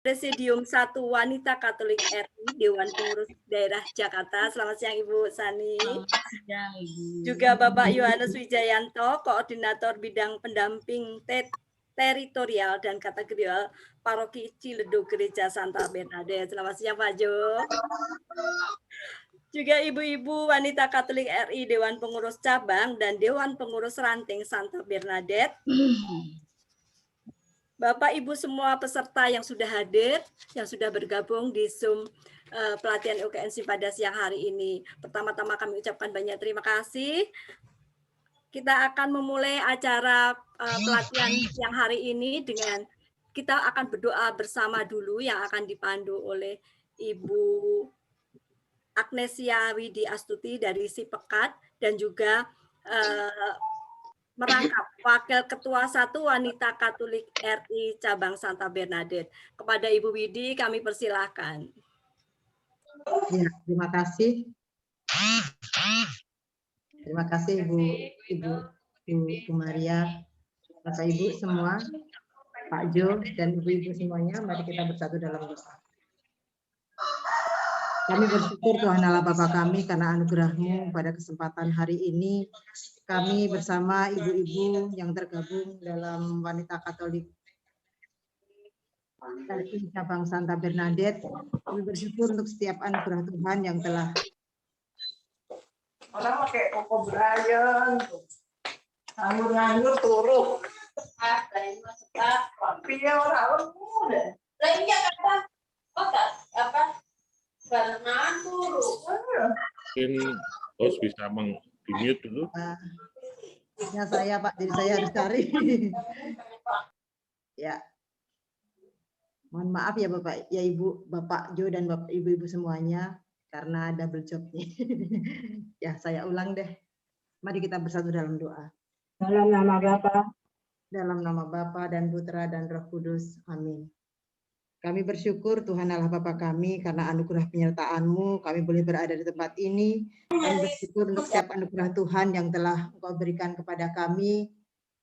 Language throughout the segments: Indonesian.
Presidium 1 Wanita Katolik RI Dewan Pengurus Daerah Jakarta. Selamat siang Ibu Sani. Selamat siang Ibu. Juga Bapak Yohanes Wijayanto, Koordinator Bidang Pendamping Teritorial dan Kategorial Paroki Ciledug Gereja Santa Bernadette. Selamat siang Pak Jo. Juga Ibu-Ibu Wanita Katolik RI Dewan Pengurus Cabang dan Dewan Pengurus Ranting Santa Bernadette. Bapak Ibu semua peserta yang sudah hadir, yang sudah bergabung di Zoom pelatihan UKNSIM pada siang hari ini. Pertama-tama kami ucapkan banyak terima kasih. Kita akan memulai acara pelatihan siang hari ini dengan kita akan berdoa bersama dulu yang akan dipandu oleh Ibu Agnesia Widi Astuti dari Sipekat dan juga merangkap Wakil Ketua 1 Wanita Katolik RI Cabang Santa Bernadette. Kepada Ibu Widi kami persilahkan. Ya, terima kasih. Terima kasih Ibu Maria, Bapak Ibu semua, Pak Jo dan Ibu-Ibu semuanya. Mari kita bersatu dalam doa. Kami bersyukur Tuhan Allah Bapa kami karena anugerah-Mu pada kesempatan hari ini. Kami bersama ibu-ibu yang tergabung dalam Wanita Katolik RI Cabang Santa Bernadette. Kami bersyukur untuk setiap anugerah Tuhan yang telah orang pakai Koko Brian, nganggur turu. Piye ora udah. Lah iya kata apa? Barengan turu. Mungkin host bisa di-mute dulu. Ya saya Pak, jadi saya harus cari. Ya. Mohon maaf ya Bapak, ya Ibu, Bapak Jo dan Bapak Ibu-ibu semuanya karena double job nih. Ya, saya ulang deh. Mari kita bersatu dalam doa. Dalam nama Bapa, Dalam nama Bapa dan Putra dan Roh Kudus. Amin. Kami bersyukur Tuhan Allah Bapa kami karena anugerah penyertaan-Mu kami boleh berada di tempat ini. Kami bersyukur untuk setiap anugerah Tuhan yang telah Engkau berikan kepada kami.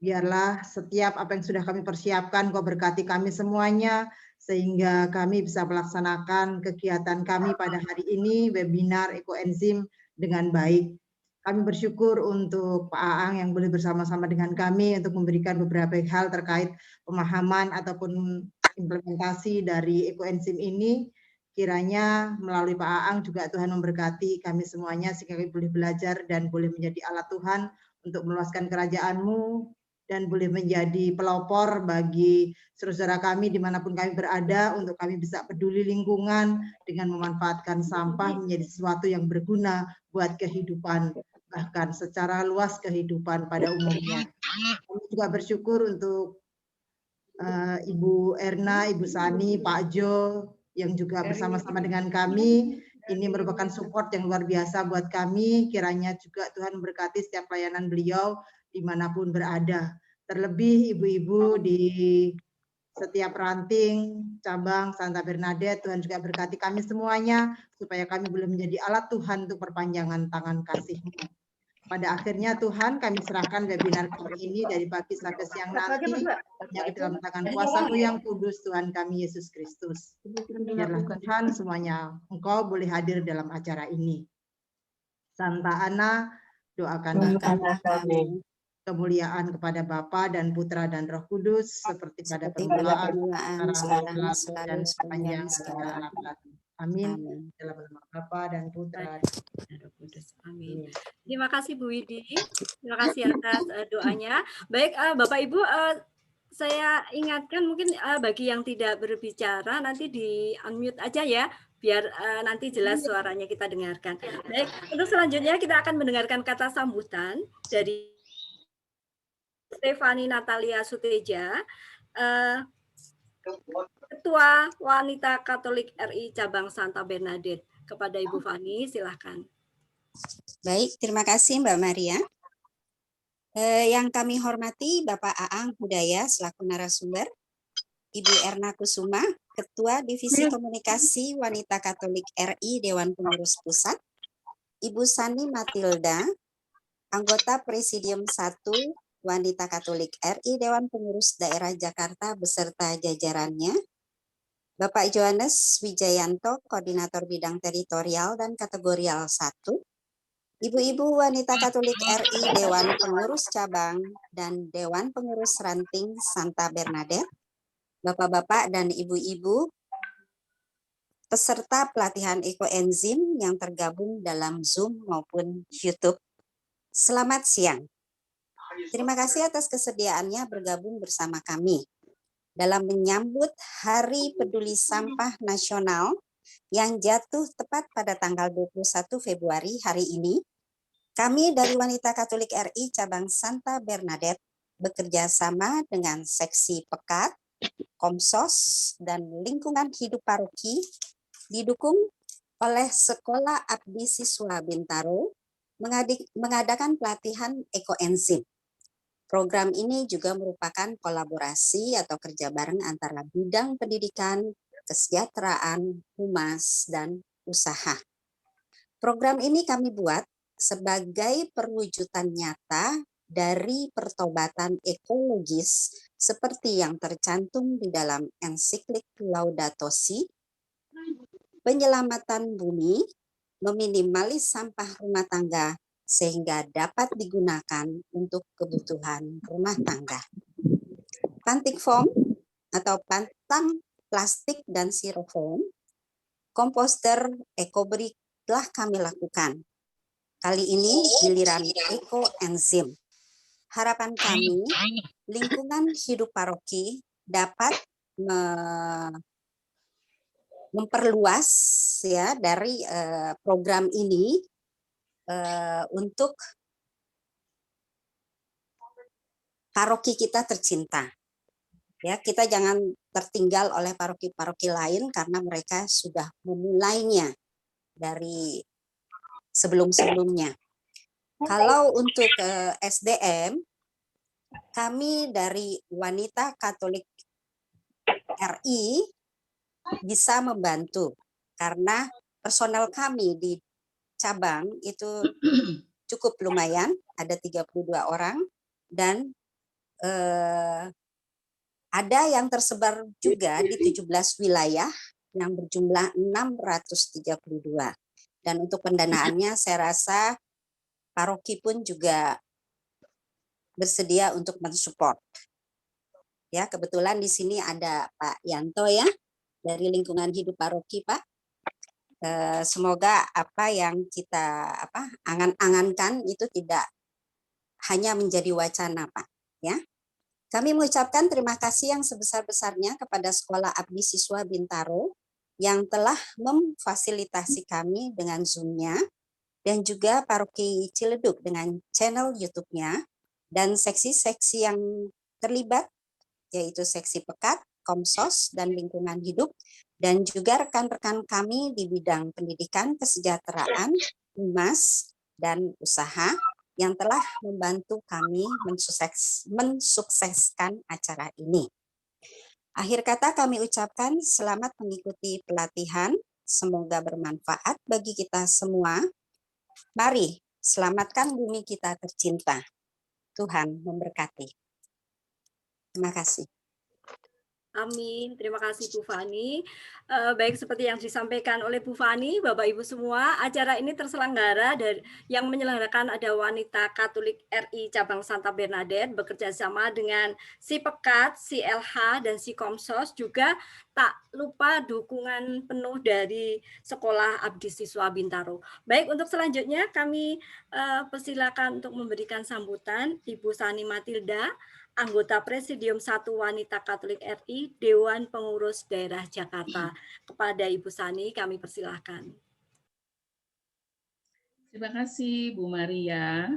Biarlah setiap apa yang sudah kami persiapkan Engkau berkati kami semuanya sehingga kami bisa melaksanakan kegiatan kami pada hari ini webinar ekoenzim dengan baik. Kami bersyukur untuk Pak Aang yang boleh bersama-sama dengan kami untuk memberikan beberapa hal terkait pemahaman ataupun implementasi dari ekoenzim ini. Kiranya melalui Pak Aang juga Tuhan memberkati kami semuanya sehingga kami boleh belajar dan boleh menjadi alat Tuhan untuk meluaskan kerajaan-Mu dan boleh menjadi pelopor bagi saudara kami dimanapun kami berada untuk kami bisa peduli lingkungan dengan memanfaatkan sampah menjadi sesuatu yang berguna buat kehidupan bahkan secara luas kehidupan pada umumnya. Kami juga bersyukur untuk Ibu Erna, Ibu Sani, Pak Jo yang juga bersama-sama dengan kami. Ini merupakan support yang luar biasa buat kami. Kiranya juga Tuhan memberkati setiap pelayanan beliau dimanapun berada. Terlebih ibu-ibu di setiap ranting cabang Santa Bernadette, Tuhan juga berkati kami semuanya supaya kami boleh menjadi alat Tuhan untuk perpanjangan tangan kasih-Mu. Pada akhirnya Tuhan kami serahkan webinar kali ini dari pagi sampai siang nanti hanya ke dalam tangan kuasa-Mu yang kudus Tuhan kami Yesus Kristus. Biarlah Tuhan semuanya Engkau boleh hadir dalam acara ini. Santa Ana doakanlah kami. Kemuliaan kepada Bapa dan Putra dan Roh Kudus seperti pada permulaan, sekarang, dan sepanjang segala abad. Amin. Dalam nama Bapa dan Putra dan Roh Kudus. Amin. Terima kasih Bu Widi. Terima kasih atas doanya. Baik Bapak Ibu, saya ingatkan mungkin bagi yang tidak berbicara nanti di unmute aja ya, biar nanti jelas suaranya kita dengarkan. Baik, untuk selanjutnya kita akan mendengarkan kata sambutan dari Stefani Natalia Suteja, Ketua Wanita Katolik RI Cabang Santa Bernadette. Kepada Ibu Fani, silahkan. Baik, terima kasih Mbak Maria. Yang kami hormati Bapak Aang Hudaya selaku narasumber, Ibu Erna Kusuma, Ketua Divisi Komunikasi Wanita Katolik RI Dewan Pengurus Pusat, Ibu Sani Matilda, anggota Presidium 1 Wanita Katolik RI Dewan Pengurus Daerah Jakarta beserta jajarannya, Bapak Johannes Wijayanto, Koordinator Bidang Teritorial dan Kategorial 1, Ibu-Ibu Wanita Katolik RI Dewan Pengurus Cabang dan Dewan Pengurus Ranting Santa Bernadette, Bapak-Bapak dan Ibu-Ibu peserta pelatihan ekoenzim yang tergabung dalam Zoom maupun YouTube. Selamat siang. Terima kasih atas kesediaannya bergabung bersama kami dalam menyambut Hari Peduli Sampah Nasional yang jatuh tepat pada tanggal 21 Februari hari ini. Kami dari Wanita Katolik RI Cabang Santa Bernadette bekerja sama dengan Seksi Pekat, Komsos, dan Lingkungan Hidup Paroki didukung oleh Sekolah Abdi Siswa Bintaro mengadakan pelatihan ekoenzim. Program ini juga merupakan kolaborasi atau kerja bareng antara bidang pendidikan, kesejahteraan, humas, dan usaha. Program ini kami buat sebagai perwujudan nyata dari pertobatan ekologis seperti yang tercantum di dalam ensiklik Laudato Si, penyelamatan bumi, meminimalis sampah rumah tangga, sehingga dapat digunakan untuk kebutuhan rumah tangga. Pantik foam atau pantang plastik dan styrofoam, komposter ekobrik telah kami lakukan. Kali ini giliran ekoenzim. Harapan kami, lingkungan hidup paroki dapat memperluas ya dari program ini untuk paroki kita tercinta. Ya, kita jangan tertinggal oleh paroki-paroki lain karena mereka sudah memulainya dari sebelum-sebelumnya. Kalau untuk SDM, kami dari Wanita Katolik RI bisa membantu karena personel kami di cabang itu cukup lumayan, ada 32 orang dan ada yang tersebar juga di 17 wilayah yang berjumlah 632. Dan untuk pendanaannya saya rasa paroki pun juga bersedia untuk mensupport. Ya, kebetulan di sini ada Pak Yanto ya dari Lingkungan Hidup Paroki, Pak. Semoga apa yang kita angan-angankan itu tidak hanya menjadi wacana, Pak. Ya, kami mengucapkan terima kasih yang sebesar-besarnya kepada Sekolah Abdi Siswa Bintaro yang telah memfasilitasi kami dengan Zoom-nya dan juga Paroki Ciledug dengan channel YouTube-nya dan seksi-seksi yang terlibat yaitu Seksi Pekat, Komsos, dan Lingkungan Hidup, dan juga rekan-rekan kami di bidang pendidikan, kesejahteraan, humas, dan usaha yang telah membantu kami mensukseskan acara ini. Akhir kata kami ucapkan selamat mengikuti pelatihan, semoga bermanfaat bagi kita semua. Mari selamatkan bumi kita tercinta. Tuhan memberkati. Terima kasih. Amin. Terima kasih Bu Fani. Baik seperti yang disampaikan oleh Bu Fani, Bapak Ibu semua, acara ini terselenggara dari yang menyelenggarakan ada Wanita Katolik RI Cabang Santa Bernadette bekerja sama dengan Si Pekat, Si LH, dan Si Komsos, juga tak lupa dukungan penuh dari Sekolah Abdi Siswa Bintaro. Baik, untuk selanjutnya kami persilakan untuk memberikan sambutan Ibu Sani Matilda, anggota Presidium 1 Wanita Katolik RI, Dewan Pengurus Daerah Jakarta. Kepada Ibu Sani, kami persilahkan. Terima kasih Bu Maria.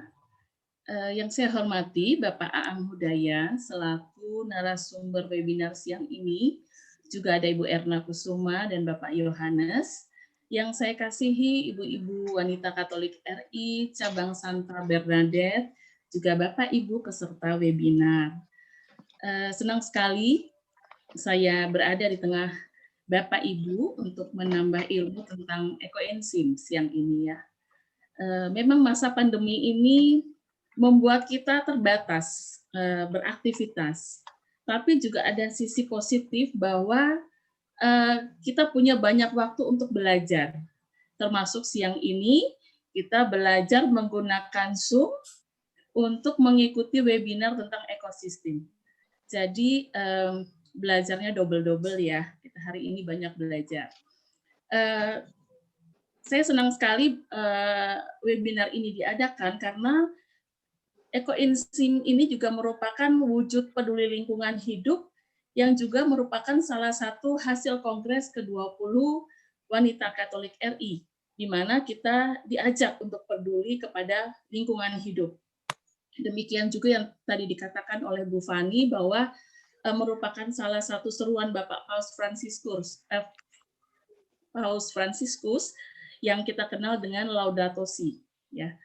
Yang saya hormati Bapak Aang Hudaya selaku narasumber webinar siang ini, juga ada Ibu Erna Kusuma dan Bapak Yohanes. Yang saya kasihi Ibu-Ibu Wanita Katolik RI, Cabang Santa Bernadette, juga Bapak Ibu peserta webinar. Senang sekali saya berada di tengah Bapak Ibu untuk menambah ilmu tentang ekoenzim siang ini ya. Memang masa pandemi ini membuat kita terbatas beraktivitas, tapi juga ada sisi positif bahwa kita punya banyak waktu untuk belajar. Termasuk siang ini kita belajar menggunakan Zoom untuk mengikuti webinar tentang ekosistem. Jadi belajarnya double-double ya. Kita hari ini banyak belajar. Saya senang sekali webinar ini diadakan karena ekoenzim ini juga merupakan wujud peduli lingkungan hidup yang juga merupakan salah satu hasil Kongres ke-20 Wanita Katolik RI, di mana kita diajak untuk peduli kepada lingkungan hidup. Demikian juga yang tadi dikatakan oleh Bu Fani bahwa merupakan salah satu seruan Bapak Paus Fransiskus yang kita kenal dengan Laudato Si. Ya.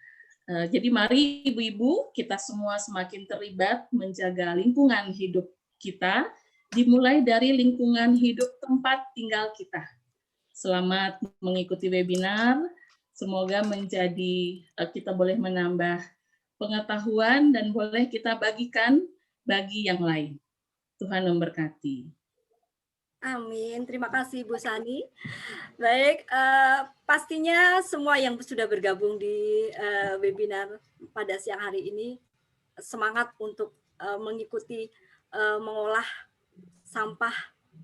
Jadi mari ibu-ibu kita semua semakin terlibat menjaga lingkungan hidup kita, dimulai dari lingkungan hidup tempat tinggal kita. Selamat mengikuti webinar, semoga menjadi kita boleh menambah pengetahuan dan boleh kita bagikan bagi yang lain. Tuhan memberkati. Amin. Terima kasih Bu Sani. Baik, pastinya semua yang sudah bergabung di webinar pada siang hari ini semangat untuk mengikuti mengolah sampah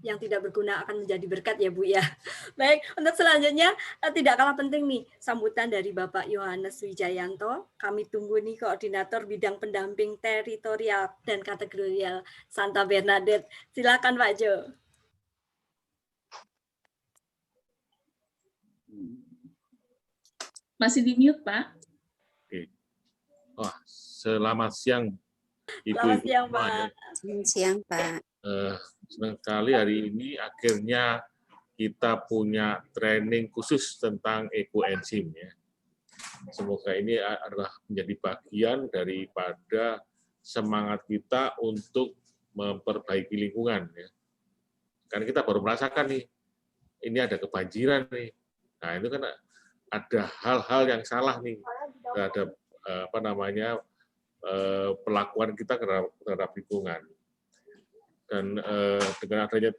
yang tidak berguna akan menjadi berkat ya Bu ya. Baik, untuk selanjutnya tidak kalah penting nih sambutan dari Bapak Yohanes Wijayanto. Kami tunggu nih koordinator bidang pendamping teritorial dan kategorial Santa Bernadette. Silakan Pak Jo. Masih di mute, Pak. Oke. Wah, selamat siang, Selamat Ibu-ibu siang, semua ya. Pak. Selamat siang, Pak. Senang sekali hari ini akhirnya kita punya training khusus tentang ekoenzim ya. Semoga ini adalah menjadi bagian daripada semangat kita untuk memperbaiki lingkungan ya. Karena kita baru merasakan nih, ini ada kebanjiran nih. Nah itu kan ada hal-hal yang salah nih terhadap pelakuan kita terhadap lingkungan. Dan dengan adanya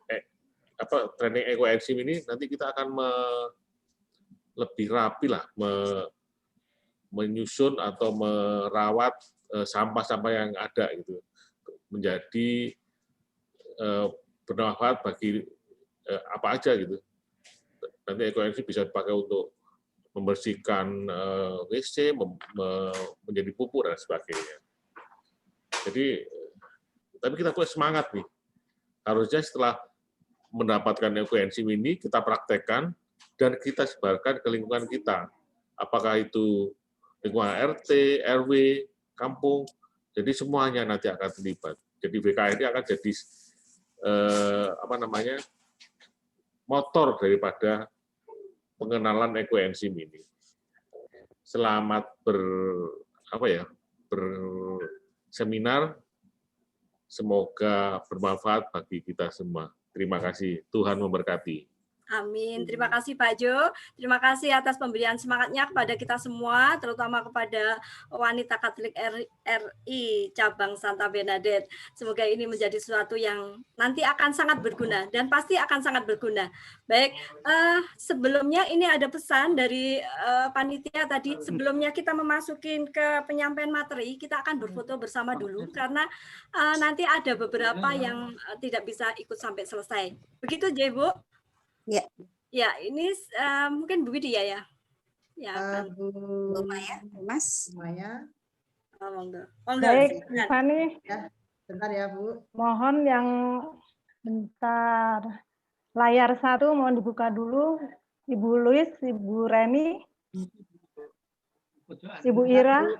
training ekoenzim ini nanti kita akan lebih rapi lah menyusun atau merawat sampah-sampah yang ada gitu menjadi bermanfaat bagi apa aja gitu. Nanti ekoenzim bisa dipakai untuk membersihkan WC, menjadi pupuk dan sebagainya. Jadi, tapi kita punya semangat nih. Harusnya setelah mendapatkan ekoenzim ini kita praktekkan dan kita sebarkan ke lingkungan kita. Apakah itu lingkungan RT, RW, kampung. Jadi semuanya nanti akan terlibat. Jadi BKR ini akan jadi motor daripada pengenalan ekoenzim ini. Selamat berseminar. Semoga bermanfaat bagi kita semua. Terima kasih. Tuhan memberkati. Amin. Terima kasih Pak Jo. Terima kasih atas pemberian semangatnya kepada kita semua, terutama kepada Wanita Katolik RI Cabang Santa Bernadette. Semoga ini menjadi sesuatu yang nanti akan sangat berguna dan pasti akan sangat berguna. Baik, sebelumnya ini ada pesan dari panitia tadi. Sebelumnya kita memasukin ke penyampaian materi, kita akan berfoto bersama dulu karena nanti ada beberapa yang tidak bisa ikut sampai selesai. Begitu, Bu? Ya. Ya, ini mungkin Bu Widya ya. Ya, Bu Maya, Mas. Maya. Baik, Bu Fani. Ya, bentar ya, Bu. Mohon yang bentar. Layar 1 mohon dibuka dulu. Ibu Luis, Ibu Reni, Ibu Ira.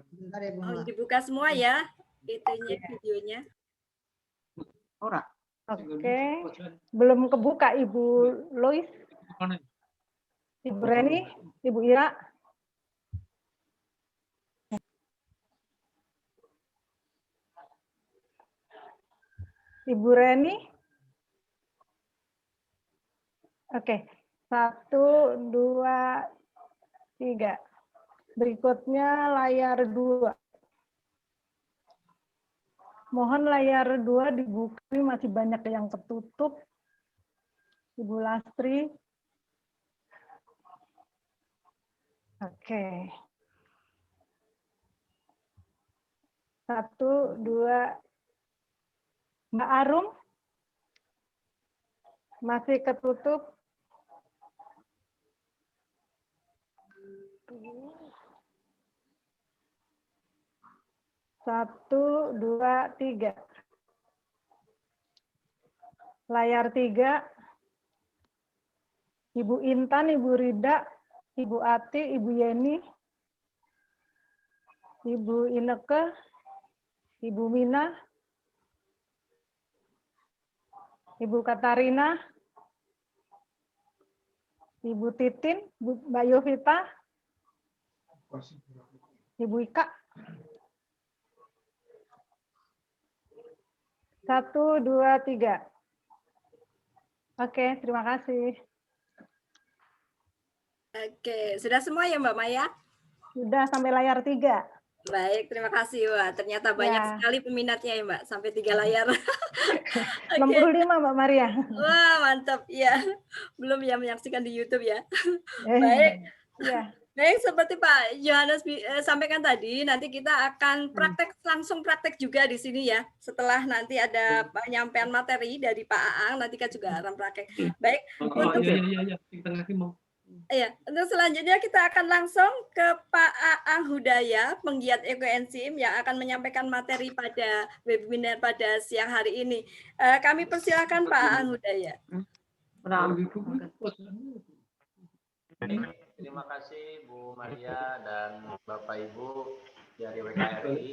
Bentar ya, Bu. Dibuka semua ya, itunya videonya. Ora. Oke, belum kebuka Ibu Lois, Ibu Reni, Ibu Ira. Ibu Reni. Oke, 1, 2, 3. Berikutnya layar 2. Mohon layar 2 dibuka, ini masih banyak yang ketutup. Ibu Lastri. Oke. 1, 2. Mbak Arum. Masih ketutup. 1, 2, 3. Layar 3. Ibu Intan, Ibu Rida, Ibu Ati, Ibu Yeni, Ibu Ineke, Ibu Mina, Ibu Katarina, Ibu Titin, Mbak Yovita, Ibu Ika. 1, 2, 3. Oke, terima kasih. Oke, sudah semua ya Mbak Maya? Sudah sampai layar 3. Baik, terima kasih. Wah, ternyata banyak Ya. sekali peminatnya ya Mbak, sampai 3 layar. 65 Mbak Maria. Wah, mantap. Ya, belum ya menyaksikan di YouTube ya. Baik. Ya. Baik, seperti Pak Yohanes sampaikan tadi, nanti kita akan langsung praktek juga di sini ya. Setelah nanti ada penyampaian materi dari Pak Aang, nanti kan juga akan praktek. Baik. Untuk selanjutnya kita akan langsung ke Pak Aang Hudaya, penggiat ekoenzim yang akan menyampaikan materi pada webinar pada siang hari ini. Kami persilakan Pak Aang Hudaya. Terima kasih Bu Maria dan Bapak Ibu dari WKRI.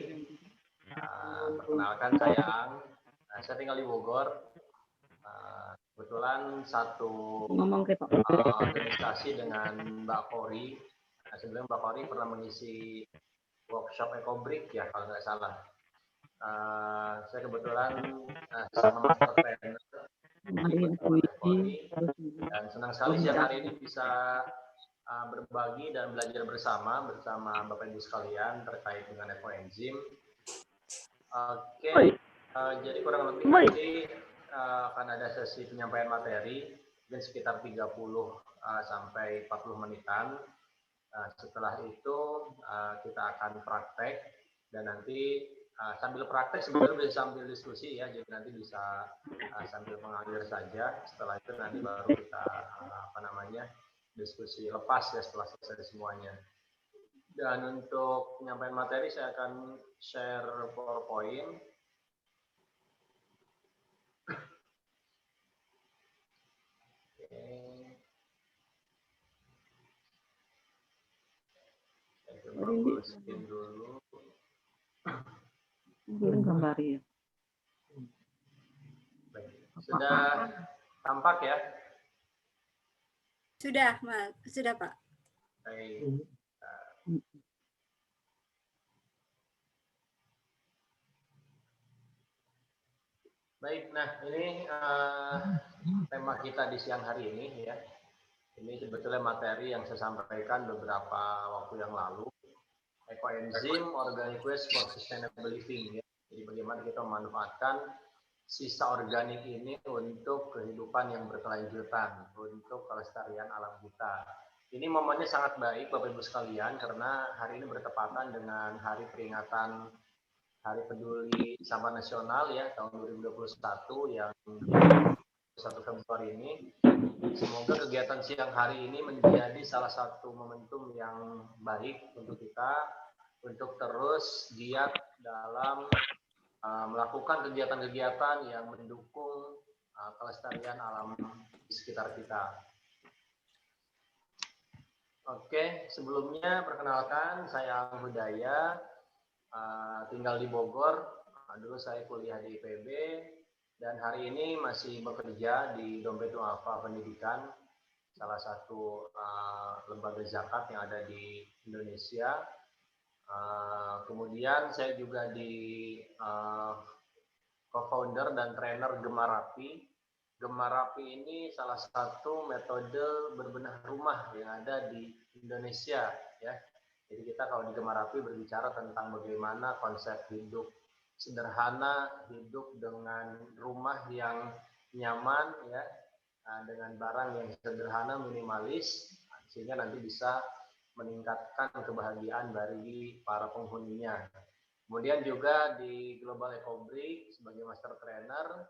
Perkenalkan saya Aang, saya tinggal di Bogor. Kebetulan satu organisasi dengan Mbak Kori. Sebelum Mbak Kori pernah mengisi workshop EcoBrick ya kalau nggak salah. Saya kebetulan sama master trainer dan senang sekali siang hari ini bisa berbagi dan belajar bersama Bapak Ibu sekalian terkait dengan ekoenzim. Oke, jadi kurang lebih nanti akan ada sesi penyampaian materi dan sekitar 30 sampai 40 menitan. Setelah itu kita akan praktek dan nanti sambil praktek sebenarnya bisa sambil diskusi ya, jadi nanti bisa sambil mengalir saja. Setelah itu nanti baru kita diskusi lepas ya setelah selesai semuanya. Dan untuk penyampaian materi saya akan share PowerPoint. Saya coba full screen dulu. Baik. Sudah tampak ya? Sudah, Mas. Sudah, Pak. Baik. Baik, nah ini tema kita di siang hari ini ya. Ini sebetulnya materi yang saya sampaikan beberapa waktu yang lalu. Ekoenzim, Organic Waste for Sustainable Living. Ya. Jadi bagaimana kita memanfaatkan sisa organik ini untuk kehidupan yang berkelanjutan, untuk kelestarian alam kita. Ini momennya sangat baik Bapak Ibu sekalian karena hari ini bertepatan dengan hari peringatan Hari Peduli Sampah Nasional ya tahun 2021 yang 1 Februari ini. Semoga kegiatan siang hari ini menjadi salah satu momentum yang baik untuk kita untuk terus giat dalam melakukan kegiatan-kegiatan yang mendukung kelestarian alam di sekitar kita. Oke, sebelumnya perkenalkan saya Aang Hudaya. Tinggal di Bogor, dulu saya kuliah di IPB dan hari ini masih bekerja di Dompet Duafa Pendidikan, salah satu lembaga zakat yang ada di Indonesia. Kemudian saya juga di co-founder dan trainer Gemarapi. Gemarapi ini salah satu metode berbenah rumah yang ada di Indonesia ya. Jadi kita kalau di Gemarapi berbicara tentang bagaimana konsep hidup sederhana, hidup dengan rumah yang nyaman, ya, dengan barang yang sederhana, minimalis, sehingga nanti bisa meningkatkan kebahagiaan dari para penghuninya. Kemudian juga di Global Ecobrick sebagai master trainer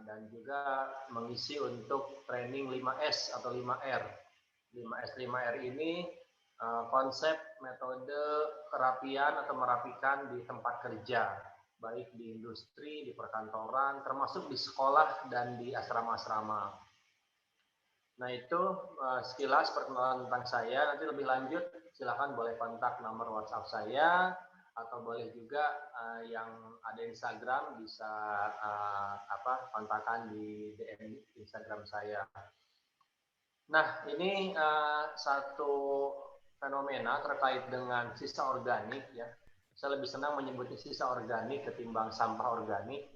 dan juga mengisi untuk training 5S atau 5R. 5S 5R ini konsep metode kerapian atau merapikan di tempat kerja, baik di industri, di perkantoran, termasuk di sekolah dan di asrama-asrama. Nah itu sekilas perkenalan tentang saya. Nanti lebih lanjut silakan boleh kontak nomor WhatsApp saya, atau boleh juga yang ada Instagram bisa kontakkan di DM Instagram saya. Nah ini satu fenomena terkait dengan sisa organik ya. Saya lebih senang menyebutnya sisa organik ketimbang sampah organik,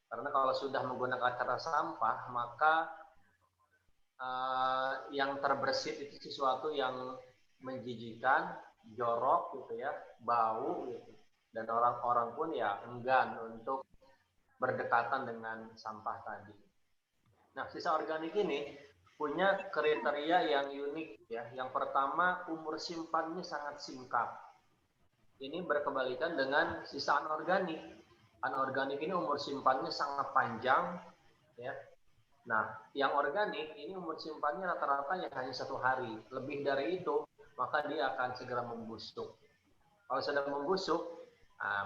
karena kalau sudah menggunakan kata sampah maka yang terbersit itu sesuatu yang menjijikan, jorok gitu ya, bau gitu. Dan orang-orang pun ya enggan untuk berdekatan dengan sampah tadi. Nah, sisa organik ini punya kriteria yang unik ya. Yang pertama, umur simpannya sangat singkat. Ini berkebalikan dengan sisa anorganik. Anorganik ini umur simpannya sangat panjang ya. Nah, yang organik ini umur simpannya rata-rata ya hanya 1 hari. Lebih dari itu, maka dia akan segera membusuk. Kalau sudah membusuk,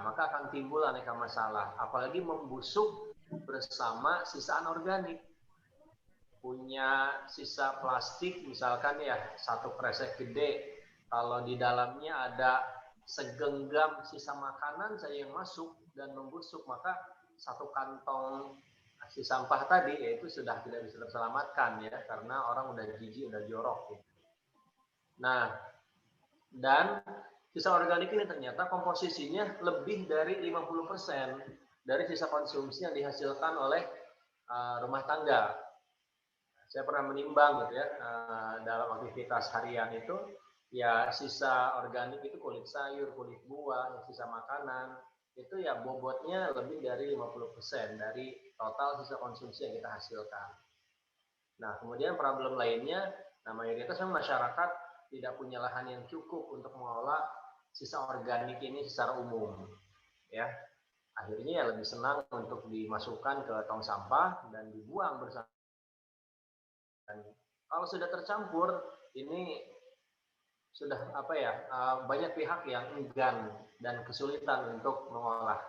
maka akan timbul aneka masalah. Apalagi membusuk bersama sisa anorganik. Punya sisa plastik, misalkan ya, satu kresek gede. Kalau di dalamnya ada segenggam sisa makanan saya yang masuk dan membusuk, maka satu kantong si sampah tadi yaitu sudah tidak bisa terselamatkan ya, karena orang udah jijik, udah jorok gitu. Nah, dan sisa organik ini ternyata komposisinya lebih dari 50% dari sisa konsumsi yang dihasilkan oleh rumah tangga. Saya pernah menimbang gitu ya, dalam aktivitas harian itu ya sisa organik itu kulit sayur, kulit buah, sisa makanan itu ya bobotnya lebih dari 50% dari total sisa konsumsi yang kita hasilkan. Nah, kemudian problem lainnya, mayoritas masyarakat tidak punya lahan yang cukup untuk mengolah sisa organik ini secara umum. Ya, akhirnya ya lebih senang untuk dimasukkan ke tong sampah dan dibuang bersama. Dan kalau sudah tercampur, ini sudah banyak pihak yang enggan dan kesulitan untuk mengolah.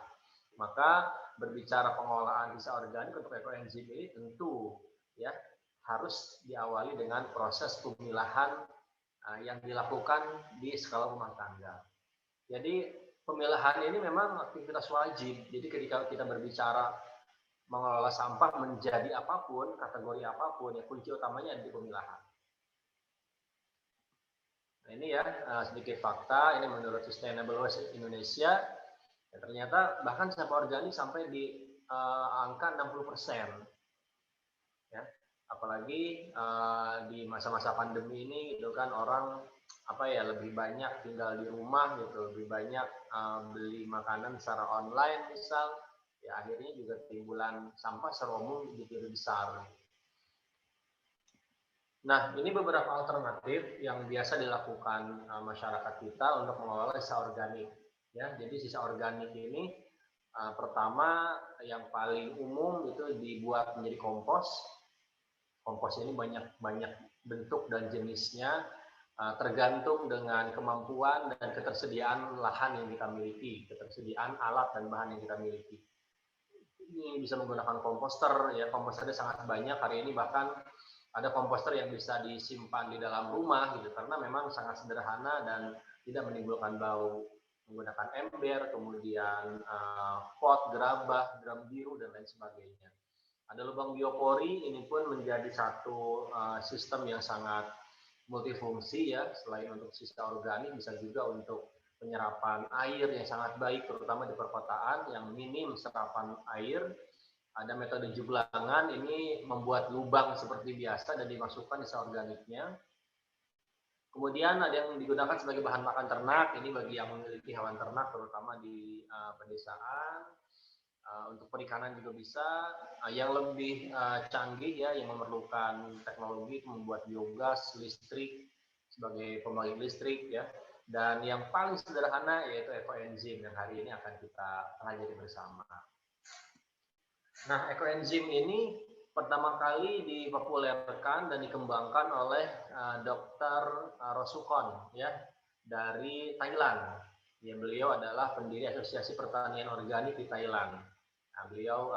Maka berbicara pengolahan sisa organik untuk ekoenzim ini tentu ya harus diawali dengan proses pemilahan yang dilakukan di skala rumah tangga. Jadi pemilahan ini memang aktivitas wajib. Jadi ketika kita berbicara mengelola sampah menjadi apapun, kategori apapun, ya kunci utamanya ada di pemilahan. Nah ini ya sedikit fakta, ini menurut Sustainable Waste Indonesia, ya, ternyata bahkan sampah organik sampai di angka 60%. Ya. Apalagi di masa-masa pandemi ini gitu kan orang lebih banyak tinggal di rumah gitu, lebih banyak beli makanan secara online misal, ya akhirnya juga timbulan sampah secara umum jadi besar. Nah, ini beberapa alternatif yang biasa dilakukan masyarakat kita untuk mengelola sisa organik. Ya, jadi sisa organik ini pertama yang paling umum itu dibuat menjadi kompos. Kompos ini banyak bentuk dan jenisnya, tergantung dengan kemampuan dan ketersediaan lahan yang kita miliki, ketersediaan alat dan bahan yang kita miliki. Ini bisa menggunakan komposter, ya komposternya sangat banyak hari ini, bahkan ada komposter yang bisa disimpan di dalam rumah gitu, karena memang sangat sederhana dan tidak menimbulkan bau. Menggunakan ember, kemudian pot, gerabah, drum biru dan lain sebagainya. Ada lubang biopori, ini pun menjadi satu sistem yang sangat multifungsi ya. Selain untuk sisa organik, bisa juga untuk penyerapan air yang sangat baik, terutama di perkotaan yang minim serapan air. Ada metode juglangan, ini membuat lubang seperti biasa dan dimasukkan sisa organiknya. Kemudian ada yang digunakan sebagai bahan makan ternak, ini bagi yang memiliki hewan ternak terutama di pedesaan. Untuk perikanan juga bisa. Yang lebih canggih ya, yang memerlukan teknologi itu membuat biogas, listrik sebagai pembangkit listrik ya. Dan yang paling sederhana yaitu ekoenzim yang hari ini akan kita pelajari bersama. Nah, ekoenzim ini pertama kali dipopulerkan dan dikembangkan oleh Dr. Rosukon ya dari Thailand. Ya, beliau adalah pendiri Asosiasi Pertanian Organik di Thailand. Nah, beliau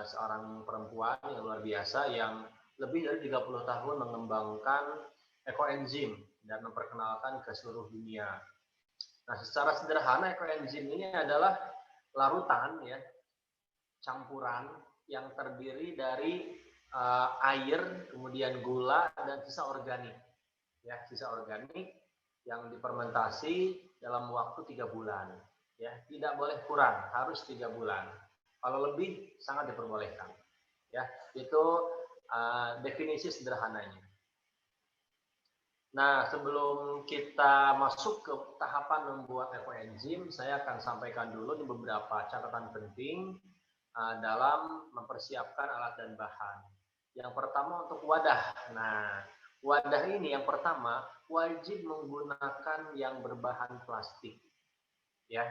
seorang perempuan yang luar biasa yang lebih dari 30 tahun mengembangkan ekoenzim dan memperkenalkan ke seluruh dunia. Nah, secara sederhana ekoenzim ini adalah larutan ya, campuran yang terdiri dari air, kemudian gula dan sisa organik. Ya, sisa organik yang difermentasi dalam waktu 3 bulan. Ya, tidak boleh kurang, harus 3 bulan. Kalau lebih sangat diperbolehkan. Ya, itu definisi sederhananya. Nah, sebelum kita masuk ke tahapan membuat ekoenzim, saya akan sampaikan dulu nih beberapa catatan penting dalam mempersiapkan alat dan bahan. Yang pertama untuk wadah. Nah, wadah ini yang pertama wajib menggunakan yang berbahan plastik. Ya.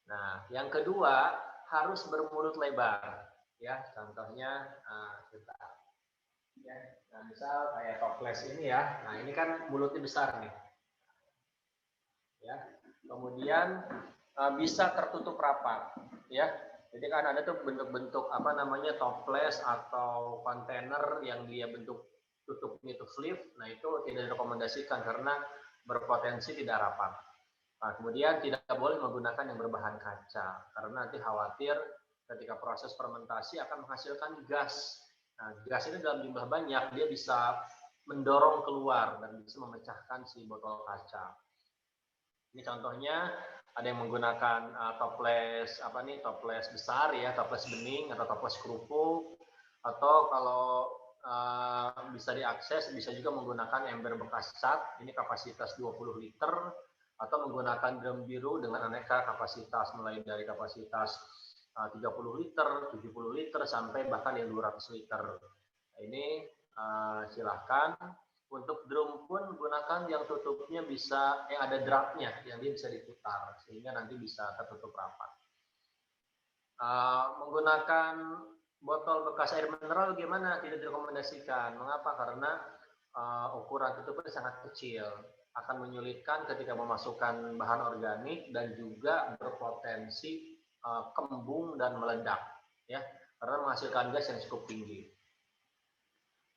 Nah, yang kedua harus bermulut lebar. Ya, contohnya kita. Ya, nah, misal kayak toples ini ya. Nah, ini kan mulutnya besar nih. Ya. Kemudian bisa tertutup rapat, ya. Jadi kan ada tuh bentuk-bentuk apa namanya toples atau kontainer yang dia bentuk tutupnya itu flip. Nah, itu tidak direkomendasikan karena berpotensi tidak rapat. Nah, kemudian tidak boleh menggunakan yang berbahan kaca karena nanti khawatir ketika proses fermentasi akan menghasilkan gas. Nah, gas ini dalam jumlah banyak dia bisa mendorong keluar dan bisa memecahkan si botol kaca. Ini contohnya ada yang menggunakan toples toples besar ya, toples bening atau toples kerupuk, atau kalau bisa diakses bisa juga menggunakan ember bekas cat, ini kapasitas 20 liter, atau menggunakan drum biru dengan aneka kapasitas mulai dari kapasitas 30 liter, 70 liter sampai bahkan yang 200 liter. Nah, ini silahkan. Untuk drum pun gunakan yang tutupnya bisa ada dropnya yang dia bisa diputar sehingga nanti bisa tertutup rapat. Menggunakan botol bekas air mineral bagaimana? Tidak direkomendasikan. Mengapa? Karena ukuran tutupnya sangat kecil, akan menyulitkan ketika memasukkan bahan organik dan juga berpotensi kembung dan meledak, ya, karena menghasilkan gas yang cukup tinggi.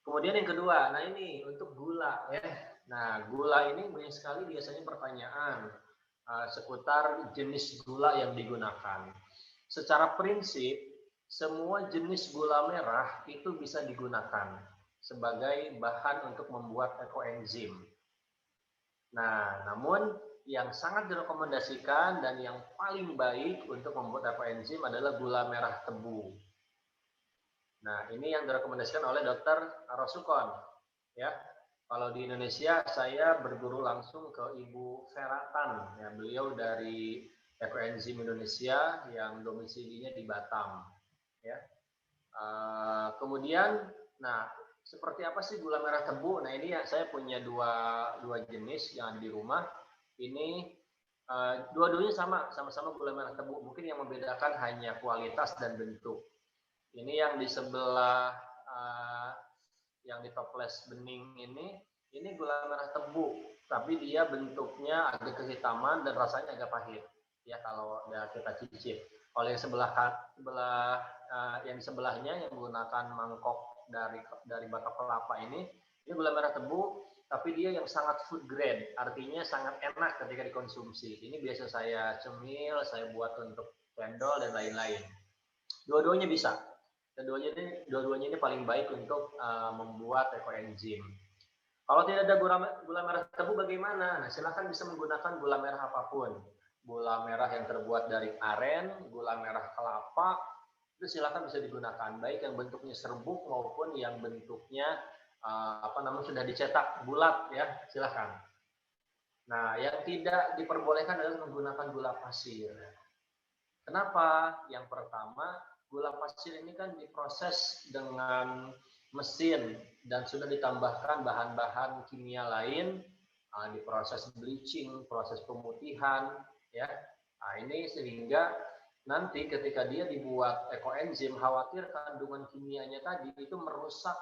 Kemudian yang kedua, nah ini untuk gula ya. Nah, gula ini banyak sekali biasanya pertanyaan seputar jenis gula yang digunakan. Secara prinsip, semua jenis gula merah itu bisa digunakan sebagai bahan untuk membuat ekoenzim. Nah, namun yang sangat direkomendasikan dan yang paling baik untuk membuat ekoenzim adalah gula merah tebu. Nah, ini yang direkomendasikan oleh Dr. Rosukon. Ya, kalau di Indonesia saya berguru langsung ke Ibu Feratan. Ya, beliau dari Ekoenzim Indonesia yang domisilinya di Batam. Ya, kemudian, nah seperti apa sih gula merah tebu? Nah, ini ya saya punya dua jenis yang ada di rumah. Ini dua-duanya sama-sama gula merah tebu. Mungkin yang membedakan hanya kualitas dan bentuk. Ini yang di sebelah yang di toples bening ini gula merah tebu, tapi dia bentuknya agak kehitaman dan rasanya agak pahit. Ya kalau kita cicip. Kalau yang yang sebelahnya yang menggunakan mangkok dari batok kelapa ini gula merah tebu, tapi dia yang sangat food grade, artinya sangat enak ketika dikonsumsi. Ini biasa saya cemil, saya buat untuk cendol dan lain-lain. Dua-duanya bisa. Dua-duanya ini paling baik untuk membuat ekoenzim. Kalau tidak ada gula merah tebu bagaimana? Nah, silakan bisa menggunakan gula merah apapun. Gula merah yang terbuat dari aren, gula merah kelapa, itu silakan bisa digunakan. Baik yang bentuknya serbuk maupun yang bentuknya sudah dicetak bulat ya, silakan. Nah, yang tidak diperbolehkan adalah menggunakan gula pasir. Kenapa? Yang pertama, gula pasir ini kan diproses dengan mesin dan sudah ditambahkan bahan-bahan kimia lain, diproses bleaching, proses pemutihan, ya. Nah, ini sehingga nanti ketika dia dibuat ekoenzim, khawatir kandungan kimianya tadi itu merusak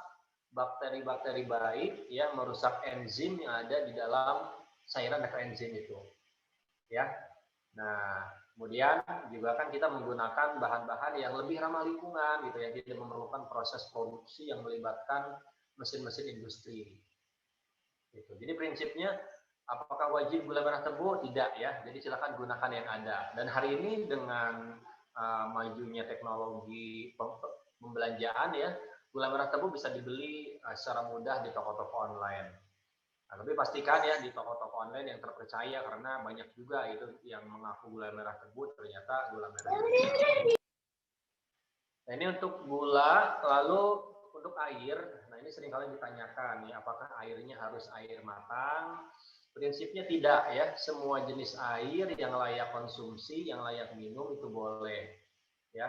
bakteri-bakteri baik, ya, merusak enzim yang ada di dalam cairan ekoenzim itu, ya. Nah, kemudian juga kan kita menggunakan bahan-bahan yang lebih ramah lingkungan, gitu ya, tidak memerlukan proses produksi yang melibatkan mesin-mesin industri. Gitu. Jadi prinsipnya, apakah wajib gula merah tebu? Tidak, ya. Jadi silakan gunakan yang ada. Dan hari ini dengan majunya teknologi pembelanjaan, ya, gula merah tebu bisa dibeli secara mudah di toko-toko online. Nah, tapi pastikan ya di toko-toko online yang terpercaya, karena banyak juga itu yang mengaku gula merah tebu ternyata gula merah tebu. Nah, ini untuk gula. Lalu untuk air, nah ini seringkali ditanyakan ya, apakah airnya harus air matang? Prinsipnya tidak, ya. Semua jenis air yang layak konsumsi, yang layak minum itu boleh, ya.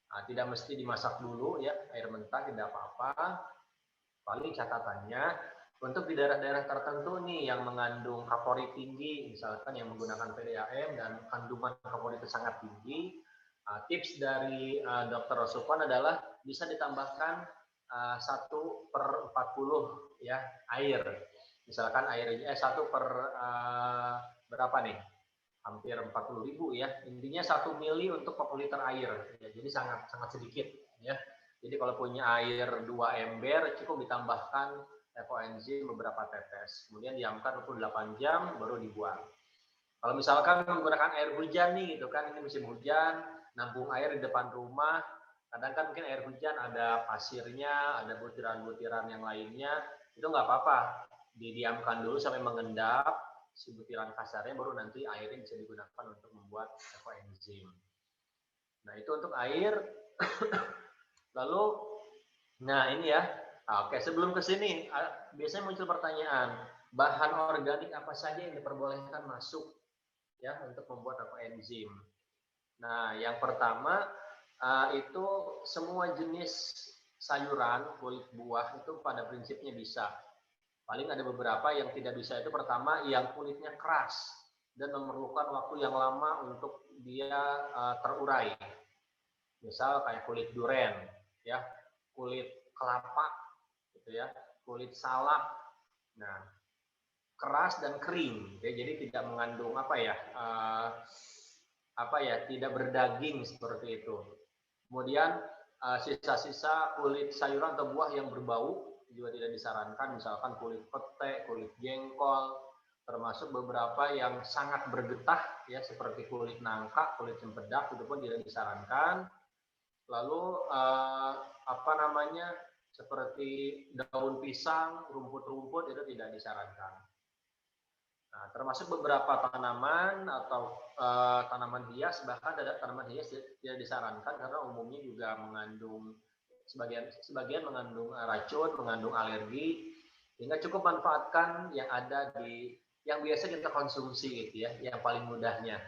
Nah, tidak mesti dimasak dulu, ya. Air mentah tidak apa-apa. Paling catatannya untuk di daerah-daerah tertentu nih yang mengandung kalori tinggi, misalkan yang menggunakan PDAM dan kandungan kalori itu sangat tinggi, tips dari Dr. Rosupan adalah bisa ditambahkan 1/40 ya air. Misalkan airnya 1 per berapa nih? Hampir 40.000 ya. Intinya 1 mili untuk 40 liter air. Ya, jadi sangat sedikit ya. Jadi kalau punya air 2 ember cukup ditambahkan ekoenzim beberapa tetes. Kemudian diamkan 28 jam baru dibuang. Kalau misalkan menggunakan air hujan nih gitu kan, ini musim hujan, nampung air di depan rumah, kadang kan mungkin air hujan ada pasirnya, ada butiran-butiran yang lainnya, itu nggak apa-apa. Didiamkan dulu sampai mengendap si butiran kasarnya, baru nanti airnya bisa digunakan untuk membuat ekoenzim. Nah, itu untuk air. Lalu, nah ini ya. Oke, sebelum ke sini, biasanya muncul pertanyaan, bahan organik apa saja yang diperbolehkan masuk ya untuk membuat ekoenzim. Nah, yang pertama itu semua jenis sayuran, kulit buah itu pada prinsipnya bisa. Paling ada beberapa yang tidak bisa. Itu pertama yang kulitnya keras dan memerlukan waktu yang lama untuk dia terurai. Misal kayak kulit duren, ya, kulit kelapa, gitu ya, kulit salak. Nah, keras dan kering, ya, jadi tidak mengandung tidak berdaging seperti itu. Kemudian sisa-sisa kulit sayuran atau buah yang berbau juga tidak disarankan, misalkan kulit pete, kulit jengkol, termasuk beberapa yang sangat bergetah ya seperti kulit nangka, kulit cempedak, itu pun tidak disarankan. Lalu seperti daun pisang, rumput-rumput itu tidak disarankan. Nah, termasuk beberapa tanaman atau tanaman hias, bahkan ada tanaman hias tidak disarankan karena umumnya juga mengandung sebagian mengandung racun, mengandung alergi, sehingga cukup manfaatkan yang ada yang biasa kita konsumsi gitu ya, yang paling mudahnya.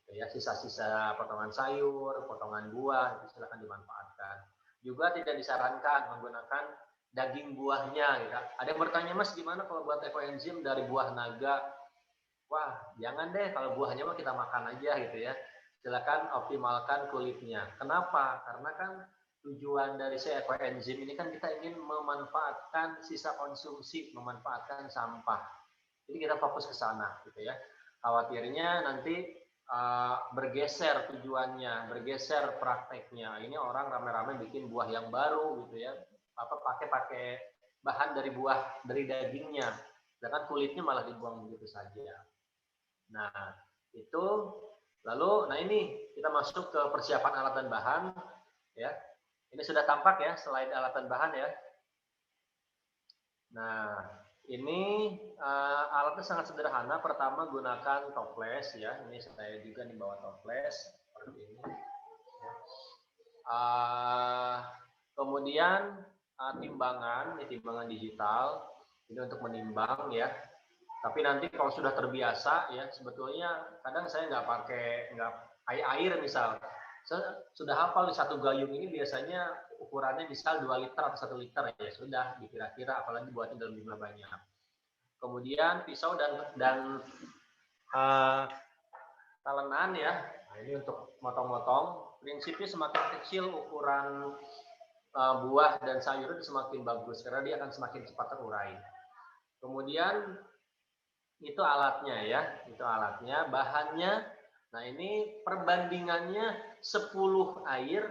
Ya, sisa-sisa potongan sayur, potongan buah, itu silakan dimanfaatkan. Juga tidak disarankan menggunakan daging buahnya. Gitu. Ada yang bertanya, Mas, gimana kalau buat ekoenzim dari buah naga? Wah, jangan deh, kalau buahnya mah kita makan aja gitu ya. Silakan optimalkan kulitnya. Kenapa? Karena kan tujuan dari ekoenzim ini kan kita ingin memanfaatkan sisa konsumsi, memanfaatkan sampah. Jadi kita fokus ke sana gitu ya. Khawatirnya nanti bergeser tujuannya, bergeser prakteknya. Ini orang rame-rame bikin buah yang baru gitu ya. Pakai bahan dari buah, dari dagingnya. Sedangkan kulitnya malah dibuang begitu saja. Nah, itu lalu ini kita masuk ke persiapan alat dan bahan ya. Ini sudah tampak ya slide alat dan bahan ya. Nah, ini alatnya sangat sederhana. Pertama gunakan toples ya. Ini saya juga nih bawa toples seperti ini. Kemudian timbangan, ini timbangan digital. Ini untuk menimbang ya. Tapi nanti kalau sudah terbiasa ya, sebetulnya kadang saya nggak pakai air misal. Saya sudah hafal di satu gayung ini biasanya ukurannya misal 2 liter atau 1 liter ya sudah dikira-kira, apalagi buatnya dalam jumlah banyak. Kemudian pisau dan talenan ya. Nah, ini untuk motong-motong. Prinsipnya semakin kecil ukuran buah dan sayur itu semakin bagus karena dia akan semakin cepat terurai. Kemudian itu alatnya ya, itu alatnya, bahannya. Nah, ini perbandingannya 10 air,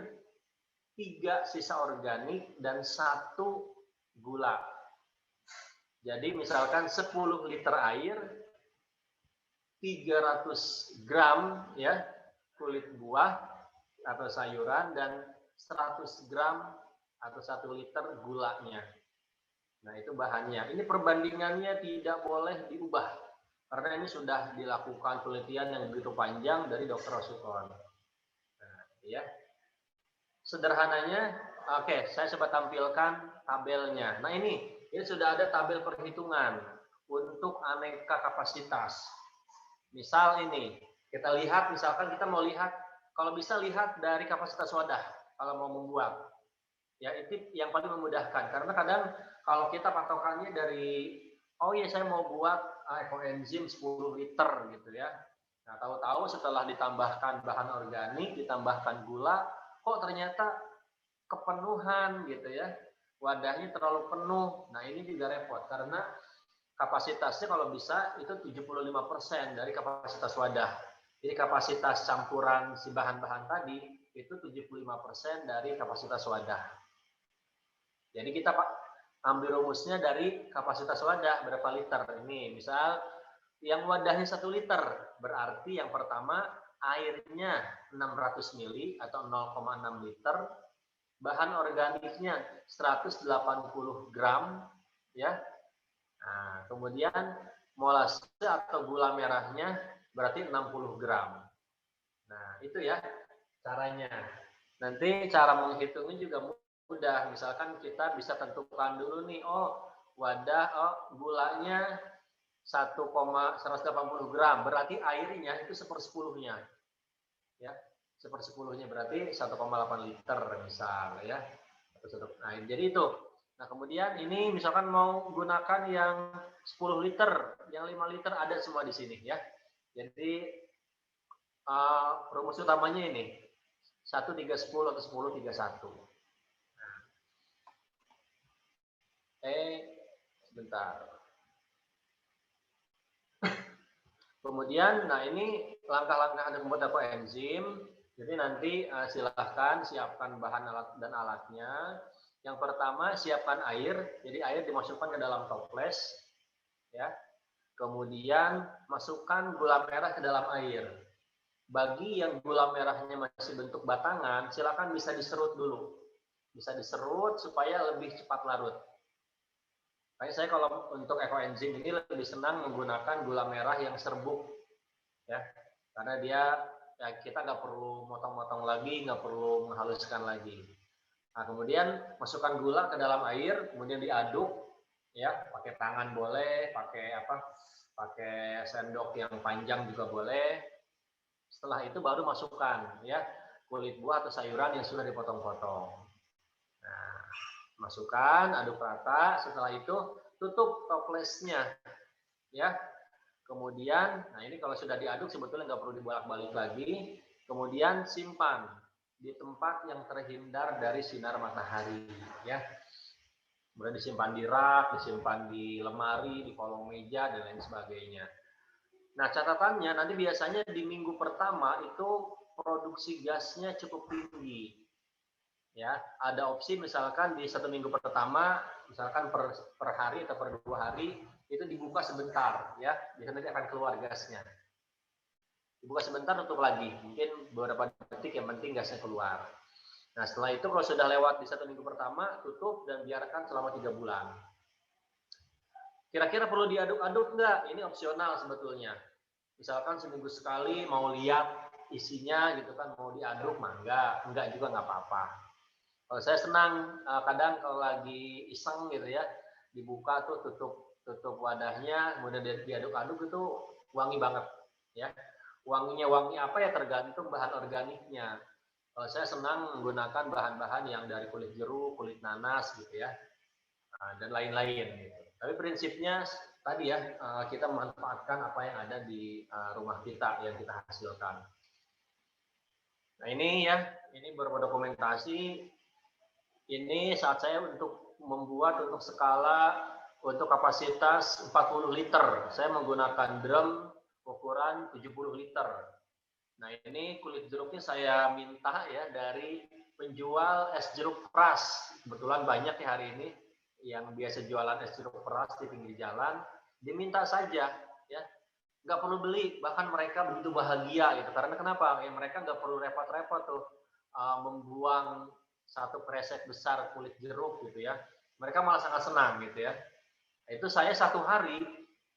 3 sisa organik, dan 1 gula. Jadi misalkan 10 liter air, 300 gram ya kulit buah atau sayuran, dan 100 gram atau 1 liter gulanya. Nah, itu bahannya. Ini perbandingannya tidak boleh diubah. Karena ini sudah dilakukan penelitian yang begitu panjang dari Dr. Osukon. Nah, ya. Sederhananya, oke, saya coba tampilkan tabelnya. Nah, ini sudah ada tabel perhitungan untuk aneka kapasitas. Misal ini, kita lihat, misalkan kita mau lihat, kalau bisa lihat dari kapasitas wadah, kalau mau membuat. Ya, itu yang paling memudahkan. Karena kadang kalau kita patokannya dari, oh iya saya mau buat ekoenzim 10 liter gitu ya. Nah, tahu-tahu setelah ditambahkan bahan organik, ditambahkan gula, kok ternyata kepenuhan gitu ya. Wadahnya terlalu penuh. Nah, ini juga repot karena kapasitasnya kalau bisa itu 75% dari kapasitas wadah. Jadi kapasitas campuran si bahan-bahan tadi itu 75% dari kapasitas wadah. Jadi kita ambil rumusnya dari kapasitas wadah berapa liter. Ini misal yang wadahnya 1 liter, berarti yang pertama airnya 600 ml atau 0,6 liter, bahan organiknya 180 gram ya. Nah, kemudian molase atau gula merahnya berarti 60 gram. Nah, itu ya caranya. Nanti cara menghitungnya juga mudah. Misalkan kita bisa tentukan dulu nih, oh gulanya 180 gram, berarti airnya itu 1/10-nya. Ya, 1/10-nya berarti 1,8 liter misal ya. Nah, jadi itu. Nah, kemudian ini misalkan mau gunakan yang 10 liter, yang 5 liter ada semua di sini ya. Jadi rumus utamanya ini 1/310 atau 10/31. Sebentar. Kemudian, nah ini langkah-langkah untuk membuat ekoenzim. Jadi nanti silahkan siapkan bahan alat dan alatnya. Yang pertama siapkan air. Jadi air dimasukkan ke dalam toples, ya. Kemudian masukkan gula merah ke dalam air. Bagi yang gula merahnya masih bentuk batangan, silakan bisa diserut dulu. Bisa diserut supaya lebih cepat larut. Makanya saya kalau untuk ekoenzim ini lebih senang menggunakan gula merah yang serbuk, ya, karena dia ya, kita nggak perlu motong-motong lagi, nggak perlu menghaluskan lagi. Nah, kemudian masukkan gula ke dalam air, kemudian diaduk, ya, pakai tangan boleh, pakai sendok yang panjang juga boleh. Setelah itu baru masukkan, ya, kulit buah atau sayuran yang sudah dipotong-potong. Nah, masukkan, aduk rata. Setelah itu tutup toplesnya, ya. Kemudian, nah ini kalau sudah diaduk sebetulnya nggak perlu dibolak-balik lagi. Kemudian simpan di tempat yang terhindar dari sinar matahari, ya. Kemudian disimpan di rak, disimpan di lemari, di kolong meja dan lain sebagainya. Nah, catatannya nanti biasanya di minggu pertama itu produksi gasnya cukup tinggi. Ya, ada opsi misalkan di 1 minggu pertama, misalkan per hari atau per 2 hari itu dibuka sebentar, ya, biasanya nanti akan keluar gasnya. Dibuka sebentar, tutup lagi, mungkin beberapa detik, yang penting gasnya keluar. Nah, setelah itu kalau sudah lewat di 1 minggu pertama, tutup dan biarkan selama 3 bulan. Kira-kira perlu diaduk-aduk nggak? Ini opsional sebetulnya. Misalkan seminggu sekali mau lihat isinya gitu kan, mau diaduk mah enggak juga nggak apa-apa. Kalau saya senang kadang kalau lagi iseng gitu ya, dibuka tuh tutup wadahnya, kemudian diaduk-aduk itu wangi banget ya. Wanginya wangi apa ya tergantung bahan organiknya. Saya senang menggunakan bahan-bahan yang dari kulit jeruk, kulit nanas gitu ya, dan lain-lain gitu. Tapi prinsipnya tadi ya, kita memanfaatkan apa yang ada di rumah kita yang kita hasilkan. Nah ini ya, ini beberapa dokumentasi. Ini saat saya untuk membuat untuk skala untuk kapasitas 40 liter. Saya menggunakan drum ukuran 70 liter. Nah ini kulit jeruknya saya minta ya dari penjual es jeruk peras. Kebetulan banyak ya hari ini yang biasa jualan es jeruk peras di pinggir jalan. Diminta saja ya, nggak perlu beli. Bahkan mereka begitu bahagia gitu. Karena kenapa? Ya mereka nggak perlu repot-repot tuh membuang satu kresek besar kulit jeruk gitu ya. Mereka malah sangat senang gitu ya. Itu saya satu hari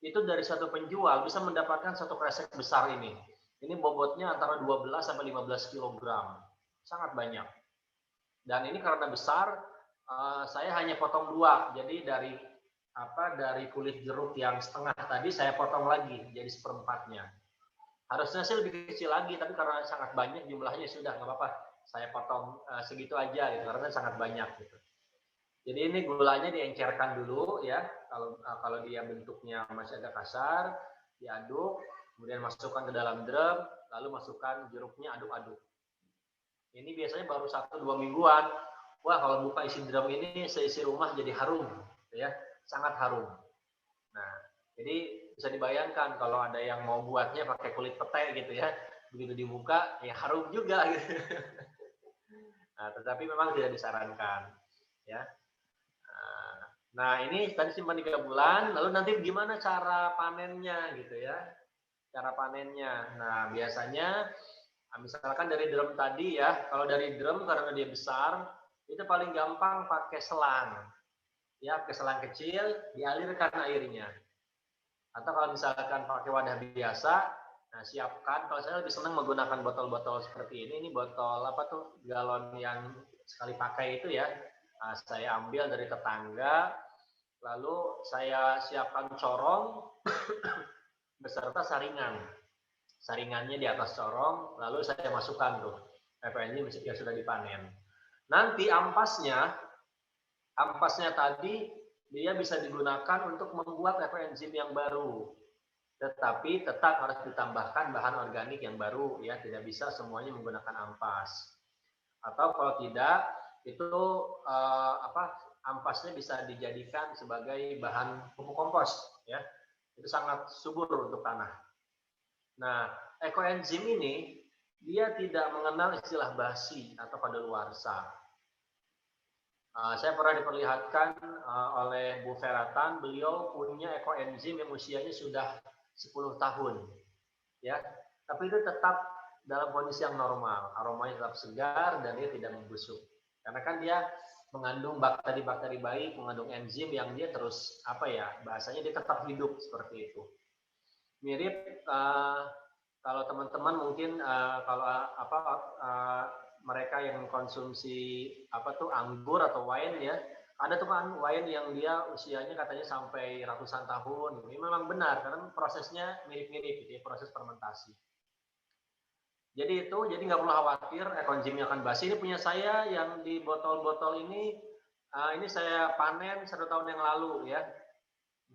itu dari satu penjual bisa mendapatkan satu kresek besar ini. Ini bobotnya antara 12 sampai 15 kg. Sangat banyak. Dan ini karena besar, saya hanya potong 2. Jadi dari kulit jeruk yang setengah tadi saya potong lagi jadi seperempatnya. Harusnya sih lebih kecil lagi, tapi karena sangat banyak jumlahnya sudah nggak apa-apa. Saya potong segitu aja gitu karena sangat banyak gitu. Jadi ini gulanya diencerkan dulu ya. Kalau dia bentuknya masih agak kasar, diaduk. Kemudian masukkan ke dalam drum, lalu masukkan jeruknya, aduk-aduk. Ini biasanya baru 1-2 mingguan. Wah, kalau buka isi drum ini, seisi rumah jadi harum, ya, sangat harum. Nah, jadi bisa dibayangkan kalau ada yang mau buatnya pakai kulit pete gitu ya, begitu dibuka, ya harum juga gitu. Nah, tetapi memang tidak disarankan, ya. Nah, ini tadi simpan 3 bulan, lalu nanti gimana cara panennya gitu ya. Cara panennya. Nah, biasanya misalkan dari drum tadi ya, kalau dari drum karena dia besar, itu paling gampang pakai selang. Ya, pakai selang kecil, dialirkan airnya. Atau kalau misalkan pakai wadah biasa, nah siapkan, kalau saya lebih senang menggunakan botol-botol seperti ini botol apa tuh, galon yang sekali pakai itu ya. Nah, saya ambil dari tetangga, lalu saya siapkan corong, beserta saringan. Saringannya di atas corong, lalu saya masukkan tuh FNJ yang sudah dipanen. Nanti ampasnya tadi dia bisa digunakan untuk membuat FNJ yang baru. Tetapi tetap harus ditambahkan bahan organik yang baru ya, tidak bisa semuanya menggunakan ampas. Atau kalau tidak itu ampasnya bisa dijadikan sebagai bahan pupuk kompos ya. Itu sangat subur untuk tanah. Nah, ekoenzim ini dia tidak mengenal istilah basi atau kadaluarsa. Saya pernah diperlihatkan oleh Bu Feratan, beliau punya ekoenzim yang usianya sudah 10 tahun. Ya, tapi itu tetap dalam kondisi yang normal, aromanya tetap segar dan dia tidak membusuk. Karena kan dia mengandung bakteri-bakteri baik, mengandung enzim yang dia terus bahasanya dia tetap hidup seperti itu. Mirip kalau teman-teman mungkin mereka yang konsumsi anggur atau wine ya, ada tuh kan wine yang dia usianya katanya sampai ratusan tahun. Ini memang benar karena prosesnya mirip-mirip gitu ya, proses fermentasi. Jadi nggak perlu khawatir ekoenzimnya akan basi. Ini punya saya yang di botol-botol ini saya panen 1 tahun yang lalu ya.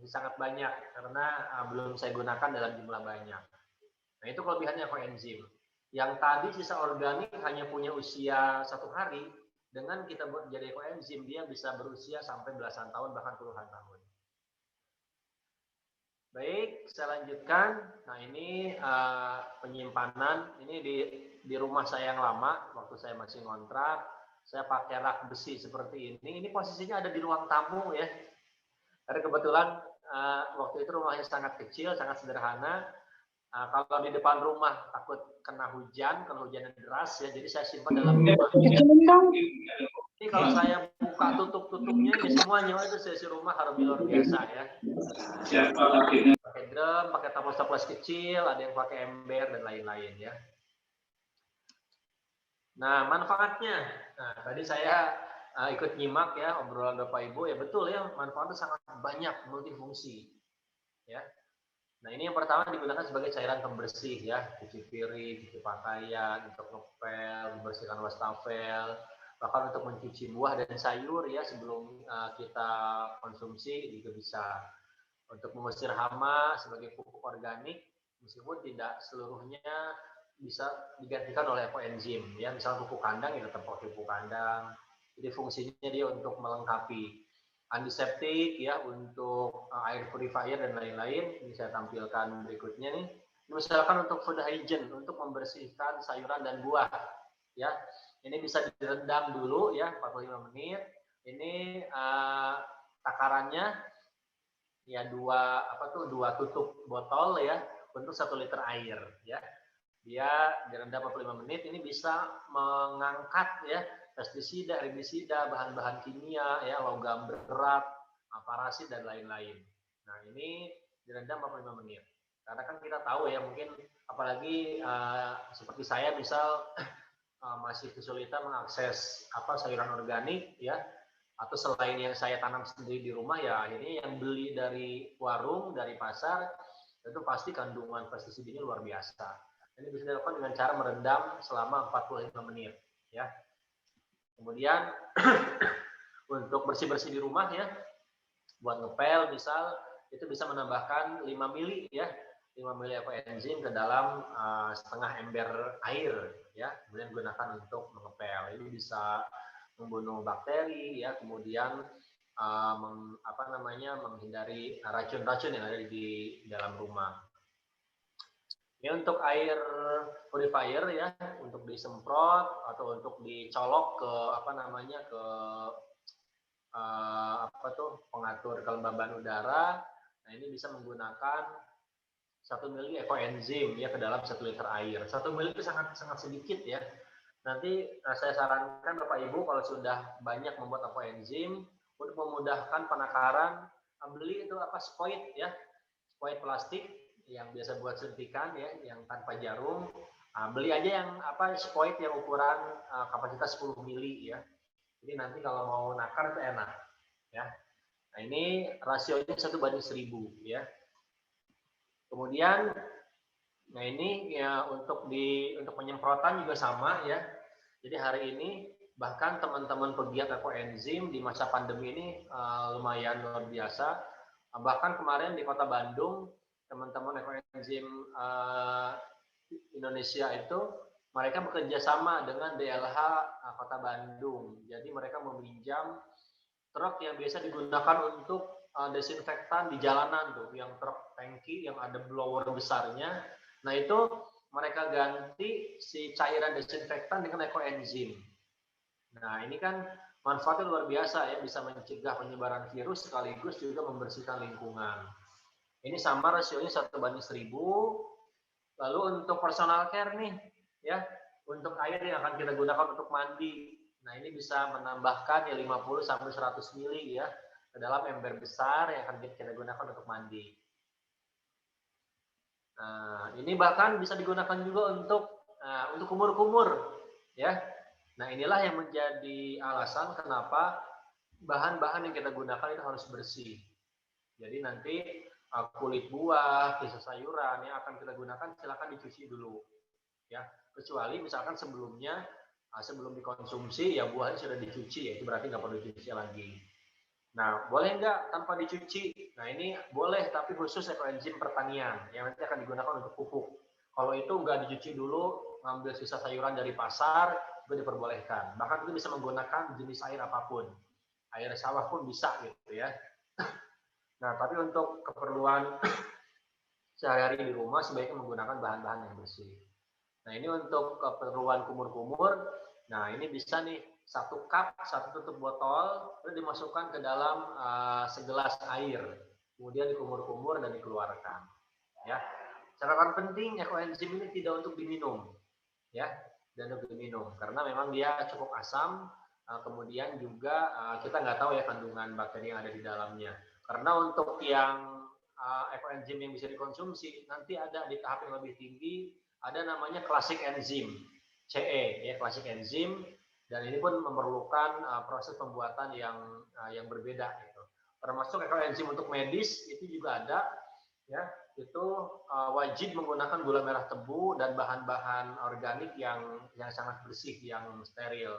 Sangat banyak karena belum saya gunakan dalam jumlah banyak. Nah itu kelebihannya ekoenzim. Yang tadi sisa organik hanya punya usia 1 hari, dengan kita buat jadi ekoenzim dia bisa berusia sampai belasan tahun bahkan puluhan tahun. Baik, saya lanjutkan. Nah ini penyimpanan. Ini di rumah saya yang lama waktu saya masih ngontrak. Saya pakai rak besi seperti ini. Ini posisinya ada di ruang tamu ya. Karena kebetulan waktu itu rumahnya sangat kecil, sangat sederhana. Kalau di depan rumah takut kena hujan, kalau hujannya deras ya, jadi saya simpan dalam rumah. Ini kalau saya buka tutupnya ini semuanya itu sesi rumah harus luar biasa ya. Pakai drum, pakai toples-toples kecil, ada yang pakai ember dan lain-lain ya. Nah manfaatnya, tadi saya ikut nyimak ya obrolan Bapak Ibu ya, betul ya, manfaatnya sangat banyak, multifungsi ya. Nah, ini yang pertama digunakan sebagai cairan pembersih ya, cuci piring, cuci pakaian, untuk ngepel, membersihkan wastafel, bahkan untuk mencuci buah dan sayur ya sebelum kita konsumsi juga bisa. Untuk mengusir hama sebagai pupuk organik, meskipun tidak seluruhnya bisa digantikan oleh ekoenzim ya, misalnya pupuk kandang ya tetap pakai pupuk kandang. Jadi fungsinya dia untuk melengkapi. Antiseptik ya untuk air purifier dan lain-lain. Ini saya tampilkan berikutnya nih. Misalkan untuk food hygiene, untuk membersihkan sayuran dan buah ya. Ini bisa direndam dulu ya 45 menit. Ini takarannya ya dua tutup botol ya untuk 1 liter air ya. Dia direndam 45 menit, ini bisa mengangkat ya pestisida, herbisida, bahan-bahan kimia, ya, logam berat, parasit dan lain-lain. Nah, ini direndam 45 menit. Karena kan kita tahu ya, mungkin apalagi seperti saya misal masih kesulitan mengakses sayuran organik ya, atau selain yang saya tanam sendiri di rumah ya, akhirnya yang beli dari warung, dari pasar, itu pasti kandungan pestisidanya luar biasa. Ini bisa dilakukan dengan cara merendam selama 45 menit ya. Kemudian untuk bersih-bersih di rumah ya, buat ngepel misal, itu bisa menambahkan 5 mili ya, 5 mili ekoenzim ke dalam setengah ember air ya, kemudian gunakan untuk mengepel. Ini bisa membunuh bakteri ya, kemudian menghindari racun-racun yang ada di dalam rumah. Ini untuk air purifier ya, untuk disemprot atau untuk dicolok ke pengatur kelembaban udara. Nah, ini bisa menggunakan 1 mili ekoenzim ya ke dalam 1 liter air. 1 mili itu sangat sedikit ya. Nanti saya sarankan Bapak Ibu kalau sudah banyak membuat ekoenzim untuk memudahkan penakaran, beli itu spoit ya, spoit plastik yang biasa buat suntikan ya, yang tanpa jarum. Beli aja yang spoit yang ukuran kapasitas 10 mili ya. Jadi nanti kalau mau nakar itu enak ya. Nah, ini rasionya 1:1000 ya. Kemudian nah ini ya untuk penyemprotan juga sama ya. Jadi hari ini bahkan teman-teman pegiat ekoenzim di masa pandemi ini lumayan luar biasa. Bahkan kemarin di Kota Bandung teman-teman ekoenzim Indonesia itu mereka bekerja sama dengan DLH Kota Bandung. Jadi mereka meminjam truk yang biasa digunakan untuk desinfektan di jalanan tuh, yang truk tangki yang ada blower besarnya. Nah, itu mereka ganti si cairan desinfektan dengan ekoenzim. Nah, ini kan manfaatnya luar biasa ya, bisa mencegah penyebaran virus sekaligus juga membersihkan lingkungan. Ini sama rasionya 1:1000. Lalu untuk personal care nih, ya, untuk air yang akan kita gunakan untuk mandi. Nah, ini bisa menambahkan ya 50 sampai 100 mili ya ke dalam ember besar yang akan kita gunakan untuk mandi. Nah, ini bahkan bisa digunakan juga untuk kumur-kumur, ya. Nah, inilah yang menjadi alasan kenapa bahan-bahan yang kita gunakan itu harus bersih. Jadi nanti kulit buah, sisa sayuran yang akan kita gunakan silakan dicuci dulu, ya. Kecuali misalkan sebelumnya sebelum dikonsumsi ya buahnya sudah dicuci, ya itu berarti nggak perlu dicuci lagi. Nah, boleh nggak tanpa dicuci? Nah, ini boleh, tapi khusus ekoenzim pertanian yang nanti akan digunakan untuk pupuk. Kalau itu nggak dicuci dulu, ngambil sisa sayuran dari pasar itu diperbolehkan. Bahkan itu bisa menggunakan jenis air apapun, air sawah pun bisa gitu ya. Nah, tapi untuk keperluan sehari-hari di rumah sebaiknya menggunakan bahan-bahan yang bersih. Nah, ini untuk keperluan kumur-kumur. Nah, ini bisa nih 1 cup, 1 tutup botol, itu dimasukkan ke dalam segelas air. Kemudian dikumur-kumur dan dikeluarkan. Ya. Catatan penting, ekoenzim ini tidak untuk diminum. Ya, dan untuk diminum. Karena memang dia cukup asam. Kemudian juga kita nggak tahu ya kandungan bakteri yang ada di dalamnya. Karena untuk yang ekoenzim yang bisa dikonsumsi, nanti ada di tahap yang lebih tinggi, ada namanya classic enzim, CE, ya classic enzim, dan ini pun memerlukan proses pembuatan yang berbeda. Gitu. Termasuk ekoenzim untuk medis, itu juga ada, ya itu wajib menggunakan gula merah tebu dan bahan-bahan organik yang sangat bersih, yang steril.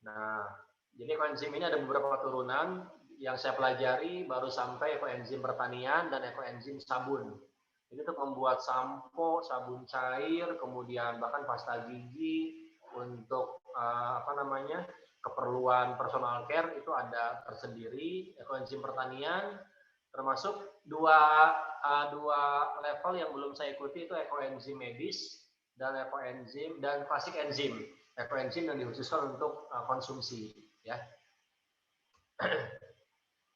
Nah, jadi ekoenzim ini ada beberapa turunan yang saya pelajari baru sampai ekoenzim pertanian dan ekoenzim sabun. Ini untuk membuat sampo, sabun cair, kemudian bahkan pasta gigi untuk keperluan personal care itu ada tersendiri. Ekoenzim pertanian termasuk dua level yang belum saya ikuti itu ekoenzim medis dan ekoenzim dan klasik enzim. Ekoenzim yang dikhususkan untuk konsumsi, ya.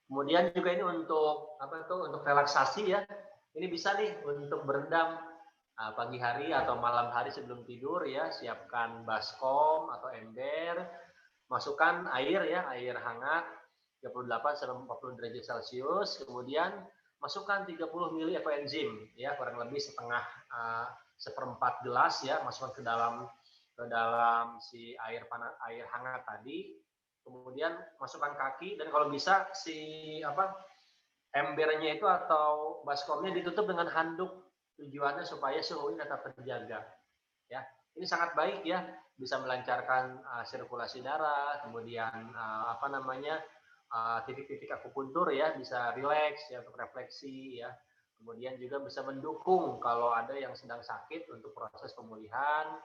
Kemudian juga ini untuk untuk relaksasi, ya. Ini bisa nih untuk berendam pagi hari atau malam hari sebelum tidur, ya. Siapkan baskom atau ember, masukkan air, ya, air hangat 38 sampai 40 derajat Celcius, kemudian masukkan 30 ml ekoenzim, ya, kurang lebih seperempat gelas, ya, masukkan ke dalam si air hangat tadi. Kemudian masukkan kaki dan kalau bisa embernya itu atau baskomnya ditutup dengan handuk, tujuannya supaya suhunya tetap terjaga, ya. Ini sangat baik, ya, bisa melancarkan sirkulasi darah, kemudian titik-titik akupuntur, ya, bisa rileks, ya, untuk refleksi, ya. Kemudian juga bisa mendukung kalau ada yang sedang sakit untuk proses pemulihan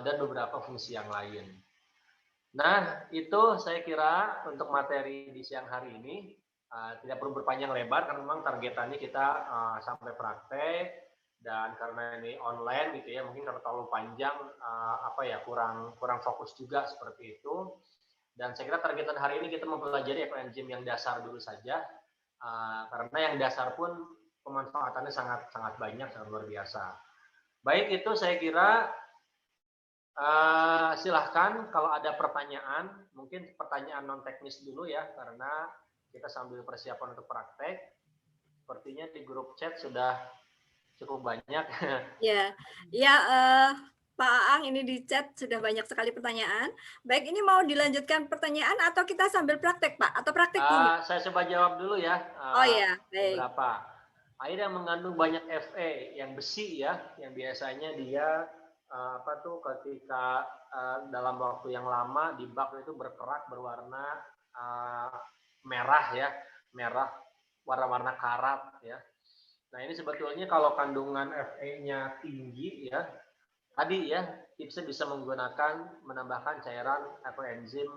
dan beberapa fungsi yang lain. Nah, itu saya kira untuk materi di siang hari ini tidak perlu berpanjang lebar karena memang targetannya kita sampai praktek, dan karena ini online gitu, ya, mungkin kalau terlalu panjang kurang fokus juga seperti itu. Dan saya kira targetan hari ini kita mempelajari ekoenzim yang dasar dulu saja, karena yang dasar pun pemanfaatannya sangat banyak, sangat luar biasa. Baik, itu saya kira silahkan kalau ada pertanyaan, mungkin pertanyaan non teknis dulu, ya, karena kita sambil persiapan untuk praktek. Sepertinya di grup chat sudah cukup banyak. Ya, Pak Aang, ini di chat sudah banyak sekali pertanyaan. Baik, ini mau dilanjutkan pertanyaan atau kita sambil praktek, Pak? Atau praktek dulu? Saya coba jawab dulu, ya. Oh ya, baik. Beberapa. Air yang mengandung banyak Fe, yang besi, ya, yang biasanya dia ketika dalam waktu yang lama di bak itu berkerak berwarna merah, ya, merah, warna-warna karat, ya. Nah, ini sebetulnya kalau kandungan Fe-nya tinggi, ya, tadi, ya, tipsnya bisa menambahkan cairan ekoenzim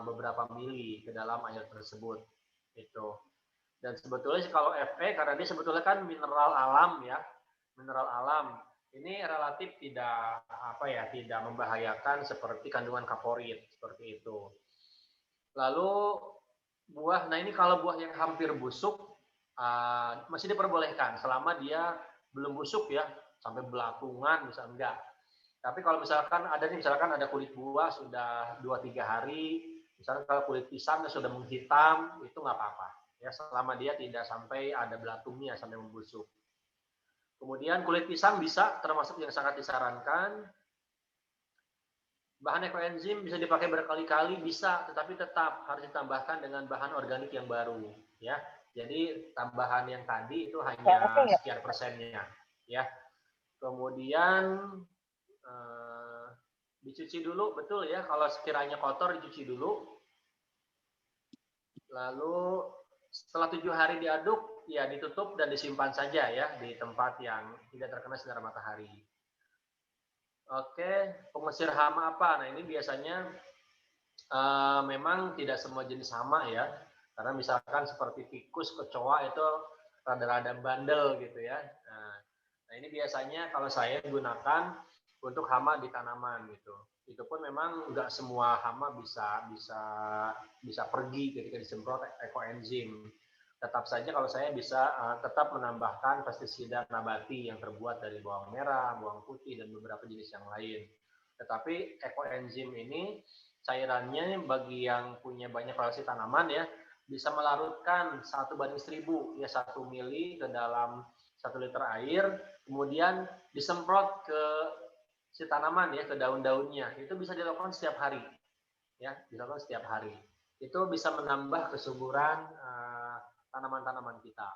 beberapa mili ke dalam air tersebut, itu. Dan sebetulnya kalau Fe, karena dia sebetulnya kan mineral alam, ya, mineral alam, ini relatif tidak membahayakan seperti kandungan kaporit seperti itu. Lalu buah, nah ini kalau buah yang hampir busuk masih diperbolehkan selama dia belum busuk, ya, sampai belatungan misalnya enggak. Tapi kalau misalkan ada kulit buah sudah 2-3 hari, misalnya kalau kulit pisang sudah menghitam, itu nggak apa-apa, ya, selama dia tidak sampai ada belatungnya sampai membusuk. Kemudian kulit pisang bisa termasuk yang sangat disarankan. Bahan ekoenzim bisa dipakai berkali-kali, bisa, tetapi tetap harus ditambahkan dengan bahan organik yang baru, ya. Jadi tambahan yang tadi itu hanya sekian persennya, ya. Kemudian dicuci dulu, betul, ya, kalau sekiranya kotor dicuci dulu. Lalu setelah 7 hari diaduk, ya, ditutup dan disimpan saja, ya, di tempat yang tidak terkena sinar matahari. Oke, pengusir hama apa? Nah, ini biasanya memang tidak semua jenis hama, ya, karena misalkan seperti tikus, kecoa itu rada-rada bandel gitu, ya. Nah, ini biasanya kalau saya gunakan untuk hama di tanaman gitu. Itu pun memang nggak semua hama bisa pergi ketika disemprot ekoenzim. Tetap saja kalau saya bisa tetap menambahkan pestisida nabati yang terbuat dari bawang merah, bawang putih, dan beberapa jenis yang lain. Tetapi ekoenzim ini cairannya bagi yang punya banyak variasi tanaman, ya, bisa melarutkan 1:1000, ya, 1 mili ke dalam 1 liter air, kemudian disemprot ke si tanaman, ya, ke daun-daunnya. Itu bisa dilakukan setiap hari, ya, dilakukan setiap hari. Itu bisa menambah kesuburan tanaman-tanaman kita.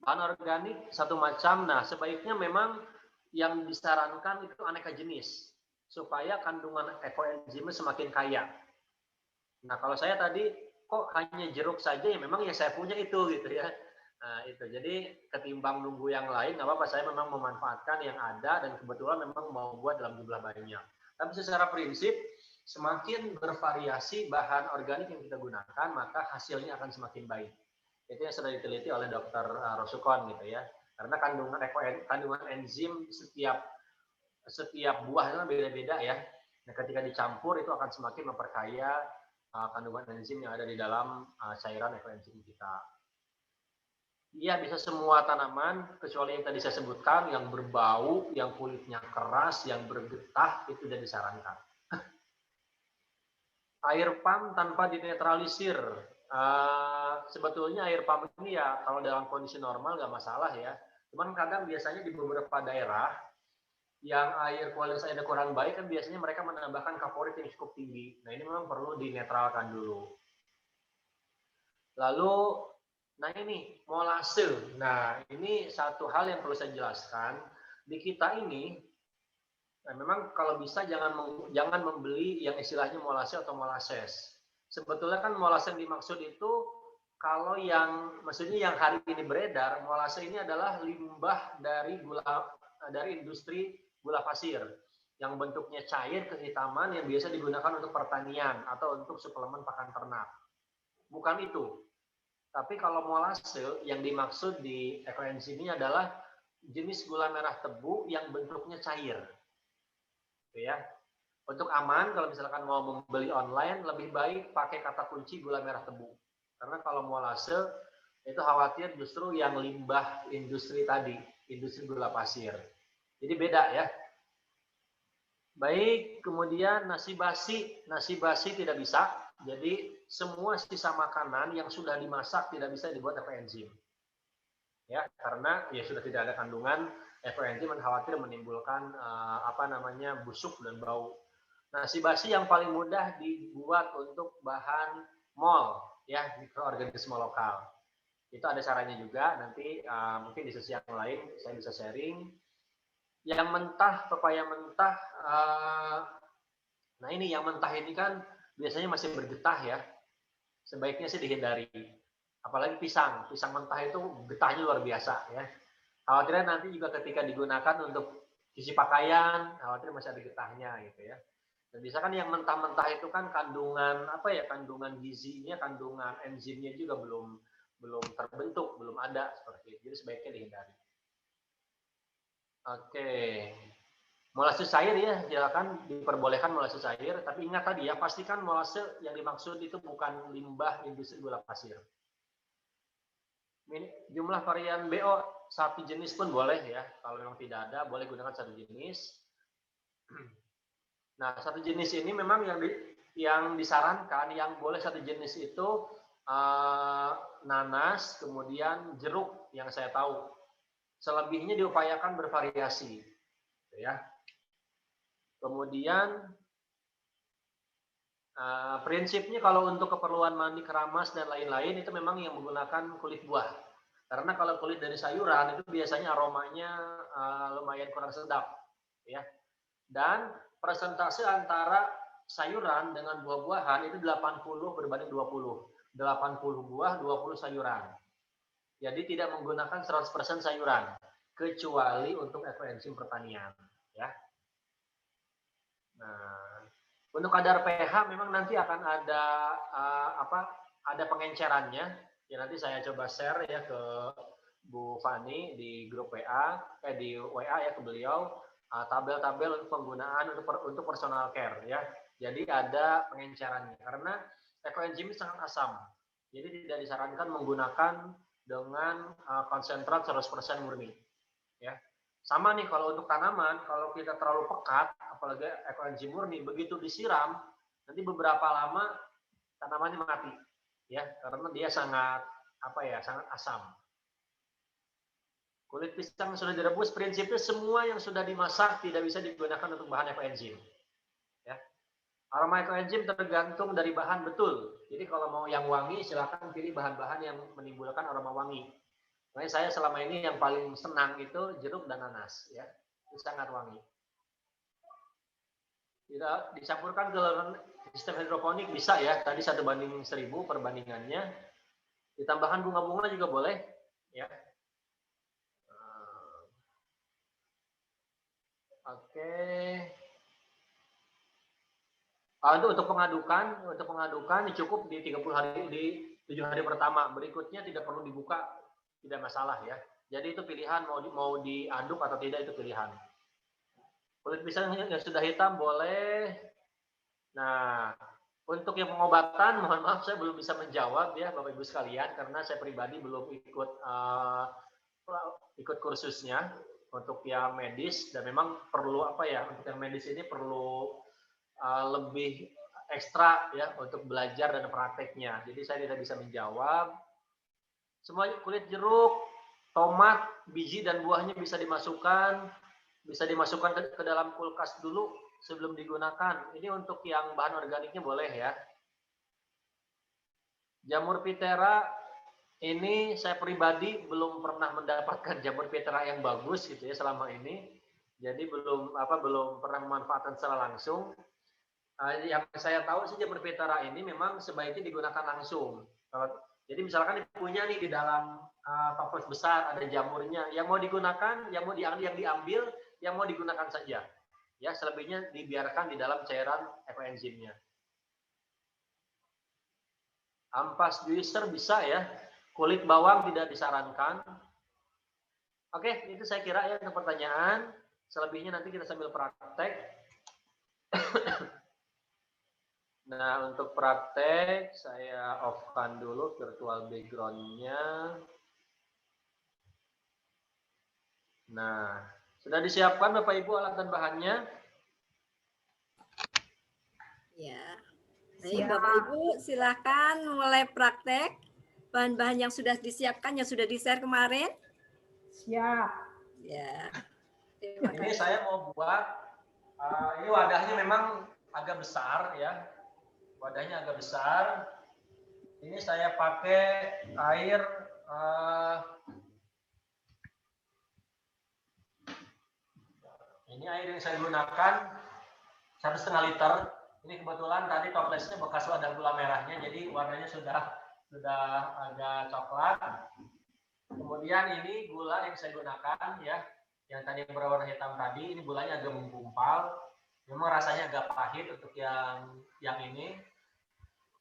bahan organik satu macam. Nah, sebaiknya memang yang disarankan itu aneka jenis supaya kandungan ekoenzimnya semakin kaya. Nah, kalau saya tadi kok hanya jeruk saja, ya memang yang saya punya itu gitu ya. Nah, itu. Jadi ketimbang nunggu yang lain, nggak apa-apa, saya memang memanfaatkan yang ada dan kebetulan memang mau buat dalam jumlah banyak. Tapi secara prinsip, semakin bervariasi bahan organik yang kita gunakan, maka hasilnya akan semakin baik. Itu yang sudah diteliti oleh Dr. Rosukon gitu ya. Karena kandungan enzim setiap buah itu beda-beda ya. Nah, ketika dicampur itu akan semakin memperkaya kandungan enzim yang ada di dalam cairan ekoenzim kita. Iya, bisa semua tanaman kecuali yang tadi saya sebutkan, yang berbau, yang kulitnya keras, yang bergetah, itu tidak disarankan. Air pump tanpa dinetralisir. Sebetulnya air pump ini ya kalau dalam kondisi normal nggak masalah ya. Cuman kadang biasanya di beberapa daerah yang air kualitas airnya kurang baik kan biasanya mereka menambahkan kaporit yang cukup tinggi. Nah, ini memang perlu dinetralkan dulu. Lalu, nah ini molase. Nah, ini satu hal yang perlu saya jelaskan. Di kita ini, nah memang kalau bisa jangan membeli yang istilahnya molase atau molases. Sebetulnya kan molase yang dimaksud itu kalau maksudnya yang hari ini beredar, molase ini adalah limbah dari industri gula pasir yang bentuknya cair kehitaman yang biasa digunakan untuk pertanian atau untuk suplemen pakan ternak. Bukan itu. Tapi kalau molase yang dimaksud di ekoenzim ini adalah jenis gula merah tebu yang bentuknya cair. Oke ya. Untuk aman, kalau misalkan mau membeli online, lebih baik pakai kata kunci gula merah tebu. Karena kalau molase, itu khawatir justru yang limbah industri tadi, industri gula pasir. Jadi beda ya. Baik, kemudian nasi basi tidak bisa. Jadi semua sisa makanan yang sudah dimasak tidak bisa dibuat ekoenzim. Ya, karena ya sudah tidak ada kandungan ekoenzim dan khawatir menimbulkan busuk dan bau. Nasi basi yang paling mudah dibuat untuk bahan MOL ya, mikroorganisme lokal. Itu ada caranya juga, nanti mungkin di sesi yang lain saya bisa sharing. Yang mentah, pepaya mentah, nah ini yang mentah ini kan biasanya masih bergetah ya, sebaiknya sih dihindari. Apalagi pisang mentah itu getahnya luar biasa ya. Khawatirnya nanti juga ketika digunakan untuk cuci pakaian, khawatir masih ada getahnya gitu ya. Dan bisa kan yang mentah-mentah itu kan kandungan kandungan gizinya, kandungan enzimnya juga belum terbentuk, belum ada seperti itu. Jadi sebaiknya dihindari. Oke. Molase cair ya, silakan diperbolehkan molase cair, tapi ingat tadi ya, pastikan molase yang dimaksud itu bukan limbah industri gula pasir. Jumlah varian BO satu jenis pun boleh ya, kalau memang tidak ada boleh gunakan satu jenis. Nah, satu jenis ini memang yang disarankan, yang boleh satu jenis itu nanas, kemudian jeruk yang saya tahu. Selebihnya diupayakan bervariasi, ya. Kemudian prinsipnya kalau untuk keperluan mandi, keramas dan lain-lain itu memang yang menggunakan kulit buah. Karena kalau kulit dari sayuran itu biasanya aromanya lumayan kurang sedap, ya. Dan persentase antara sayuran dengan buah-buahan itu 80 berbanding 20. 80 buah, 20 sayuran. Jadi tidak menggunakan 100% sayuran, kecuali untuk ekoenzim pertanian. Ya. Nah, untuk kadar pH memang nanti akan ada pengencerannya. Ya nanti saya coba share ya ke Bu Fani di grup WA, di WA ya ke beliau tabel-tabel untuk penggunaan untuk personal care ya. Jadi ada pengencerannya karena ekoenzim ini sangat asam. Jadi tidak disarankan menggunakan dengan konsentrat 100% murni. Ya. Sama nih kalau untuk tanaman, kalau kita terlalu pekat, apalagi ekoenzim murni, begitu disiram, nanti beberapa lama tanamannya mati. Ya, karena dia sangat sangat asam. Kulit pisang yang sudah direbus, prinsipnya semua yang sudah dimasak tidak bisa digunakan untuk bahan ekoenzim. Ya. Aroma ekoenzim tergantung dari bahan betul. Jadi kalau mau yang wangi, silakan pilih bahan-bahan yang menimbulkan aroma wangi. Makanya saya selama ini yang paling senang itu jeruk dan nanas, ya. Itu sangat wangi. Tidak dicampurkan ke sistem hidroponik bisa ya. Tadi 1:1000 perbandingannya. Ditambahkan bunga-bunga juga boleh, ya. Oke. Untuk pengadukan cukup di 30 hari di 7 hari pertama. Berikutnya tidak perlu dibuka, tidak masalah ya. Jadi itu pilihan mau diaduk atau tidak itu pilihan. Kulit pisang yang sudah hitam boleh. Nah, untuk yang pengobatan, mohon maaf saya belum bisa menjawab ya Bapak Ibu sekalian karena saya pribadi belum ikut kursusnya untuk yang medis dan memang perlu untuk yang medis ini perlu lebih ekstra ya untuk belajar dan prakteknya. Jadi saya tidak bisa menjawab. Semua kulit jeruk, tomat, biji dan buahnya bisa dimasukkan ke dalam kulkas dulu sebelum digunakan. Ini untuk yang bahan organiknya boleh ya. Jamur pitera ini saya pribadi belum pernah mendapatkan jamur pitera yang bagus gitu ya selama ini. Jadi belum pernah memanfaatkan secara langsung. Yang saya tahu sih jamur pitera ini memang sebaiknya digunakan langsung. Jadi misalkan punya nih di dalam toples besar ada jamurnya, yang mau digunakan, yang diambil, yang mau digunakan saja. Ya, selebihnya dibiarkan di dalam cairan ekoenzimnya. Ampas juicer bisa ya. Kulit bawang tidak disarankan. Oke, itu saya kira ya untuk pertanyaan. Selebihnya nanti kita sambil praktek. Nah, untuk praktek, saya off-kan dulu virtual background-nya. Nah, sudah disiapkan Bapak Ibu alat dan bahannya? Ya. Baik, Bapak Ibu silakan mulai praktek. Bahan-bahan yang sudah disiapkan, yang sudah di-share kemarin. Siap. Ya. Ini saya mau buat, ini wadahnya memang agak besar ya. Wadahnya agak besar. Ini saya pakai air ini air yang saya gunakan 1,5 liter. Ini kebetulan tadi toplesnya bekas wadah gula merahnya, jadi warnanya sudah agak coklat. Kemudian ini gula yang saya gunakan ya, yang tadi berwarna hitam tadi, ini gulanya agak menggumpal. Memang rasanya agak pahit untuk yang ini.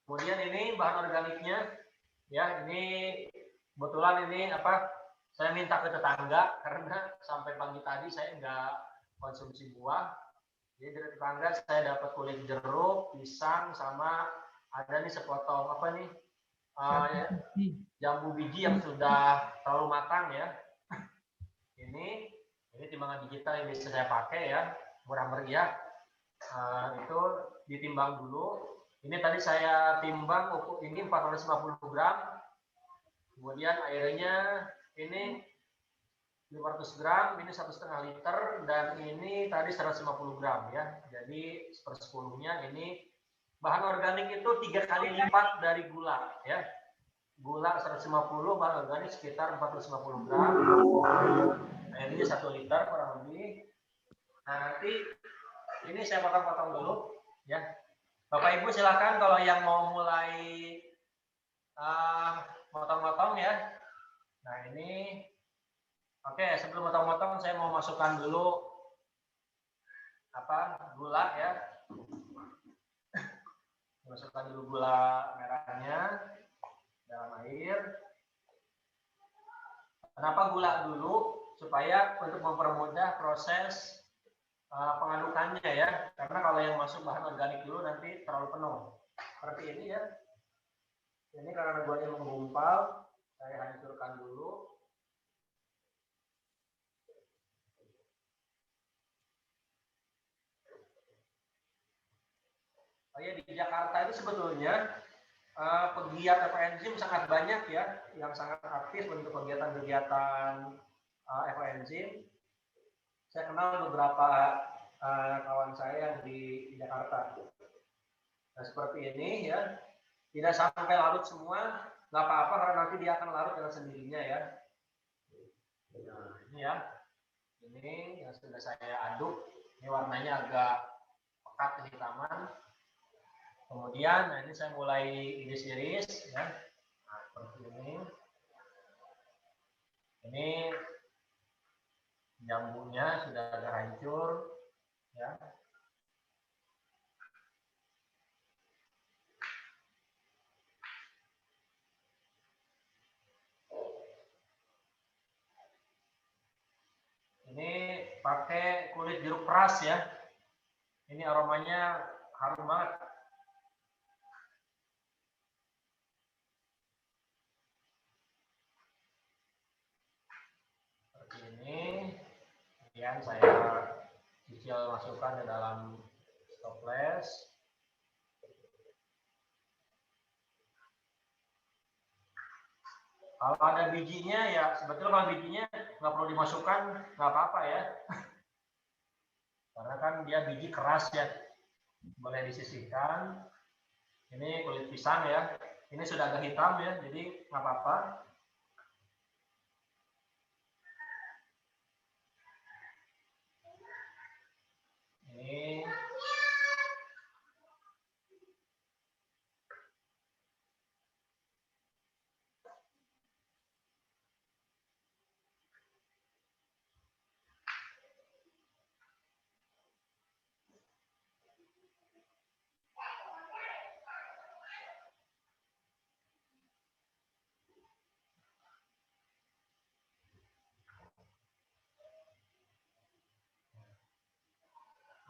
Kemudian ini bahan organiknya, ya ini kebetulan ini saya minta ke tetangga karena sampai pagi tadi saya nggak konsumsi buah. Jadi dari tetangga saya dapat kulit jeruk, pisang, sama ada nih sepotong jambu biji yang sudah terlalu matang ya. Ini timbangan digital yang bisa saya pakai ya, murah meriah. Itu ditimbang dulu. Ini tadi saya timbang ini 450 gram. Kemudian airnya ini 500 gram, ini 1,5 liter, dan ini tadi 150 gram ya. Jadi 1/10-nya ini bahan organik itu 3 kali lipat dari gula ya. Gula 150, bahan organik sekitar 450 gram. Airnya 1 liter kurang lebih. Nah nanti ini saya potong-potong dulu ya. Bapak Ibu silakan kalau yang mau mulai motong-motong ya. Nah ini, oke sebelum motong-motong saya mau masukkan dulu gula ya. Masukkan dulu gula merahnya dalam air. Kenapa gula dulu? Supaya untuk mempermudah proses pengadukannya ya, karena kalau yang masuk bahan organik dulu nanti terlalu penuh. Seperti ini ya. Ini karena gulanya menggumpal, saya hancurkan dulu. Oh ya, di Jakarta itu sebetulnya pegiat ekoenzim sangat banyak ya, yang sangat aktif untuk kegiatan-kegiatan ekoenzim. Saya kenal beberapa kawan saya yang di Jakarta. Nah, seperti ini ya. Tidak sampai larut semua, nggak apa-apa karena nanti dia akan larut dengan sendirinya ya. Nah, ini ya. Ini yang sudah saya aduk. Ini warnanya agak pekat kehitaman. Kemudian, nah ini saya mulai iris-iris ya. Nah, seperti ini. Ini jambunya sudah agak hancur ya. Ini pakai kulit jeruk keras ya. Ini aromanya harum banget. Seperti ini. Kemudian saya cicil masukkan ke dalam toples. Kalau ada bijinya ya sebetulnya kalau bijinya nggak perlu dimasukkan, nggak apa-apa ya. Karena kan dia biji keras ya. Boleh disisihkan. Ini kulit pisang ya. Ini sudah agak hitam ya, jadi nggak apa-apa.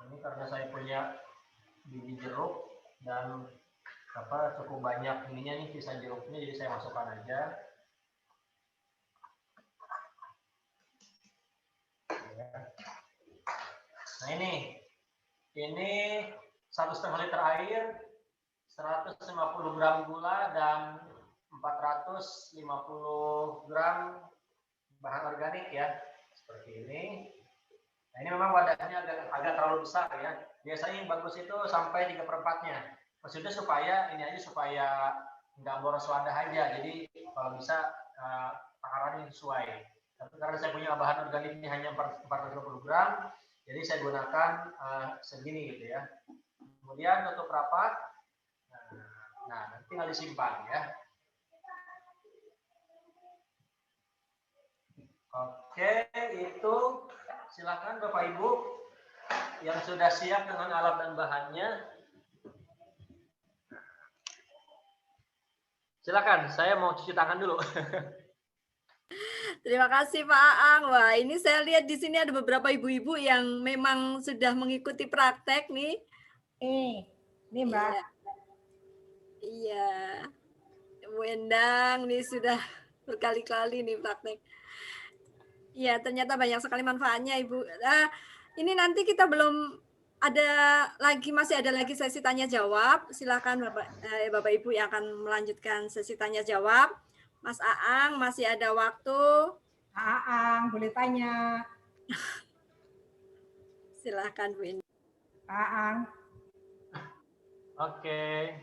Ini karena saya punya biji jeruk dan cukup banyak ininya nih sisa jeruknya, jadi saya masukkan aja. Nah ini 1,5 liter air, 150 gram gula dan 450 gram bahan organik ya, seperti ini. Nah ini memang wadahnya agak terlalu besar ya. Biasanya yang bagus itu sampai 3/4-nya. Maksudnya supaya nggak boros wadah aja. Jadi kalau bisa takarannya sesuai. Tapi karena saya punya bahan organik ini hanya 450 gram, jadi saya gunakan segini gitu ya. Kemudian tutup rapat. Nah, nanti tinggal disimpan ya. Oke, itu silakan Bapak Ibu yang sudah siap dengan alat dan bahannya. Silakan, saya mau cuci tangan dulu. Terima kasih Pak Aang. Wah, ini saya lihat di sini ada beberapa ibu-ibu yang memang sudah mengikuti praktek nih. Ini Mbak. Iya. Bu Endang nih sudah berkali-kali nih praktek. Iya, ternyata banyak sekali manfaatnya, Ibu. Ini nanti kita belum masih ada lagi sesi tanya jawab. Silakan Bapak Ibu yang akan melanjutkan sesi tanya jawab. Mas Aang masih ada waktu. Aang, boleh tanya. Silakan Bu Endang. Aang. Oke.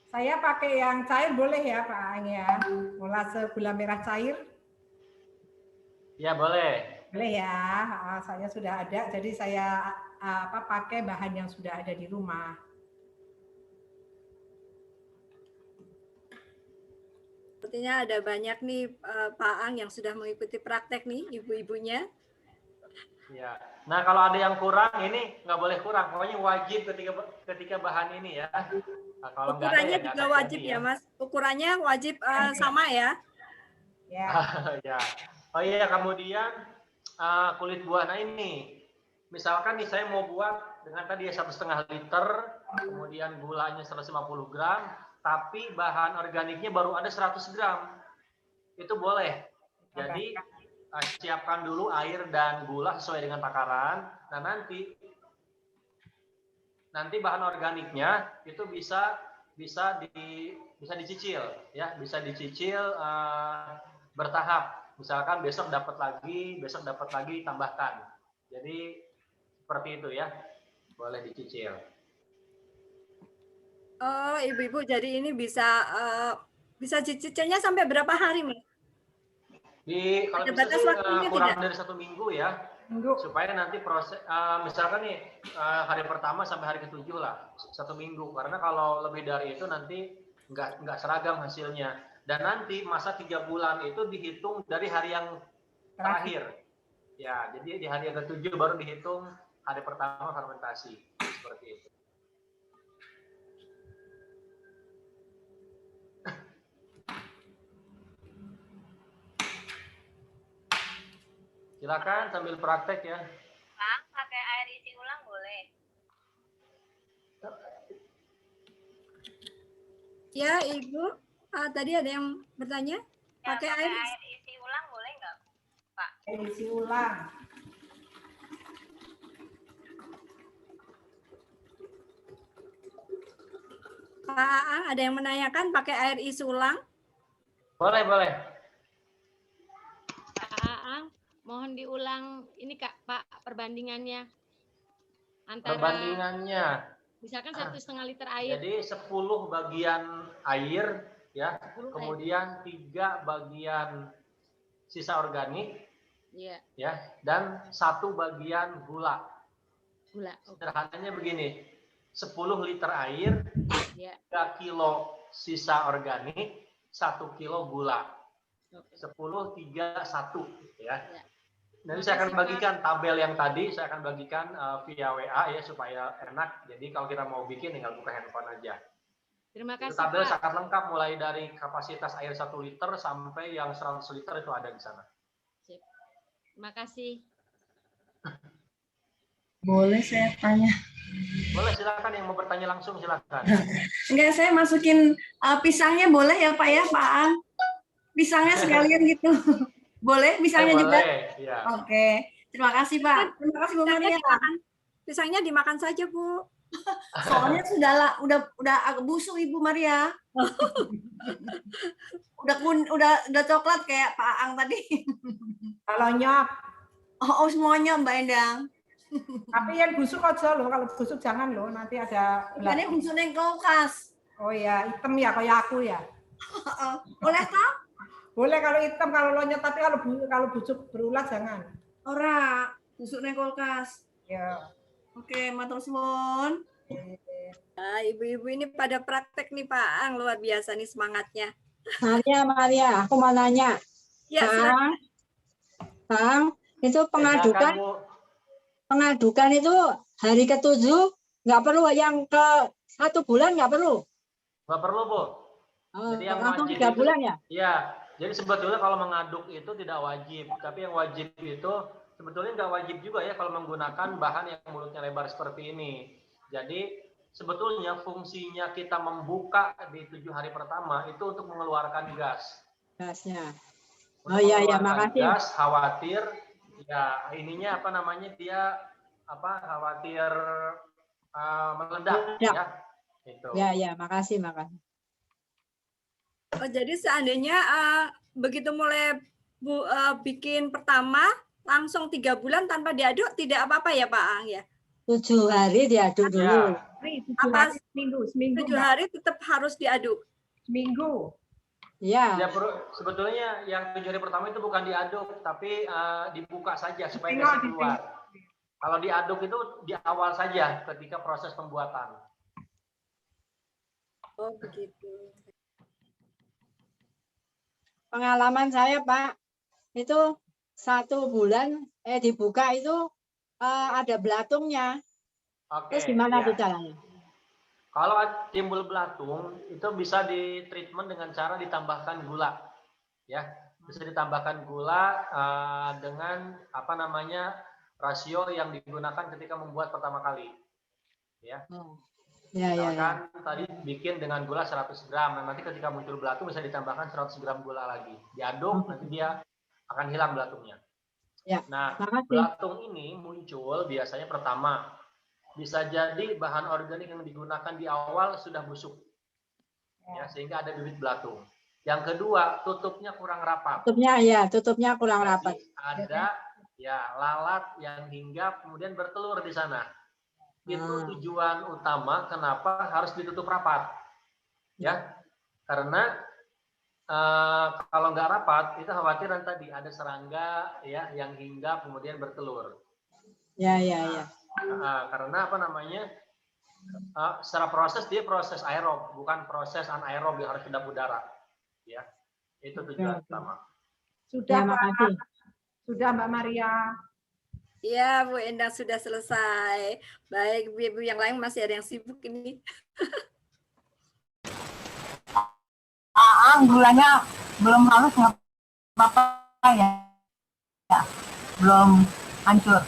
Saya pakai yang cair boleh ya Pak Aang ya? Molase gula merah cair. Ya boleh. Boleh ya, saya sudah ada, jadi saya pakai bahan yang sudah ada di rumah. Sepertinya ada banyak nih Pak Aang yang sudah mengikuti praktek nih, ibu-ibunya. Ya. Nah kalau ada yang kurang, ini nggak boleh kurang, pokoknya wajib ketika bahan ini ya. Nah, kalau ukurannya nggak ada, juga wajib ya Mas, ukurannya wajib sama ya. Ya. Ya. Oh iya, kemudian kulit buah. Nah ini, misalkan nih saya mau buat dengan tadi 1,5 liter, kemudian gulanya 150 gram, tapi bahan organiknya baru ada 100 gram. Itu boleh. Jadi siapkan dulu air dan gula sesuai dengan takaran. Nah nanti bahan organiknya itu bisa dicicil ya, bisa dicicil bertahap. Misalkan besok dapat lagi, tambahkan. Jadi seperti itu ya, boleh dicicil. Oh, ibu-ibu, jadi ini bisa cicilnya sampai berapa hari, Mas? Kalau Ada bisa batas sih waktunya kurang tidak? dari 1 minggu ya, supaya nanti proses misalkan nih hari pertama sampai hari ke-7 lah, 1 minggu. Karena kalau lebih dari itu nanti nggak seragam hasilnya. Dan nanti masa 3 bulan itu dihitung dari hari yang terakhir. Ya, jadi di hari yang ke-7 baru dihitung hari pertama fermentasi. Seperti itu. Silakan sambil praktek ya. Bang, pakai air isi ulang boleh? Ya, Ibu. Tadi ada yang bertanya? Ya, Pakai pakai air. air isi ulang boleh nggak, Pak? Isi ulang. Pak Aang, ada yang menanyakan pakai air isi ulang? Boleh, boleh. Pak Aang, mohon diulang ini Kak, Pak, perbandingannya antara Perbandingannya. misalkan 1,5 liter air. Jadi 10 bagian air ya, 10 kemudian 3 bagian sisa organik Iya, ya, dan 1 bagian gula. gula. Oke. Sederhananya begini, 10 liter air, Ya. 3 kilo sisa organik, 1 kilo gula. Oke. 10, 3, 1 ya. Ya. Nanti saya akan bagikan tabel yang tadi, saya akan bagikan via WA ya supaya enak. Jadi kalau kita mau bikin tinggal buka handphone aja. Terima Itu kasih tabel Pak. sangat lengkap mulai dari kapasitas air 1 liter sampai yang 100 liter itu ada di sana. Sip. Terima kasih. Boleh saya tanya? Boleh, silakan yang mau bertanya langsung silakan. Enggak, saya masukin pisangnya boleh ya Pak ya, Pak Ang? Pisangnya sekalian gitu. Boleh pisangnya juga? Boleh, ya. Oke. Terima kasih Pak. Terima kasih Bu Maria. Pisangnya dimakan saja, Bu. Soalnya udah agak busuk Ibu Maria. udah coklat kayak Pak Ang tadi. Kalau nyok. Oh, semuanya Mbak Endang. Tapi yang busuk aja loh, kalau busuk jangan loh, nanti ada. Ini busuk neng kulkas. Oh ya, hitam ya kayak aku ya. Boleh toh? Boleh kalau hitam, kalau lonyot, tapi kalau busuk berulat jangan. Ora, busuk neng kulkas. Ya. Oke, matur suwun. Nah, ibu-ibu ini pada praktek nih Pak Ang, luar biasa nih semangatnya. Maria, aku mau nanya. Ya, Bang, itu pengadukan itu hari ke-7 nggak perlu, yang ke 1 bulan nggak perlu? Nggak perlu, Bu. Jadi yang langsung wajib 3 bulan ya? Iya, jadi sebetulnya kalau mengaduk itu tidak wajib, tapi yang wajib itu sebetulnya nggak wajib juga ya kalau menggunakan bahan yang mulutnya lebar seperti ini. Jadi sebetulnya fungsinya kita membuka di 7 hari pertama itu untuk mengeluarkan gas. Gasnya. Untuk iya, mengeluarkan makasih. gas, khawatir ya ininya apa namanya dia khawatir meledak ya. Itu. Ya, makasih. Oh, jadi seandainya begitu mulai bikin pertama langsung 3 bulan tanpa diaduk tidak apa-apa ya Pak Ang ya? 7 hari diaduk dulu. Apa seminggu 7 hari tetap harus diaduk? Seminggu. Ya. Sebetulnya yang 7 hari pertama itu bukan diaduk, tapi dibuka saja supaya gasnya keluar. Kalau diaduk itu di awal saja ketika proses pembuatan. Oh begitu. Pengalaman saya Pak, itu 1 bulan dibuka itu ada belatungnya. Oke, terus gimana ya. tuh caranya? Kalau timbul belatung itu bisa ditreatment dengan cara ditambahkan gula, ya bisa ditambahkan gula dengan rasio yang digunakan ketika membuat pertama kali, ya. Misalkan tadi bikin dengan gula 100 gram, nanti ketika muncul belatung bisa ditambahkan 100 gram gula lagi, diaduk nanti dia akan hilang belatungnya. Ya. Nah, belatung ini muncul biasanya pertama. Bisa jadi bahan organik yang digunakan di awal sudah busuk, ya, sehingga ada bibit belatung. Yang kedua, tutupnya kurang rapat. Tutupnya kurang rapat. Ada lalat yang hinggap kemudian bertelur di sana. Itu tujuan utama kenapa harus ditutup rapat, ya, karena Kalau nggak rapat, itu khawatiran tadi ada serangga ya yang hinggap kemudian bertelur. Ya. Karena apa namanya? Secara proses dia proses aerob, bukan proses anaerob yang harus kedap udara. Ya, itu tujuan utama. Sudah, Terima Pak. kasih. Sudah, Mbak Maria. Ya, Bu Endang sudah selesai. Baik, ibu-ibu yang lain masih ada yang sibuk ini. Gulanya belum halus nggak apa-apa ya? Belum hancur.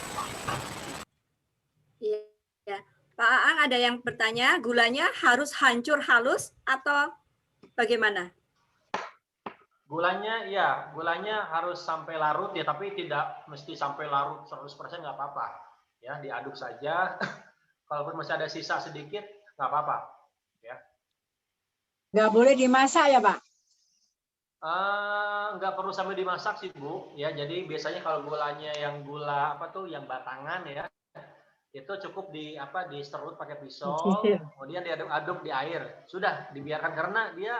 Iya. Pak Aang ada yang bertanya, gulanya harus hancur halus atau bagaimana? Gulanya harus sampai larut ya, tapi tidak mesti sampai larut 100% nggak apa-apa. Ya, diaduk saja. Kalaupun masih ada sisa sedikit, nggak apa-apa. Ya. Nggak boleh dimasak ya, Pak? Nggak perlu sampai dimasak sih, Bu. Ya, jadi biasanya kalau gulanya yang gula yang batangan ya, itu cukup diserut pakai pisau, kemudian diaduk-aduk di air. Sudah dibiarkan karena dia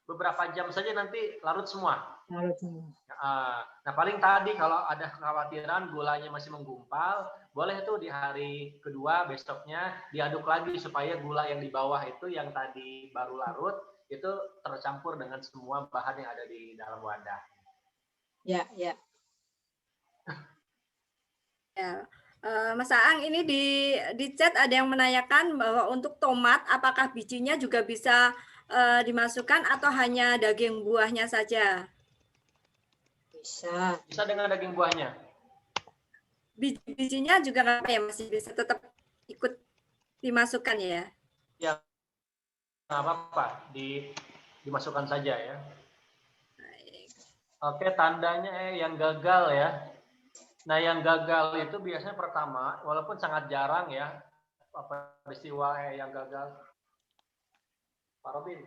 beberapa jam saja nanti larut semua. Nah, paling tadi kalau ada kekhawatiran gulanya masih menggumpal, boleh tuh di hari kedua besoknya diaduk lagi supaya gula yang di bawah itu yang tadi baru larut itu tercampur dengan semua bahan yang ada di dalam wadah. Ya. Ya. Mas Aang, ini di chat ada yang menanyakan bahwa untuk tomat apakah bijinya juga bisa dimasukkan atau hanya daging buahnya saja? Bisa dengan daging buahnya. Bijinya juga nggak ya, masih bisa tetap ikut dimasukkan ya? Ya, nggak apa-apa, dimasukkan saja ya. Oke, tandanya yang gagal ya. Nah, yang gagal itu biasanya pertama, walaupun sangat jarang ya, peristiwa yang gagal. Pak Robin.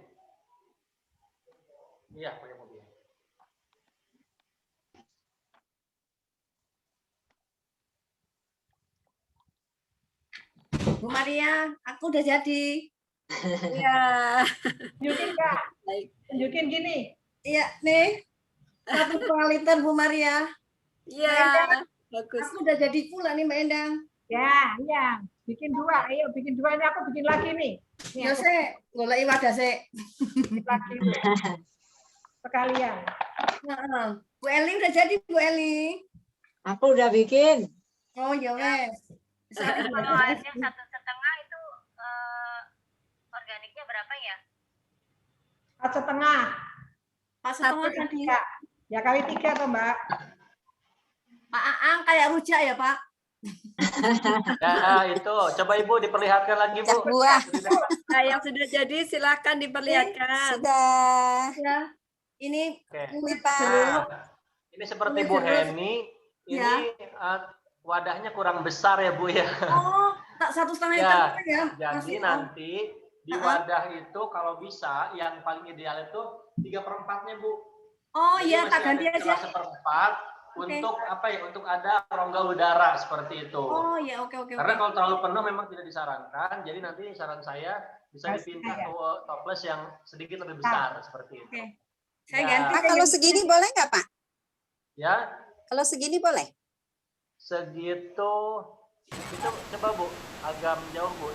Iya, pakai mobil. Bu Maria, aku udah jadi. Iya. Tunjukin, Kak. Tunjukin gini. Iya, nih. 1,5 liter Bu Maria. Iya, bagus. Aku udah jadi pula nih Mbak Endang. Ya, iya. Bikin 2. Ayo, bikin 2. Ini aku bikin lagi nih. Ya, Sek. Golek wadah, Sek. Lagi. Sekalian. Bu Eling udah jadi, Bu Eling. Aku udah bikin. Oh, ya wes. Kalau airnya 1,5 itu organiknya berapa ya? 4,5. 4,5 tadi. Ya kali 3 toh, Mbak. Pak Aang kayak rujak ya, Pak? Ya, itu. Coba Ibu diperlihatkan lagi, Bu. Buah. Nah, yang sudah jadi silakan diperlihatkan. Sudah. Ya. Ini Ini seperti Bu Heni. Ini wadahnya kurang besar ya, Bu ya. Oh, tak 1,5 liter ya. Jadi nanti di wadah itu kalau bisa yang paling ideal itu 3/4-nya, Bu. Oh iya, Jadi tak masih ganti ada aja. 1/4 untuk untuk ada rongga udara seperti itu. Oh iya, oke. Karena kalau terlalu penuh memang tidak disarankan. Jadi nanti saran saya bisa dipindah ke toples yang sedikit lebih besar seperti itu. Saya ganti. Pak, kalau segini boleh nggak, Pak? Ya. Kalau segini boleh? Segitu itu coba Bu agak jauh Bu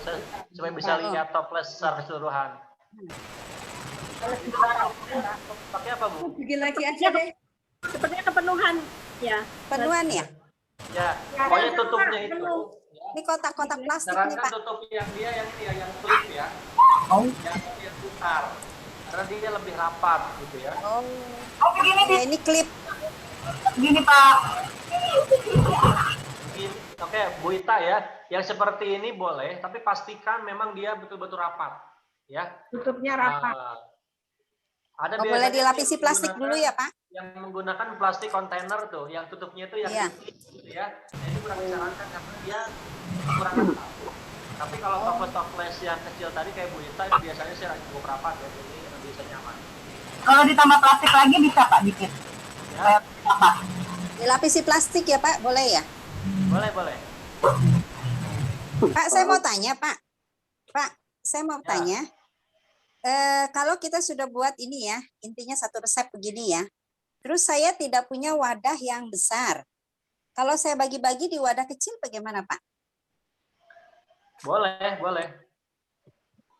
supaya bisa lihat toples secara keseluruhan. Pakai apa Bu? Bikin lagi aja deh. Sepertinya kepenuhan ya. Penuhan ya? Ya, pokoknya tutupnya itu. Ini kotak-kotak plastik nih, Sarankan Pak. tutup yang dia yang klip ya. Jangan yang putar. Karena dia lebih rapat gitu ya. Oh, begini ya, ini klip. Gini, Pak. Oke, Bu Ita ya, yang seperti ini boleh, tapi pastikan memang dia betul-betul rapat, ya. Tutupnya rapat. Ada boleh dilapisi plastik dulu ya, Pak? Yang menggunakan plastik kontainer tuh, yang tutupnya itu yang gitu ya. Nah, ini kurang disarankan karena dia kurang rapat. Tapi kalau toples-toples yang kecil tadi kayak Bu Ita, itu biasanya sih cukup rapat ya, jadi bisa nyaman. Kalau ditambah plastik lagi bisa Pak dikit. Ya. Dilapisi plastik ya, Pak? Boleh ya? Boleh. Pak, saya mau tanya, Pak. Pak, saya mau tanya. kalau kita sudah buat ini ya, intinya satu resep begini ya. Terus saya tidak punya wadah yang besar. Kalau saya bagi-bagi di wadah kecil bagaimana, Pak? Boleh, boleh.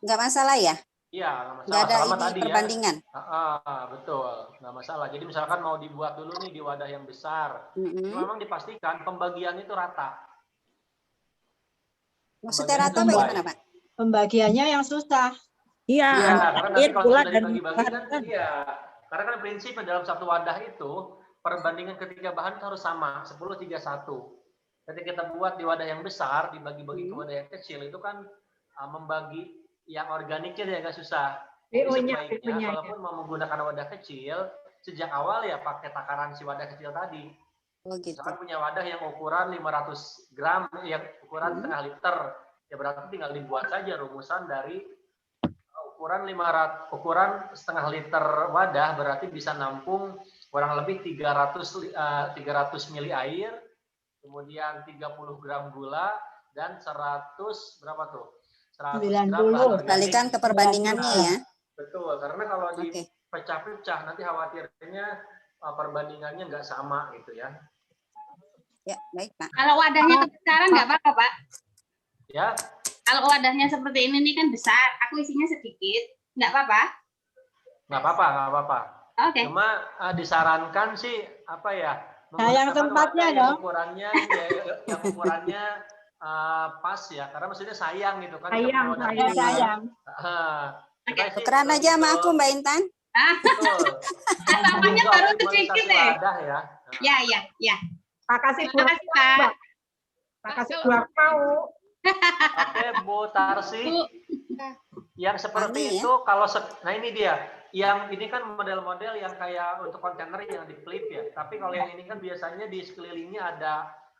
Nggak masalah ya? Iya, nggak masalah. Nggak ada Selama ini tadi perbandingan? ya. Betul, nggak masalah. Jadi misalkan mau dibuat dulu nih di wadah yang besar. Memang dipastikan pembagian itu rata. Maksudnya rata bagaimana, Pak? Pembagiannya yang susah. Iya, Karena nanti kalau gula sudah dan dibagi-bagi kan, bahan. iya. Karena kan prinsipnya dalam satu wadah itu, perbandingan ketiga bahan itu harus sama, 10-3-1. Ketika kita buat di wadah yang besar, dibagi-bagi ke wadah yang kecil, itu kan membagi yang organiknya dia agak susah. Jadi sebaiknya, walaupun mau menggunakan wadah kecil, sejak awal ya pakai takaran si wadah kecil tadi. Misalkan punya wadah yang ukuran 500 gram, yang ukuran setengah liter, ya berarti tinggal dibuat saja rumusan dari ukuran setengah liter wadah berarti bisa nampung kurang lebih 300 ml air, kemudian 30 gram gula dan 100 berapa tuh? 100 gram bahan organik. Kalikan ke perbandingannya ya. Betul, karena kalau dipecah-pecah nanti khawatirnya perbandingannya nggak sama gitu ya. Ya, baik Pak. Kalau wadahnya kebesaran nggak apa-apa, Pak? Ya. Kalau wadahnya seperti ini nih kan besar, aku isinya sedikit, nggak apa-apa? Nggak apa-apa. Oke. Cuma disarankan sih apa ya? Yang tempatnya dong. Yang ukurannya pas ya, karena maksudnya sayang gitu kan. Sayang. Tukeran aja sama aku Mbak Intan. Namanya baru sedikit deh. Ya. Ya. Makasih Terima kasih, Pak. Makasih Bu mau. Oke, Bu Tarsi. Yang seperti itu kalau nah ini dia. Yang ini kan model-model yang kayak untuk kontainer yang di flip ya. Tapi kalau yang ini kan biasanya di sekelilingnya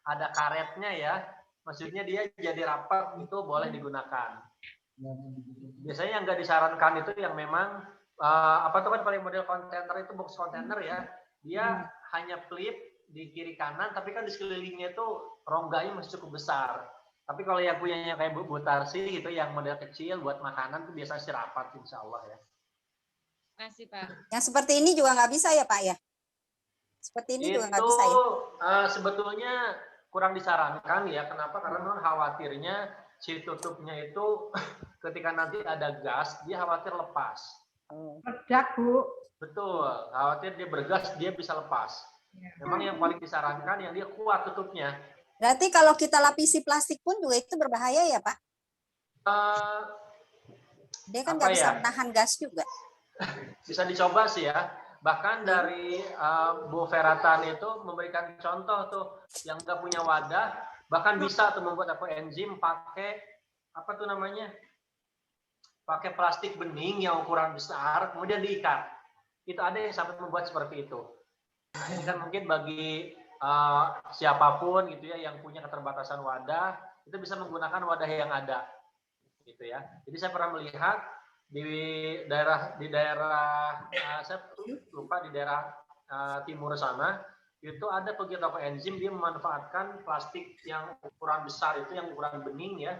ada karetnya ya. Maksudnya dia jadi rapat, itu boleh digunakan. Biasanya yang nggak disarankan itu yang memang apa tuh kan paling model kontainer itu box kontainer ya. Dia hanya flip di kiri kanan, tapi kan di sekelilingnya itu rongganya masih cukup besar. Tapi kalau yang punyanya kayak Bu Tarsi gitu, yang model kecil buat makanan itu biasanya sih rapat, insya Allah ya. Makasih Pak. Yang seperti ini juga nggak bisa ya Pak ya? Seperti ini juga nggak bisa ya? Sebetulnya kurang disarankan ya. Kenapa? Karena memang khawatirnya si tutupnya itu ketika nanti ada gas, dia khawatir lepas. Meledak Bu. Betul, khawatir dia bergas, dia bisa lepas. Memang yang paling disarankan yang dia kuat tutupnya. Berarti kalau kita lapisi plastik pun juga itu berbahaya ya Pak? Dia kan nggak bisa menahan gas juga. Bisa dicoba sih ya. Bahkan dari Bu Feratan itu memberikan contoh tuh yang nggak punya wadah, bahkan bisa tuh membuat enzim pakai apa tuh namanya? Pakai plastik bening yang ukuran besar, kemudian diikat. Itu ada yang sampai membuat seperti itu. Nah, ini kan mungkin bagi siapapun gitu ya yang punya keterbatasan wadah, itu bisa menggunakan wadah yang ada, gitu ya. Jadi saya pernah melihat di daerah saya lupa di daerah timur sana, itu ada pegiat enzim, dia memanfaatkan plastik yang ukuran besar itu, yang ukuran bening ya,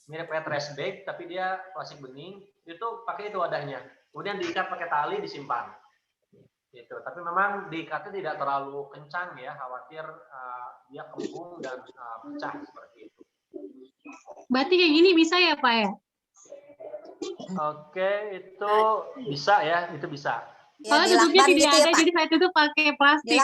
mirip kayak trash bag, tapi dia plastik bening, itu pakai itu wadahnya. Kemudian diikat pakai tali, disimpan. Gitu. Tapi memang diikatnya tidak terlalu kencang ya, khawatir dia kembung dan pecah seperti itu. Berarti kayak gini bisa ya Pak ya? Oke, itu bisa ya, itu bisa. Kalau tutupnya tidak ada, jadi saya tutup pakai plastik.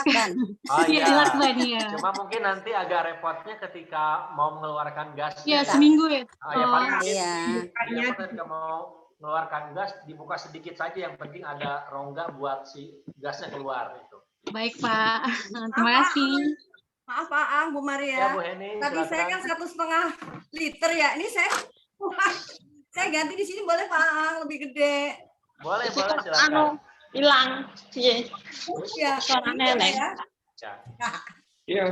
Iya, dilakban ya. Cuma mungkin nanti agak repotnya ketika mau mengeluarkan gas. Ya, seminggu ya. Paling ketika mau mengeluarkan gas dibuka sedikit saja, yang penting ada rongga buat si gasnya keluar itu. Baik Pak, terima kasih. Maaf Pak Ang, Bu Maria. Ya, Bu Heni, tadi saya kan 1,5 liter ya. Ini saya ganti di sini boleh Pak Ang, lebih gede. Boleh silakan. Hilang. Ya, suaranya nenek. Ya.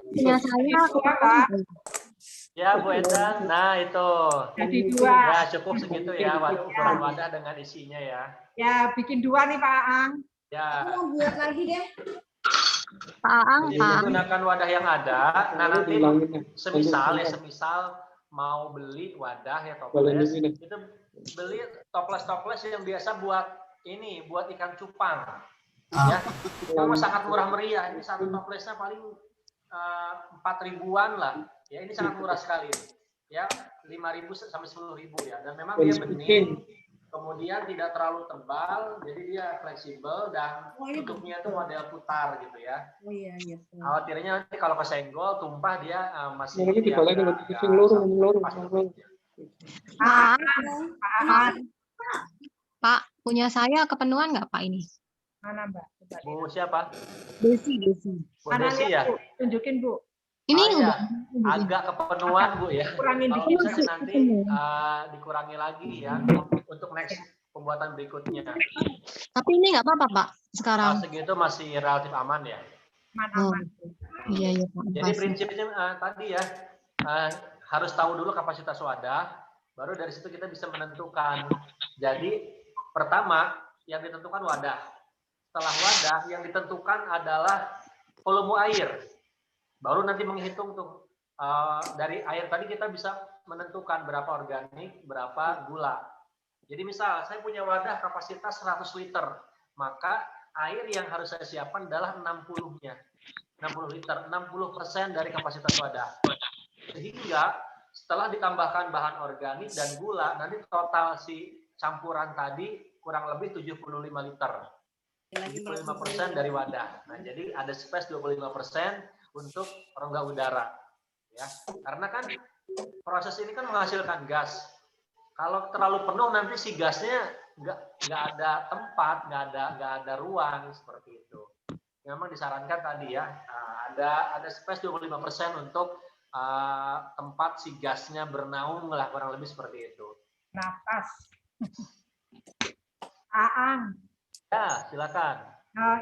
Punya saya Pak. Ya Bu Edan, nah itu. Jadi 2. Ya cukup segitu ya, ukuran wadah dengan isinya ya. Ya bikin 2 nih Pak Ang. Ya. Mau buat lagi deh. Pak Ang. Jadi menggunakan wadah yang ada. Nah nanti semisal mau beli wadah ya toples, itu beli toples yang biasa buat ikan cupang. Ya, itu sangat murah meriah. Ini satu toplesnya paling 4.000-an lah. Ya, ini sangat murah sekali. Ya, 5.000 sampai 10.000 ya. Dan memang dia bening, kemudian tidak terlalu tebal, jadi dia fleksibel dan tutupnya itu model putar gitu ya. Oh iya. Khawatirnya nanti kalau kesenggol tumpah dia masih Pak, punya saya kepenuhan nggak Pak ini? Mana Mbak? Bu siapa? Desi. Bu Desi ya? Bu, tunjukin Bu. Ini ya, agak kepenuhan Bu ya. Kurangin kalau dikit. bisa sih nanti dikurangi lagi ya untuk next pembuatan berikutnya. Tapi ini nggak apa-apa Pak sekarang. Segitu masih relatif aman ya. Aman. Iya Pak. Jadi prinsipnya tadi ya harus tahu dulu kapasitas wadah, baru dari situ kita bisa menentukan. Jadi pertama yang ditentukan wadah. Setelah wadah yang ditentukan adalah volume air. Baru nanti menghitung tuh dari air tadi kita bisa menentukan berapa organik, berapa gula. Jadi misal saya punya wadah kapasitas 100 liter, maka air yang harus saya siapkan adalah 60-nya. 60 liter, 60% dari kapasitas wadah. Sehingga setelah ditambahkan bahan organik dan gula, nanti total si campuran tadi kurang lebih 75 liter. 75% dari wadah. Nah, jadi ada space 25% untuk rongga udara. Ya, karena kan proses ini kan menghasilkan gas. Kalau terlalu penuh nanti si gasnya nggak ada tempat, nggak ada ruang seperti itu. Memang disarankan tadi ya ada space 25% untuk tempat si gasnya bernaung lah, kurang lebih seperti itu. Napas. Aang. Ya, silakan.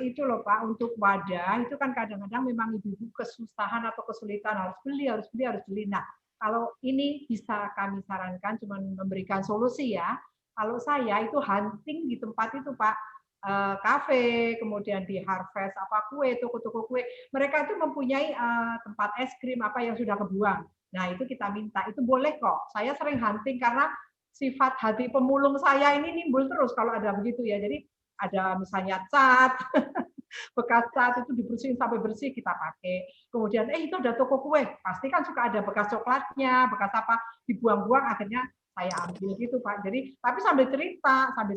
Itu loh Pak, untuk wadah itu kan kadang-kadang memang ibu-ibu kesusahan atau kesulitan harus beli. Nah, kalau ini bisa kami sarankan cuma memberikan solusi ya. Kalau saya itu hunting di tempat itu Pak, kafe, kemudian di Harvest kue, toko-toko kue, mereka itu mempunyai tempat es krim yang sudah kebuang. Nah, itu kita minta, itu boleh kok. Saya sering hunting karena sifat hati pemulung saya ini nimbul terus kalau ada begitu ya. Jadi ada misalnya cat, bekas cat itu dibersihin sampai bersih kita pakai. Kemudian itu ada toko kue, pasti kan suka ada bekas coklatnya, bekas dibuang-buang, akhirnya saya ambil gitu Pak. Jadi tapi sambil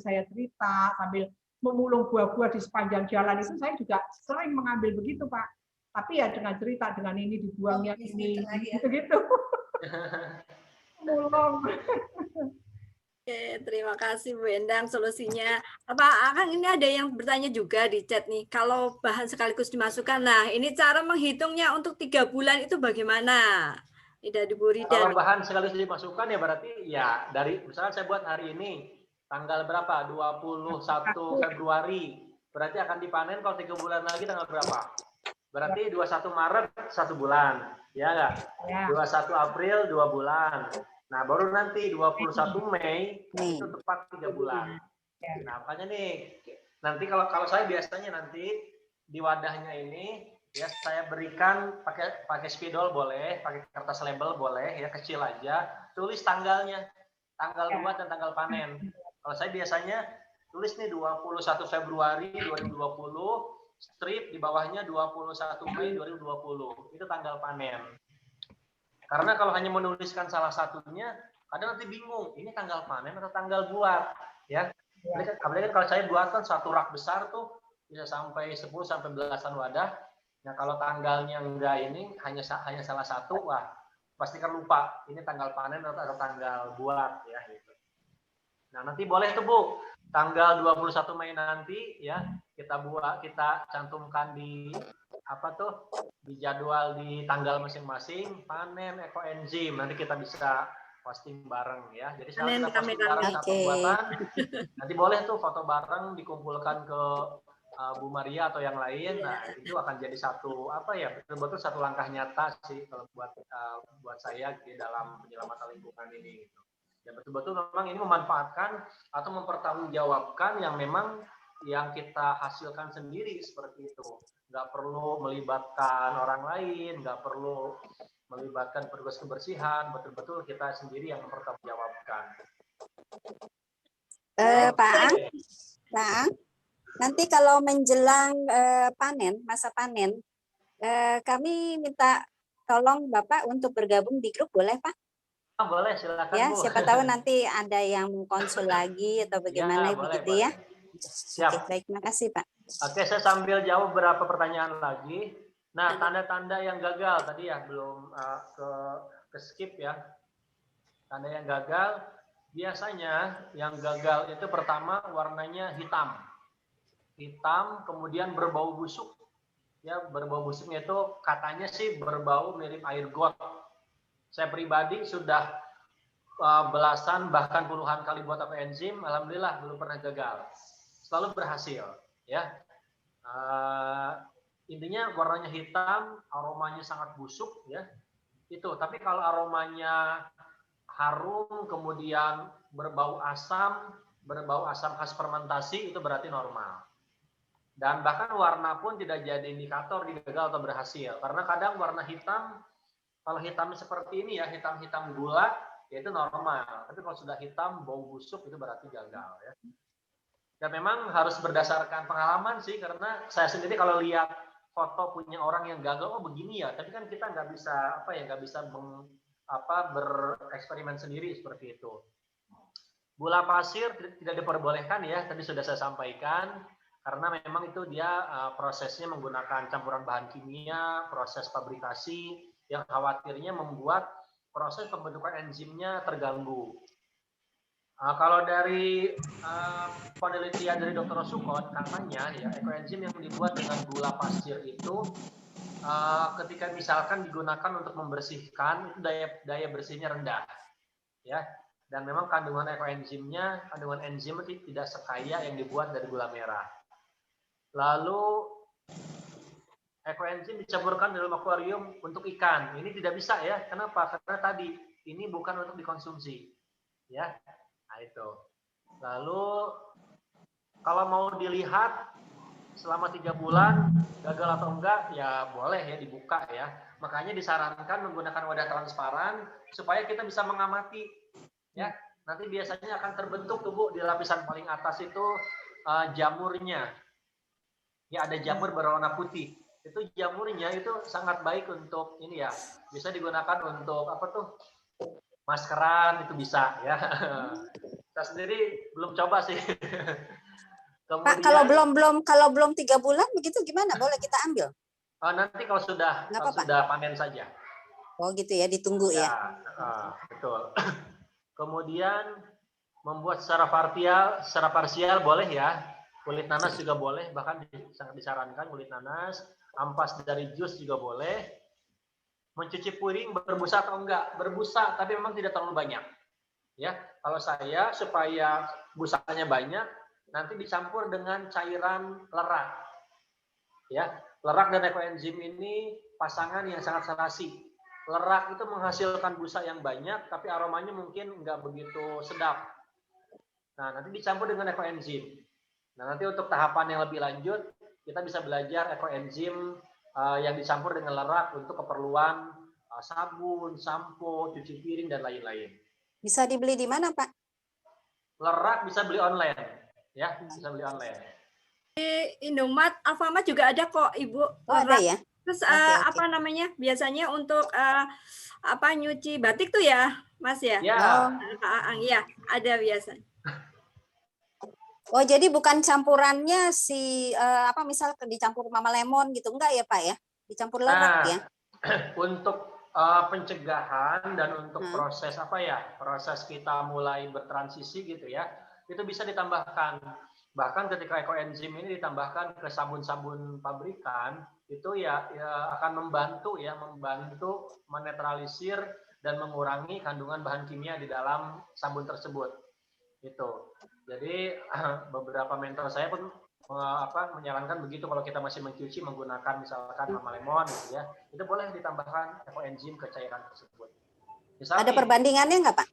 saya cerita, sambil memulung buah-buah di sepanjang jalan itu saya juga sering mengambil begitu Pak. Tapi ya dengan cerita, dengan ini dibuangnya ini, gitu-gitu. Mulung. Oke, terima kasih Bu Endang solusinya. Akang ini ada yang bertanya juga di chat nih, kalau bahan sekaligus dimasukkan, nah ini cara menghitungnya untuk 3 bulan itu bagaimana? Tidak diberi Kalau bahan sekaligus dimasukkan ya berarti ya dari misalnya saya buat hari ini tanggal berapa? 21 Februari. Berarti akan dipanen kalau 3 bulan lagi tanggal berapa? Berarti 21 Maret 1 bulan. Ya enggak? 21 April 2 bulan. Nah, baru nanti 21 Mei itu tepat 3 bulan. Nah, makanya nih, nanti kalau saya biasanya nanti di wadahnya ini ya saya berikan pakai spidol boleh, pakai kertas label boleh, ya kecil aja, tulis tanggalnya, tanggal buat dan tanggal panen. Kalau saya biasanya tulis nih 21 Februari 2020, strip di bawahnya 21 Mei 2020, itu tanggal panen. Karena kalau hanya menuliskan salah satunya, kadang nanti bingung, ini tanggal panen atau tanggal buat, ya. Apalagi kalau saya buatkan satu rak besar tuh bisa sampai 10 sampai belasan wadah. Nah, kalau tanggalnya enggak ini hanya salah satu, wah pasti kan lupa ini tanggal panen atau tanggal buat ya gitu. Nah, nanti boleh tuh Bu, tanggal 21 Mei nanti ya kita cantumkan di di jadwal di tanggal masing-masing panen ekoenzim, nanti kita bisa posting bareng ya. Jadi kita posting bareng satu buatan. Nanti boleh tuh foto bareng dikumpulkan ke Bu Maria atau yang lain. Nah, itu akan jadi satu betul-betul satu langkah nyata sih kalau buat saya di dalam penyelamatan lingkungan ini gitu. Ya betul-betul memang ini memanfaatkan atau mempertanggungjawabkan yang kita hasilkan sendiri seperti itu. Nggak perlu melibatkan orang lain, nggak perlu melibatkan petugas kebersihan, betul-betul kita sendiri yang mempertanggungjawabkan. Pak Ang, nanti kalau menjelang masa panen, kami minta tolong Bapak untuk bergabung di grup, boleh Pak? Boleh, silakan Ya, Bu. siapa tahu nanti ada yang konsul lagi atau bagaimana boleh, begitu ya. Siap. Oke, baik, terima kasih Pak. Oke, saya sambil jawab beberapa pertanyaan lagi. Nah, tanda-tanda yang gagal tadi ya belum ke skip ya. Tanda yang gagal, biasanya yang gagal itu pertama warnanya hitam. Hitam, kemudian berbau busuk. Ya, berbau busuknya itu katanya sih berbau mirip air got. Saya pribadi sudah belasan bahkan puluhan kali buat enzim, alhamdulillah belum pernah gagal. Selalu berhasil, ya. Intinya warnanya hitam, aromanya sangat busuk, ya. Itu. Tapi kalau aromanya harum, kemudian berbau asam khas fermentasi, itu berarti normal. Dan bahkan warna pun tidak jadi indikator di gagal atau berhasil. Karena kadang warna hitam, kalau hitamnya seperti ini ya, hitam-hitam gula, ya itu normal. Tapi kalau sudah hitam, bau busuk, itu berarti gagal, ya. Dan memang harus berdasarkan pengalaman sih, karena saya sendiri kalau lihat foto punya orang yang gagal, oh begini ya, tapi kan kita nggak bisa bereksperimen sendiri seperti itu. Gula pasir tidak diperbolehkan ya, tadi sudah saya sampaikan, karena memang itu dia prosesnya menggunakan campuran bahan kimia, proses fabrikasi yang khawatirnya membuat proses pembentukan enzimnya terganggu. Kalau dari penelitian dari Dr. Sukon, katanya ya ekoenzim yang dibuat dengan gula pasir itu ketika misalkan digunakan untuk membersihkan, itu daya bersihnya rendah, ya. Dan memang kandungan ekoenzimnya, kandungan enzim tidak sekaya yang dibuat dari gula merah. Lalu ekoenzim dicampurkan dalam akuarium untuk ikan. Ini tidak bisa ya. Kenapa? Karena tadi ini bukan untuk dikonsumsi, ya. Nah, itu. Lalu kalau mau dilihat selama 3 bulan gagal atau enggak, ya boleh ya dibuka ya. Makanya disarankan menggunakan wadah transparan supaya kita bisa mengamati ya. Nanti biasanya akan terbentuk tuh Bu di lapisan paling atas itu jamurnya. Ya ada jamur berwarna putih. Itu jamurnya itu sangat baik untuk ini ya. Bisa digunakan untuk apa tuh? Maskeran itu bisa ya. Saya sendiri belum coba sih. Kemudian, Pak, kalau belum 3 bulan begitu gimana? Boleh kita ambil? Nanti kalau sudah panen saja. Oh gitu ya, ditunggu ya. Betul. Kemudian membuat secara parsial boleh ya. Kulit nanas juga boleh, bahkan sangat disarankan kulit nanas. Ampas dari jus juga boleh. Mencuci piring berbusa atau enggak? Berbusa, tapi memang tidak terlalu banyak. Ya, kalau saya supaya busanya banyak, nanti dicampur dengan cairan lerak. Ya, lerak dan ekoenzim ini pasangan yang sangat serasi. Lerak itu menghasilkan busa yang banyak, tapi aromanya mungkin enggak begitu sedap. Nah, nanti dicampur dengan ekoenzim. Nah, nanti untuk tahapan yang lebih lanjut, kita bisa belajar ekoenzim yang dicampur dengan lerak untuk keperluan sabun, sampo, cuci piring, dan lain-lain. Bisa dibeli di mana, Pak? Lerak bisa beli online, ya, bisa beli online. Di Indomaret, Alfamart juga ada kok, Ibu. Oh, ada ya? Terus apa namanya? Biasanya untuk nyuci batik tuh ya, Mas ya? Ya. Iya, ada biasa. Oh, jadi bukan campurannya misal dicampur mama lemon gitu, enggak ya, Pak ya? Dicampur lerak ya? Untuk pencegahan dan untuk proses proses kita mulai bertransisi gitu ya, itu bisa ditambahkan. Bahkan ketika ekoenzim ini ditambahkan ke sabun-sabun pabrikan, itu ya akan membantu menetralisir dan mengurangi kandungan bahan kimia di dalam sabun tersebut. Itu. Jadi beberapa mentor saya pun menyarankan begitu kalau kita masih mencuci menggunakan misalkan mama lemon gitu ya, itu boleh ditambahkan ekoenzim ke cairan tersebut. Misalnya, ada perbandingannya nggak Pak?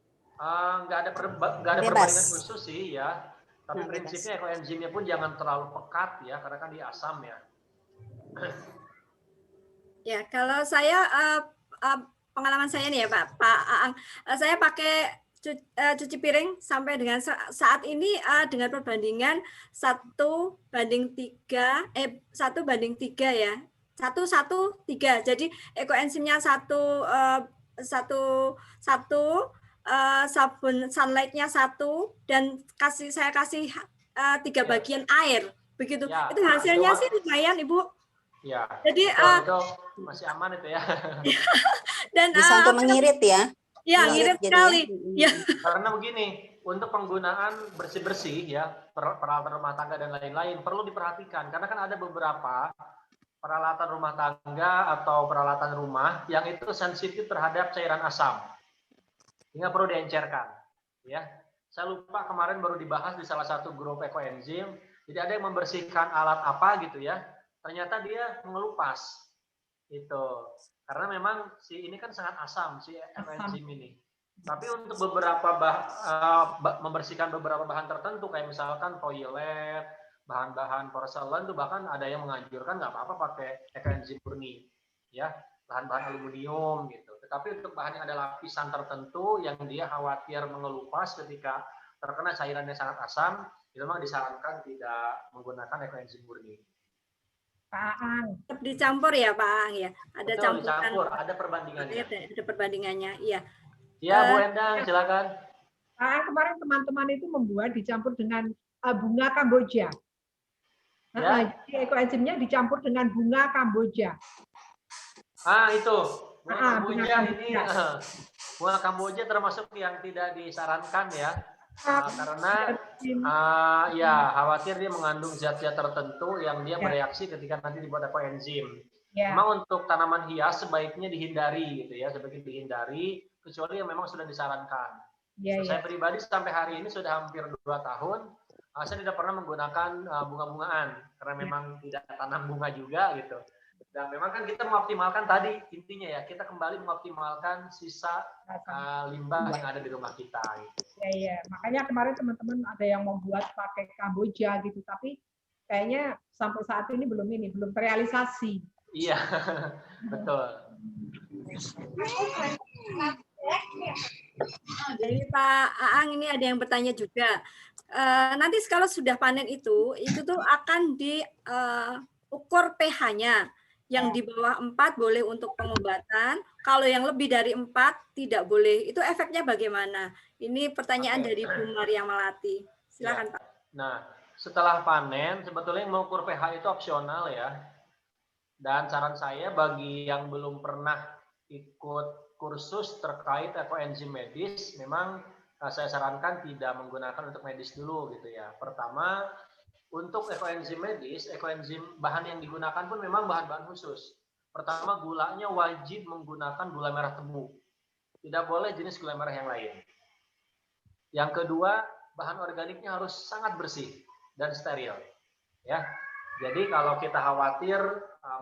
Nggak ada perbandingan khusus sih ya, tapi prinsipnya ekoenzimnya pun jangan terlalu pekat ya, karena kan dia asam ya. Ya kalau saya pengalaman saya nih ya Pak Aang, saya pakai cuci piring sampai dengan saat ini dengan perbandingan 1:3, 1:3 ya, 1:3. Jadi ekoenzimnya satu, sabun sunlight-nya 1, dan saya kasih 3 bagian air begitu. Ya, itu hasilnya sih lumayan Ibu. Ya. Jadi itu masih aman itu ya. Dan bisa untuk mengirit ya. Ya, ngirit sekali. Ya. Karena begini, untuk penggunaan bersih-bersih ya, peralatan rumah tangga dan lain-lain perlu diperhatikan karena kan ada beberapa peralatan rumah tangga atau peralatan rumah yang itu sensitif terhadap cairan asam. Sehingga perlu diencerkan, ya. Saya lupa kemarin baru dibahas di salah satu grup ekoenzim. Jadi ada yang membersihkan alat apa gitu ya. Ternyata dia mengelupas. Itu. Karena memang ini kan sangat asam si ekoenzim ini. Tapi untuk beberapa membersihkan beberapa bahan tertentu kayak misalkan toilet, bahan-bahan porselen itu bahkan ada yang menganjurkan nggak apa-apa pakai ekoenzim murni, ya, bahan-bahan aluminium gitu. Tetapi untuk bahan yang ada lapisan tertentu yang dia khawatir mengelupas ketika terkena cairannya sangat asam, itu memang disarankan tidak menggunakan ekoenzim murni. Pak Aang. Tetap dicampur ya Pak Aang ya. Ada Betul, campuran. dicampur, ada perbandingannya. Ada perbandingannya, iya. Ya, Bu Endang, silakan. Pak Aang, kemarin teman-teman itu membuat dicampur dengan bunga Kamboja. Ya. Jadi ekoenzimnya dicampur dengan bunga Kamboja. Itu bunga Kamboja ini, Kamboja. bunga Kamboja termasuk yang tidak disarankan ya. Karena ya khawatir dia mengandung zat-zat tertentu yang dia bereaksi ketika nanti dibuat ekoenzim. Memang untuk tanaman hias sebaiknya dihindari gitu ya, sebaiknya dihindari kecuali yang memang sudah disarankan. Saya pribadi sampai hari ini sudah hampir 2 tahun, saya tidak pernah menggunakan bunga-bungaan karena memang tidak tanam bunga juga gitu. Dan memang kan kita mengoptimalkan tadi intinya ya, kita kembali mengoptimalkan sisa limbah yang ada di rumah kita. Gitu. Iya. Makanya kemarin teman-teman ada yang membuat pakai Kamboja gitu, tapi kayaknya sampai saat ini belum terrealisasi. Iya, betul. Jadi Pak Aang ini ada yang bertanya juga. Nanti kalau sudah panen itu tuh akan diukur pH-nya. Yang di bawah 4 boleh untuk pengobatan, kalau yang lebih dari 4 tidak boleh. Itu efeknya bagaimana? Ini pertanyaan dari Bu Maria Melati. Silakan Pak. Nah, setelah panen sebetulnya mengukur pH itu opsional ya. Dan saran saya bagi yang belum pernah ikut kursus terkait ekoenzim medis, memang saya sarankan tidak menggunakan untuk medis dulu gitu ya. Pertama, untuk ekoenzim medis, ekoenzim bahan yang digunakan pun memang bahan-bahan khusus. Pertama, gulanya wajib menggunakan gula merah tebu. Tidak boleh jenis gula merah yang lain. Yang kedua, bahan organiknya harus sangat bersih dan steril. Ya. Jadi kalau kita khawatir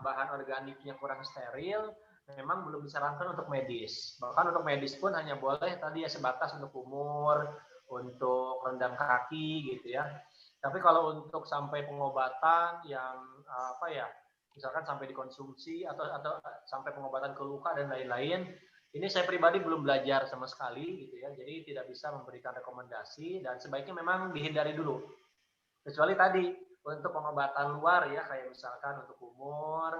bahan organiknya kurang steril, memang belum disarankan untuk medis. Bahkan untuk medis pun hanya boleh tadi ya sebatas untuk kumur, untuk rendam kaki gitu ya. Tapi kalau untuk sampai pengobatan yang misalkan sampai dikonsumsi atau sampai pengobatan ke luka dan lain-lain, ini saya pribadi belum belajar sama sekali gitu ya. Jadi tidak bisa memberikan rekomendasi dan sebaiknya memang dihindari dulu. Kecuali tadi untuk pengobatan luar ya, kayak misalkan untuk kumur,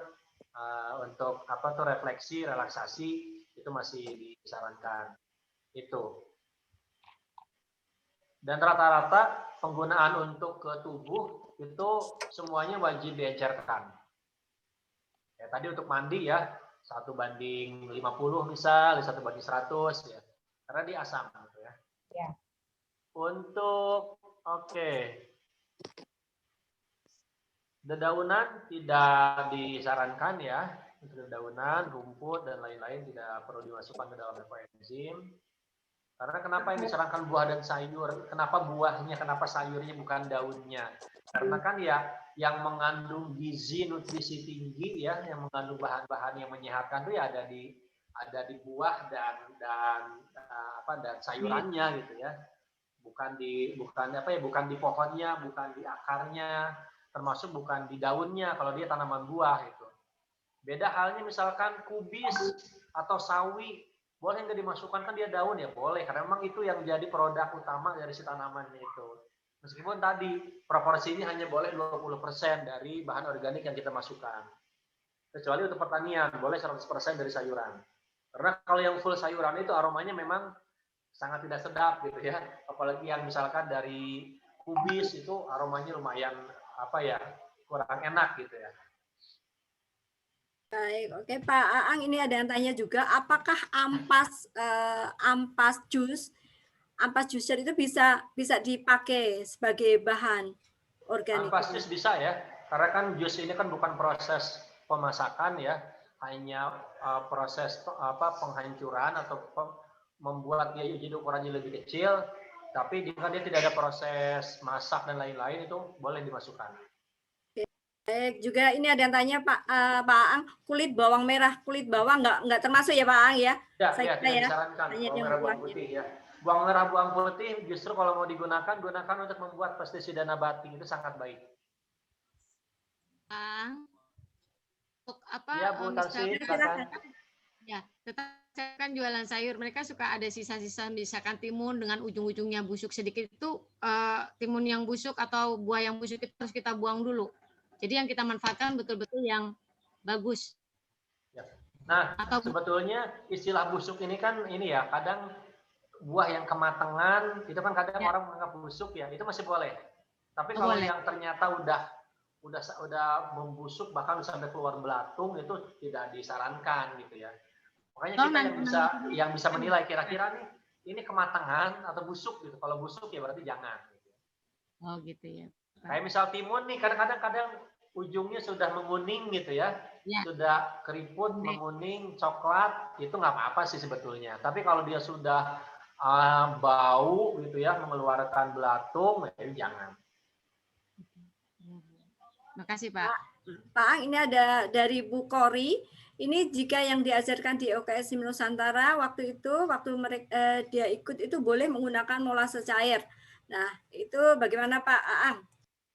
untuk refleksi, relaksasi itu masih disarankan. Itu. Dan rata-rata penggunaan untuk ke tubuh itu semuanya wajib diencerkan. Ya, tadi untuk mandi ya 1:50 misal, 1:100 ya. Karena dia asam gitu ya. Ya. Untuk dedaunan tidak disarankan ya. Untuk dedaunan, rumput dan lain-lain tidak perlu dimasukkan ke dalam ekoenzim. Karena kenapa yang disarankan buah dan sayur? Kenapa buahnya, kenapa sayurnya bukan daunnya? Karena kan ya yang mengandung gizi nutrisi tinggi ya, yang mengandung bahan-bahan yang menyehatkan itu ya ada di buah dan sayurannya gitu ya. Bukan di pohonnya, bukan di akarnya, termasuk bukan di daunnya kalau dia tanaman buah itu. Beda halnya misalkan kubis atau sawi, boleh nggak dimasukkan, kan dia daun ya? Boleh, karena memang itu yang jadi produk utama dari si tanamannya itu. Meskipun tadi proporsinya hanya boleh 20% dari bahan organik yang kita masukkan. Kecuali untuk pertanian, boleh 100% dari sayuran. Karena kalau yang full sayuran itu aromanya memang sangat tidak sedap gitu ya. Apalagi yang misalkan dari kubis itu aromanya lumayan kurang enak gitu ya. Baik, oke Pak Aang, ini ada yang tanya juga, apakah ampas juicer itu bisa dipakai sebagai bahan organik? Ampas jus bisa ya, karena kan jus ini kan bukan proses pemasakan ya, hanya proses penghancuran atau membuat dia jadi ukurannya lebih kecil, tapi jika dia tidak ada proses masak dan lain-lain itu boleh dimasukkan. Baik, juga ini ada yang tanya Pak Aang, kulit bawang merah, kulit bawang nggak termasuk ya Pak Aang ya? Ya, tidak disarankan bawang merah, bawang putih ya. Bawang merah, bawang putih justru kalau mau gunakan untuk membuat pestisida nabati, itu sangat baik. Untuk apa? Ya, Bu Tarsi, ya, tetap saya kan jualan sayur, mereka suka ada sisa-sisa misalkan timun dengan ujung-ujungnya busuk sedikit, itu timun yang busuk atau buah yang busuk itu harus kita buang dulu. Jadi yang kita manfaatkan betul-betul yang bagus. Ya. Nah, sebetulnya istilah busuk ini kan ya, kadang buah yang kematangan itu kan kadang orang menganggap busuk ya, itu masih boleh. Tapi kalau yang ternyata udah membusuk bahkan sampai keluar belatung, itu tidak disarankan gitu ya. Makanya kita yang bisa menilai kira-kira nih ini kematangan atau busuk gitu. Kalau busuk ya berarti jangan. Gitu. Oh gitu ya. Kayak misal timun nih, kadang-kadang ujungnya sudah menguning gitu ya, sudah keriput, menguning, coklat, itu nggak apa-apa sih sebetulnya. Tapi kalau dia sudah bau gitu ya, mengeluarkan belatung, ya jangan. Makasih Pak. Pak Aang, ini ada dari Bu Kori. Ini jika yang diajarkan di UKSI Nusantara waktu mereka dia ikut itu boleh menggunakan molase cair. Nah, itu bagaimana Pak Aang?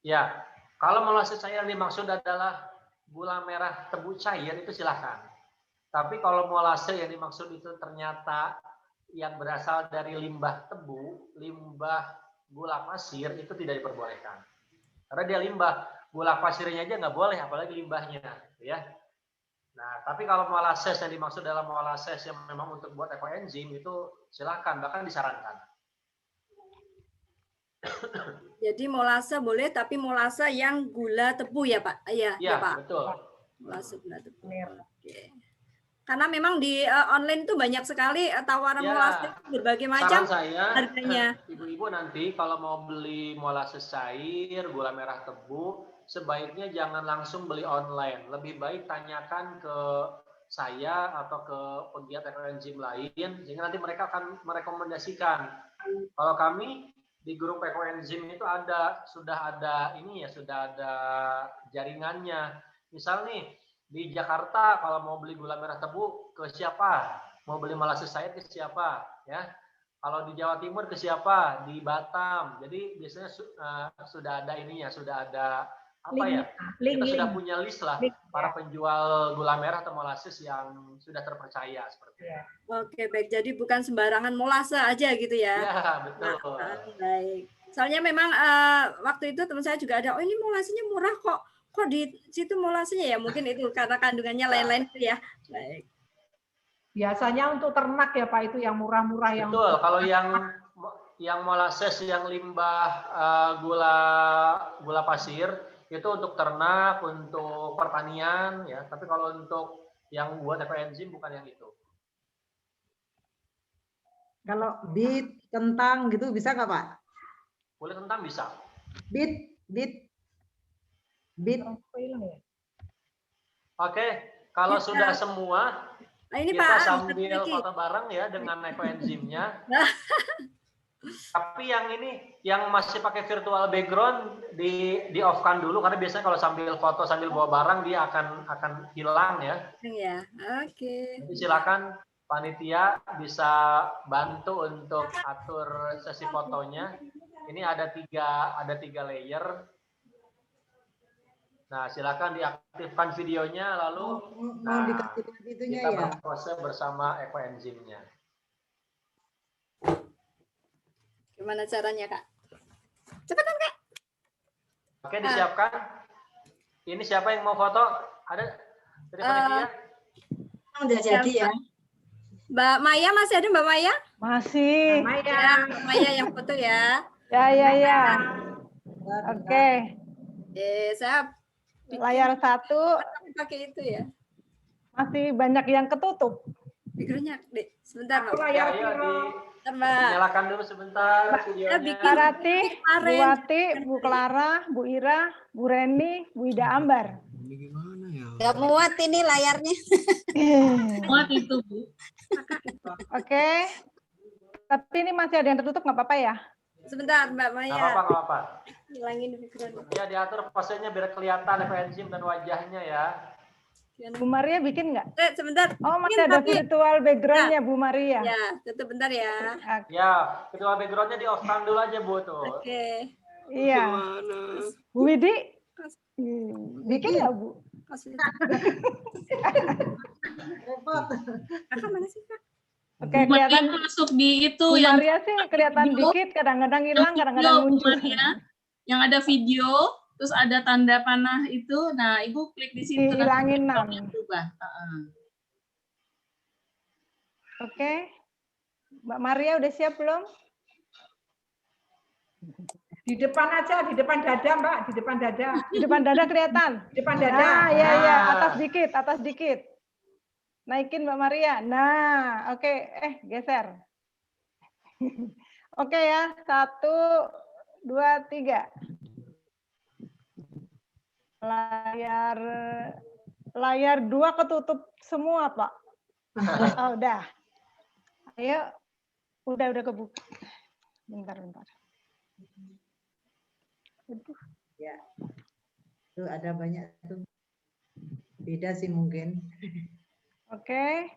Ya, kalau molase cair dimaksud adalah gula merah tebu cair itu silakan. Tapi kalau molase yang dimaksud itu ternyata yang berasal dari limbah tebu, limbah gula pasir, itu tidak diperbolehkan. Karena dia limbah, gula pasirnya aja nggak boleh, apalagi limbahnya, ya. Nah, tapi kalau molases yang dimaksud dalam molases yang memang untuk buat ekoenzim itu silakan, bahkan disarankan. Jadi molase boleh, tapi molase yang gula tebu ya Pak? Iya, ya, Pak. Betul. Molase gula tebu. Oke. Karena memang di online itu banyak sekali tawaran molase berbagai macam harganya. Ibu-ibu nanti kalau mau beli molase cair, gula merah tebu, sebaiknya jangan langsung beli online. Lebih baik tanyakan ke saya atau ke pegiat ekoenzim lain, sehingga nanti mereka akan merekomendasikan. Kalau kami di grup ekoenzim itu sudah ada jaringannya. Misal nih di Jakarta kalau mau beli gula merah tebu ke siapa? Mau beli molase cair ke siapa? Ya. Kalau di Jawa Timur ke siapa? Di Batam. Jadi biasanya sudah ada sudah ada kita sudah punya list lah para penjual gula merah atau molases yang sudah terpercaya seperti itu. Oke, baik. Jadi bukan sembarangan molase aja gitu ya? Iya, betul. Baik. Soalnya memang waktu itu teman saya juga ada, oh ini molasenya murah kok di situ molasenya ya? Mungkin itu karena kandungannya lain-lain ya. Baik. Biasanya untuk ternak ya Pak, itu yang murah-murah yang. Betul. Kalau yang molases yang limbah gula pasir itu untuk ternak, untuk pertanian ya. Tapi kalau untuk yang buat ekoenzim bukan yang itu. Kalau beet, kentang gitu bisa nggak Pak? Boleh kentang bisa. Beet. Oke, kalau sudah semua, ini kita Pak, sambil foto bareng ya dengan ekoenzimnya. Tapi yang masih pakai virtual background di off-kan dulu, karena biasanya kalau sambil foto sambil bawa barang dia akan hilang ya. Iya, oke. Jadi silakan panitia bisa bantu untuk atur sesi fotonya. Ini ada tiga layer. Nah, silakan diaktifkan videonya, lalu Mau dikasih itunya kita ya. berproses bersama ekoenzimnya. Gimana caranya, Kak? Cepetan, Kak. Oke, disiapkan. Ini siapa yang mau foto? Ada dari panitia? Udah jadi ya. Mbak Maya masih ada, Mbak Maya? Masih. Ya, Mbak Maya yang foto ya. Ya. Oke. Saya Layar 1 pakai itu ya. masih banyak yang ketutup. Backgroundnya, Dek. Sebentar, Mbak. Ya, nyalakan dulu sebentar videonya. Mbak Ratih, Bu Wati, Bu Clara, Bu Ira, Bu Reni, Bu Ida Ambar. Nggak muat ini layarnya. Muat itu, Bu. Oke. Tapi ini masih ada yang tertutup, nggak apa-apa ya? Sebentar, Mbak Maya. Nggak apa-apa. Hilangin background. Ya, diatur posenya biar kelihatan ekoenzim dan wajahnya ya. Bu Maria bikin nggak? Sebentar. Oh, masih ada virtual background-nya, Bu Maria. Ya, tutup bentar ya. Ya, virtual background-nya di off-kan dulu aja, Bu. Tuh. Oke. Iya. Bu Widi, bikin nggak, Bu? Kakak mana sih, Kak? Oke, kelihatan masuk di itu Bu yang Maria sih kelihatan dikit, kadang-kadang hilang, kadang-kadang muncul. Yang ada video, terus ada tanda panah itu. Nah, Ibu klik di situ. Dihilangin 6. Berubah. Oke. Mbak Maria udah siap belum? Di depan aja, di depan dada, Mbak, di depan dada. Di depan dada kelihatan. Di depan dada. Nah, ya, atas dikit. Naikin Mbak Maria. Nah, oke. Geser. Oke ya, 1, 2, 3. Layar 2 ketutup semua, Pak. Oh, udah. Ayo. Udah kebuka. Bentar. Ya. Tuh ada banyak tuh. Beda sih mungkin. Oke.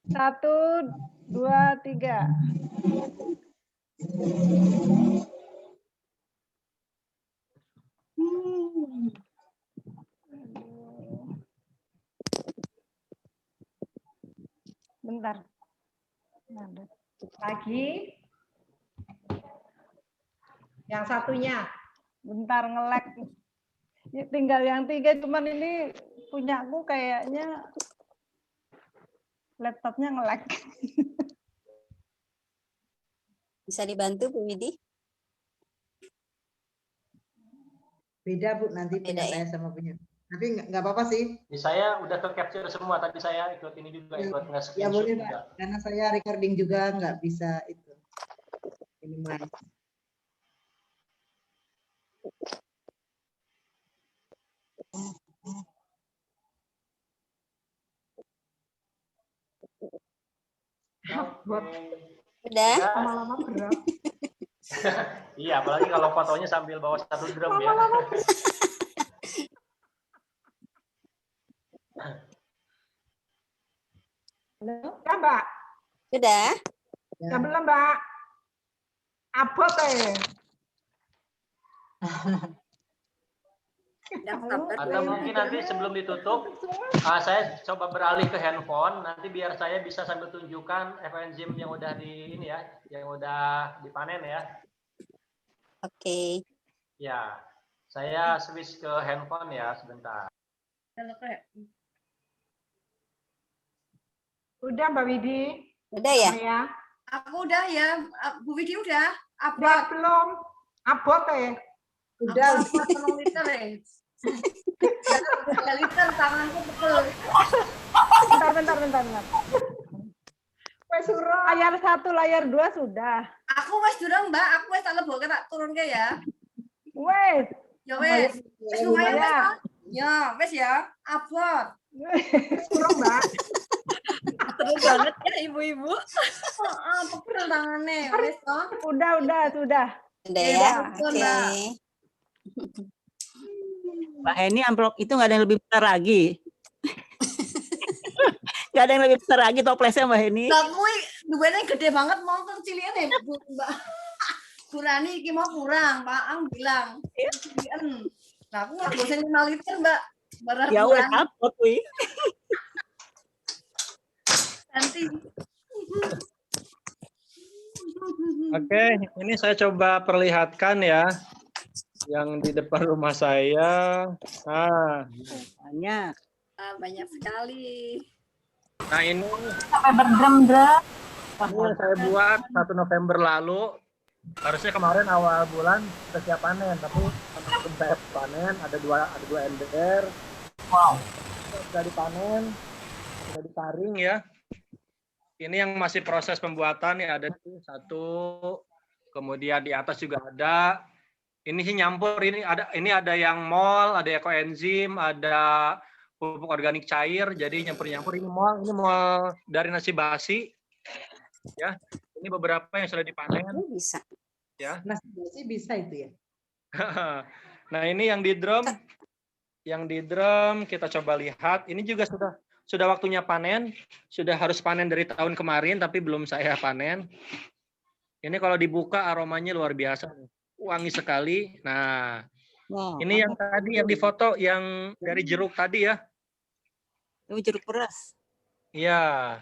1, 2, 3. Bentar. Lagi. Yang satunya. Bentar nge-lag. Tinggal yang 3, cuman ini punyaku kayaknya laptopnya nge-lag. Bisa dibantu, Bu Widi? Beda, Bu, nanti punya saya sama punya. Tapi nggak apa-apa sih. Di saya udah ke-capture semua, tadi saya ikut ini juga, ikut nge-screenshot Ya boleh, juga. Pak. Karena saya recording juga nggak bisa itu. Minimize. Udah? Lama-lama berat. Iya, apalagi kalau fotonya sambil bawa 1 drum ya. Ya, Mbak. Sudah? Ya belum, Mbak. Abot Atau mungkin nanti sebelum ditutup, saya coba beralih ke handphone. Nanti biar saya bisa sambil tunjukkan ekoenzim yang udah di ini ya, yang udah dipanen ya. Oke. Ya, saya switch ke handphone ya sebentar. Udah, Mbak Widi. Udah ya? Aku udah ya, Bu Widi udah. Udah belum? Abot Udah. 1 liter ya. 3 liter tanganku betul. Bentar. Layar 1, layar 2 sudah. Aku wes durung, Mbak. Aku wes tak leboke tak turunke ya. Wes. Ya wes. Wes lumayan wes. Ya, wes ya. Abot. Turun, Mbak. Terus banget ya ibu-ibu. Pegel tangannya. Wes toh. Udah. Udah ya? Oke. Mbak Heni, amplop itu nggak ada yang lebih besar lagi. Nggak ada yang lebih besar lagi toplesnya, Mbak Heni. Lah kuwi duwene gede banget mau kecilin ya, Mbak. Bu Rani iki mau kurang, Pak Ang bilang. Kecilin. Aku nggak bosan 5 liter, Mbak. Berat Ya wes apa kuwi? nanti. Oke, ini saya coba perlihatkan ya yang di depan rumah saya. Nah, Banyak. Banyak sekali. nah ini Sampai berdrem-drem. yang saya buat 1 November lalu. Harusnya kemarin awal bulan sudah siap panen, tapi belum saya panen. Ada dua ember. Wow. Sudah dipanen, sudah disaring ya. Ini yang masih proses pembuatan ya, ada 1, kemudian di atas juga ada. Ini sih nyampur, ini ada yang mol, ada ekoenzim, ada pupuk organik cair, jadi nyampur-nyampur. Ini mol dari nasi basi, ya. Ini beberapa yang sudah dipanen. Bisa. Ya. Nasi basi bisa itu ya. Nah ini yang di drum, kita coba lihat. Ini juga sudah waktunya panen, sudah harus panen dari tahun kemarin, tapi belum saya panen. Ini kalau dibuka aromanya luar biasa, wangi sekali. Nah, ini yang tadi yang difoto, yang dari jeruk tadi ya. Itu jeruk peras. Iya.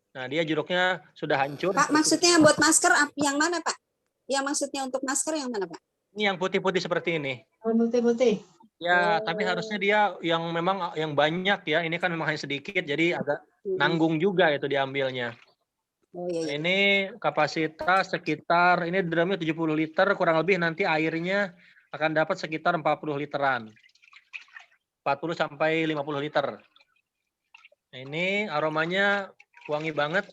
Nah, dia jeruknya sudah hancur. Pak, maksudnya buat masker yang mana, Pak? Yang maksudnya untuk masker yang mana, Pak? Ini yang putih-putih seperti ini. Oh, putih-putih. Ya, tapi harusnya dia yang memang yang banyak ya. Ini kan memang hanya sedikit, jadi agak nanggung juga itu diambilnya. Oh, iya. Ini kapasitas sekitar, ini drumnya 70 liter, kurang lebih nanti airnya akan dapat sekitar 40 literan. 40 sampai 50 liter. Nah, ini aromanya wangi banget.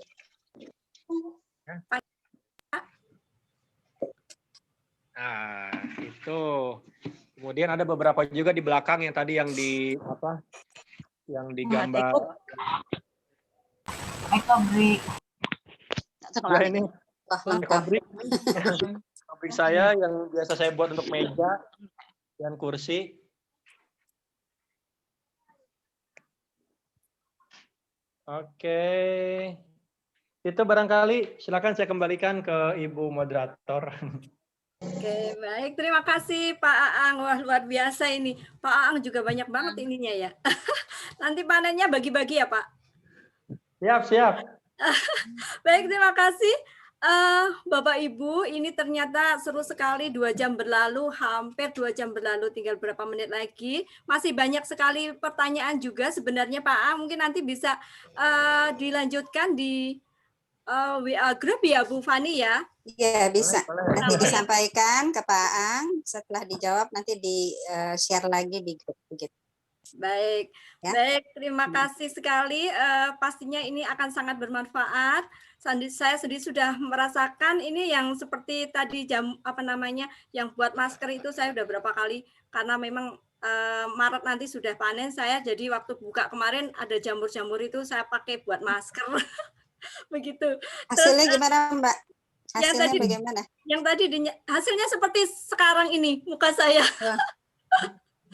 Nah, itu. Kemudian ada beberapa juga di belakang yang tadi yang digambar. Ekobrik. Ya ini pabrik saya yang biasa saya buat untuk meja dan kursi. Oke. Itu barangkali silakan saya kembalikan ke Ibu moderator. Oke, baik. Terima kasih Pak Aang. Wah, luar biasa ini. Pak Aang juga banyak banget ininya ya. Nanti panennya bagi-bagi ya, Pak? Siap. Baik, terima kasih. Bapak Ibu, ini ternyata seru sekali. 2 jam berlalu, hampir 2 jam berlalu, tinggal berapa menit lagi. Masih banyak sekali pertanyaan juga sebenarnya Pak Aang. Mungkin nanti bisa dilanjutkan di WA Group ya Bu Fani ya? Iya, bisa. Nanti disampaikan ke Pak Aang, setelah dijawab nanti di-share lagi di grup begitu. Baik, ya. Baik, terima kasih sekali. Pastinya ini akan sangat bermanfaat. Saya sendiri sudah merasakan ini yang seperti tadi yang buat masker itu saya sudah berapa kali karena memang Maret nanti sudah panen saya. Jadi waktu buka kemarin ada jamur-jamur itu saya pakai buat masker. Begitu. Hasilnya gimana, Mbak? Hasilnya tadi, bagaimana? Yang tadi hasilnya seperti sekarang ini muka saya.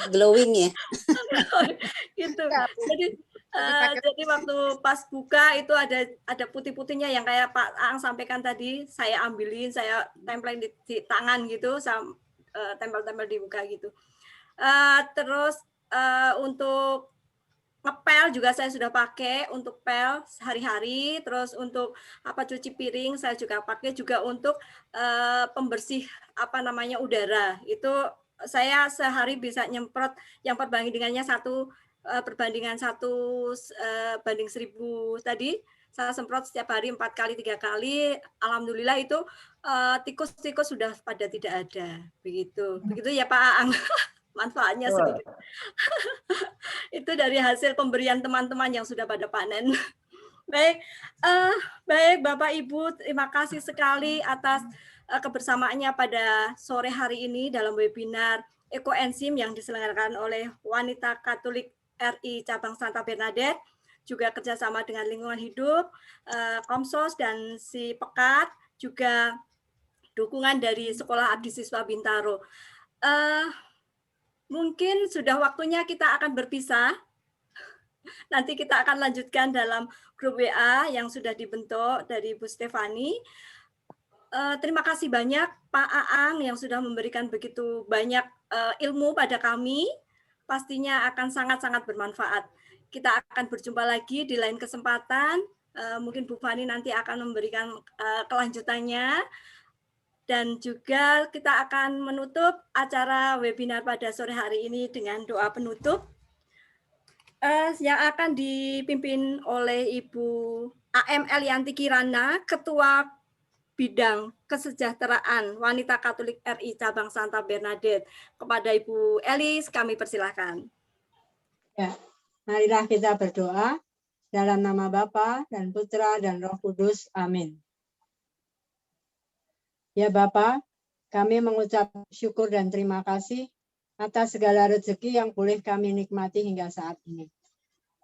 Glowing ya. Gitu. Jadi waktu pas buka itu ada putih-putihnya yang kayak Pak Aang sampaikan tadi, saya ambilin, saya tempelin di tangan gitu, tempel-tempel di muka gitu. Terus untuk ngepel juga saya sudah pakai untuk pel sehari-hari, terus untuk cuci piring saya juga pakai, juga untuk pembersih udara. Itu saya sehari bisa nyemprot yang perbandingannya 1 perbandingan 1 banding 1000 tadi. Saya semprot setiap hari 4 kali 3 kali. Alhamdulillah itu tikus-tikus sudah pada tidak ada. Begitu ya Pak Aang. Manfaatnya sedikit. Itu dari hasil pemberian teman-teman yang sudah pada panen. Baik Bapak Ibu, terima kasih sekali atas kebersamaannya pada sore hari ini dalam webinar Ekoenzim yang diselenggarakan oleh Wanita Katolik RI Cabang Santa Bernadette, juga kerjasama dengan Lingkungan Hidup, Komsos dan Si Pekat, juga dukungan dari Sekolah Abdi Siswa Bintaro. Mungkin sudah waktunya kita akan berpisah. Nanti kita akan lanjutkan dalam grup WA yang sudah dibentuk dari Bu Stefani. terima kasih banyak Pak Aang yang sudah memberikan begitu banyak ilmu pada kami. Pastinya akan sangat-sangat bermanfaat. Kita akan berjumpa lagi di lain kesempatan. Mungkin Bu Fani nanti akan memberikan kelanjutannya. Dan juga kita akan menutup acara webinar pada sore hari ini dengan doa penutup yang akan dipimpin oleh Ibu A.M. Elianti Kirana, Ketua Bidang Kesejahteraan Wanita Katolik RI Cabang Santa Bernadette. Kepada Ibu Elis, kami persilahkan. Ya, marilah kita berdoa dalam nama Bapa dan Putra dan Roh Kudus. Amin. Ya Bapa, kami mengucap syukur dan terima kasih atas segala rezeki yang boleh kami nikmati hingga saat ini.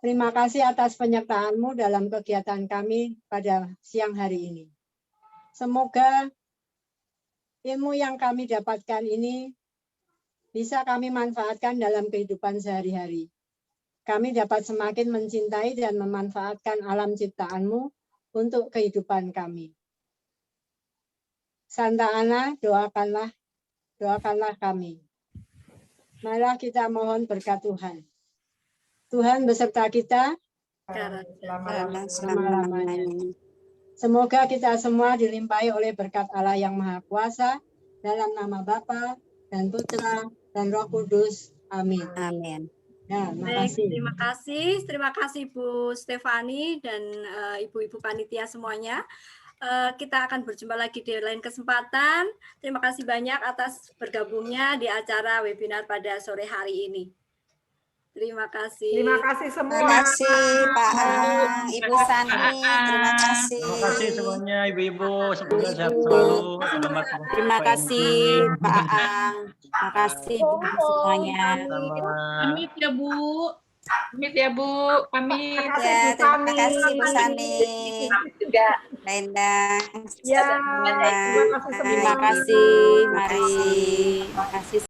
Terima kasih atas penyertaan-Mu dalam kegiatan kami pada siang hari ini. Semoga ilmu yang kami dapatkan ini bisa kami manfaatkan dalam kehidupan sehari-hari. Kami dapat semakin mencintai dan memanfaatkan alam ciptaan-Mu untuk kehidupan kami. Santa Ana, doakanlah kami. Marilah kita mohon berkat Tuhan. Tuhan beserta kita selama-lamanya. Semoga kita semua dilimpahi oleh berkat Allah yang Maha Kuasa, dalam nama Bapa dan Putra dan Roh Kudus. Amin. Amin. Ya, Baik, terima kasih Bu Stefani dan ibu-ibu panitia semuanya. Kita akan berjumpa lagi di lain kesempatan. Terima kasih banyak atas bergabungnya di acara webinar pada sore hari ini. Terima kasih. Terima kasih semua. Terima kasih Pak Aang, Ibu Sani, terima kasih. Terima kasih semuanya ibu-ibu, semoga sehat selalu. Selamat Terima kasih Pak Aang, terima kasih semuanya. Pamit ya Bu. Pamit ya Bu. Pamit. Ya, terima kasih Bu Sani. Juga. Lendang. Ya, terima kasih semua. Terima kasih. Mari. Terima kasih.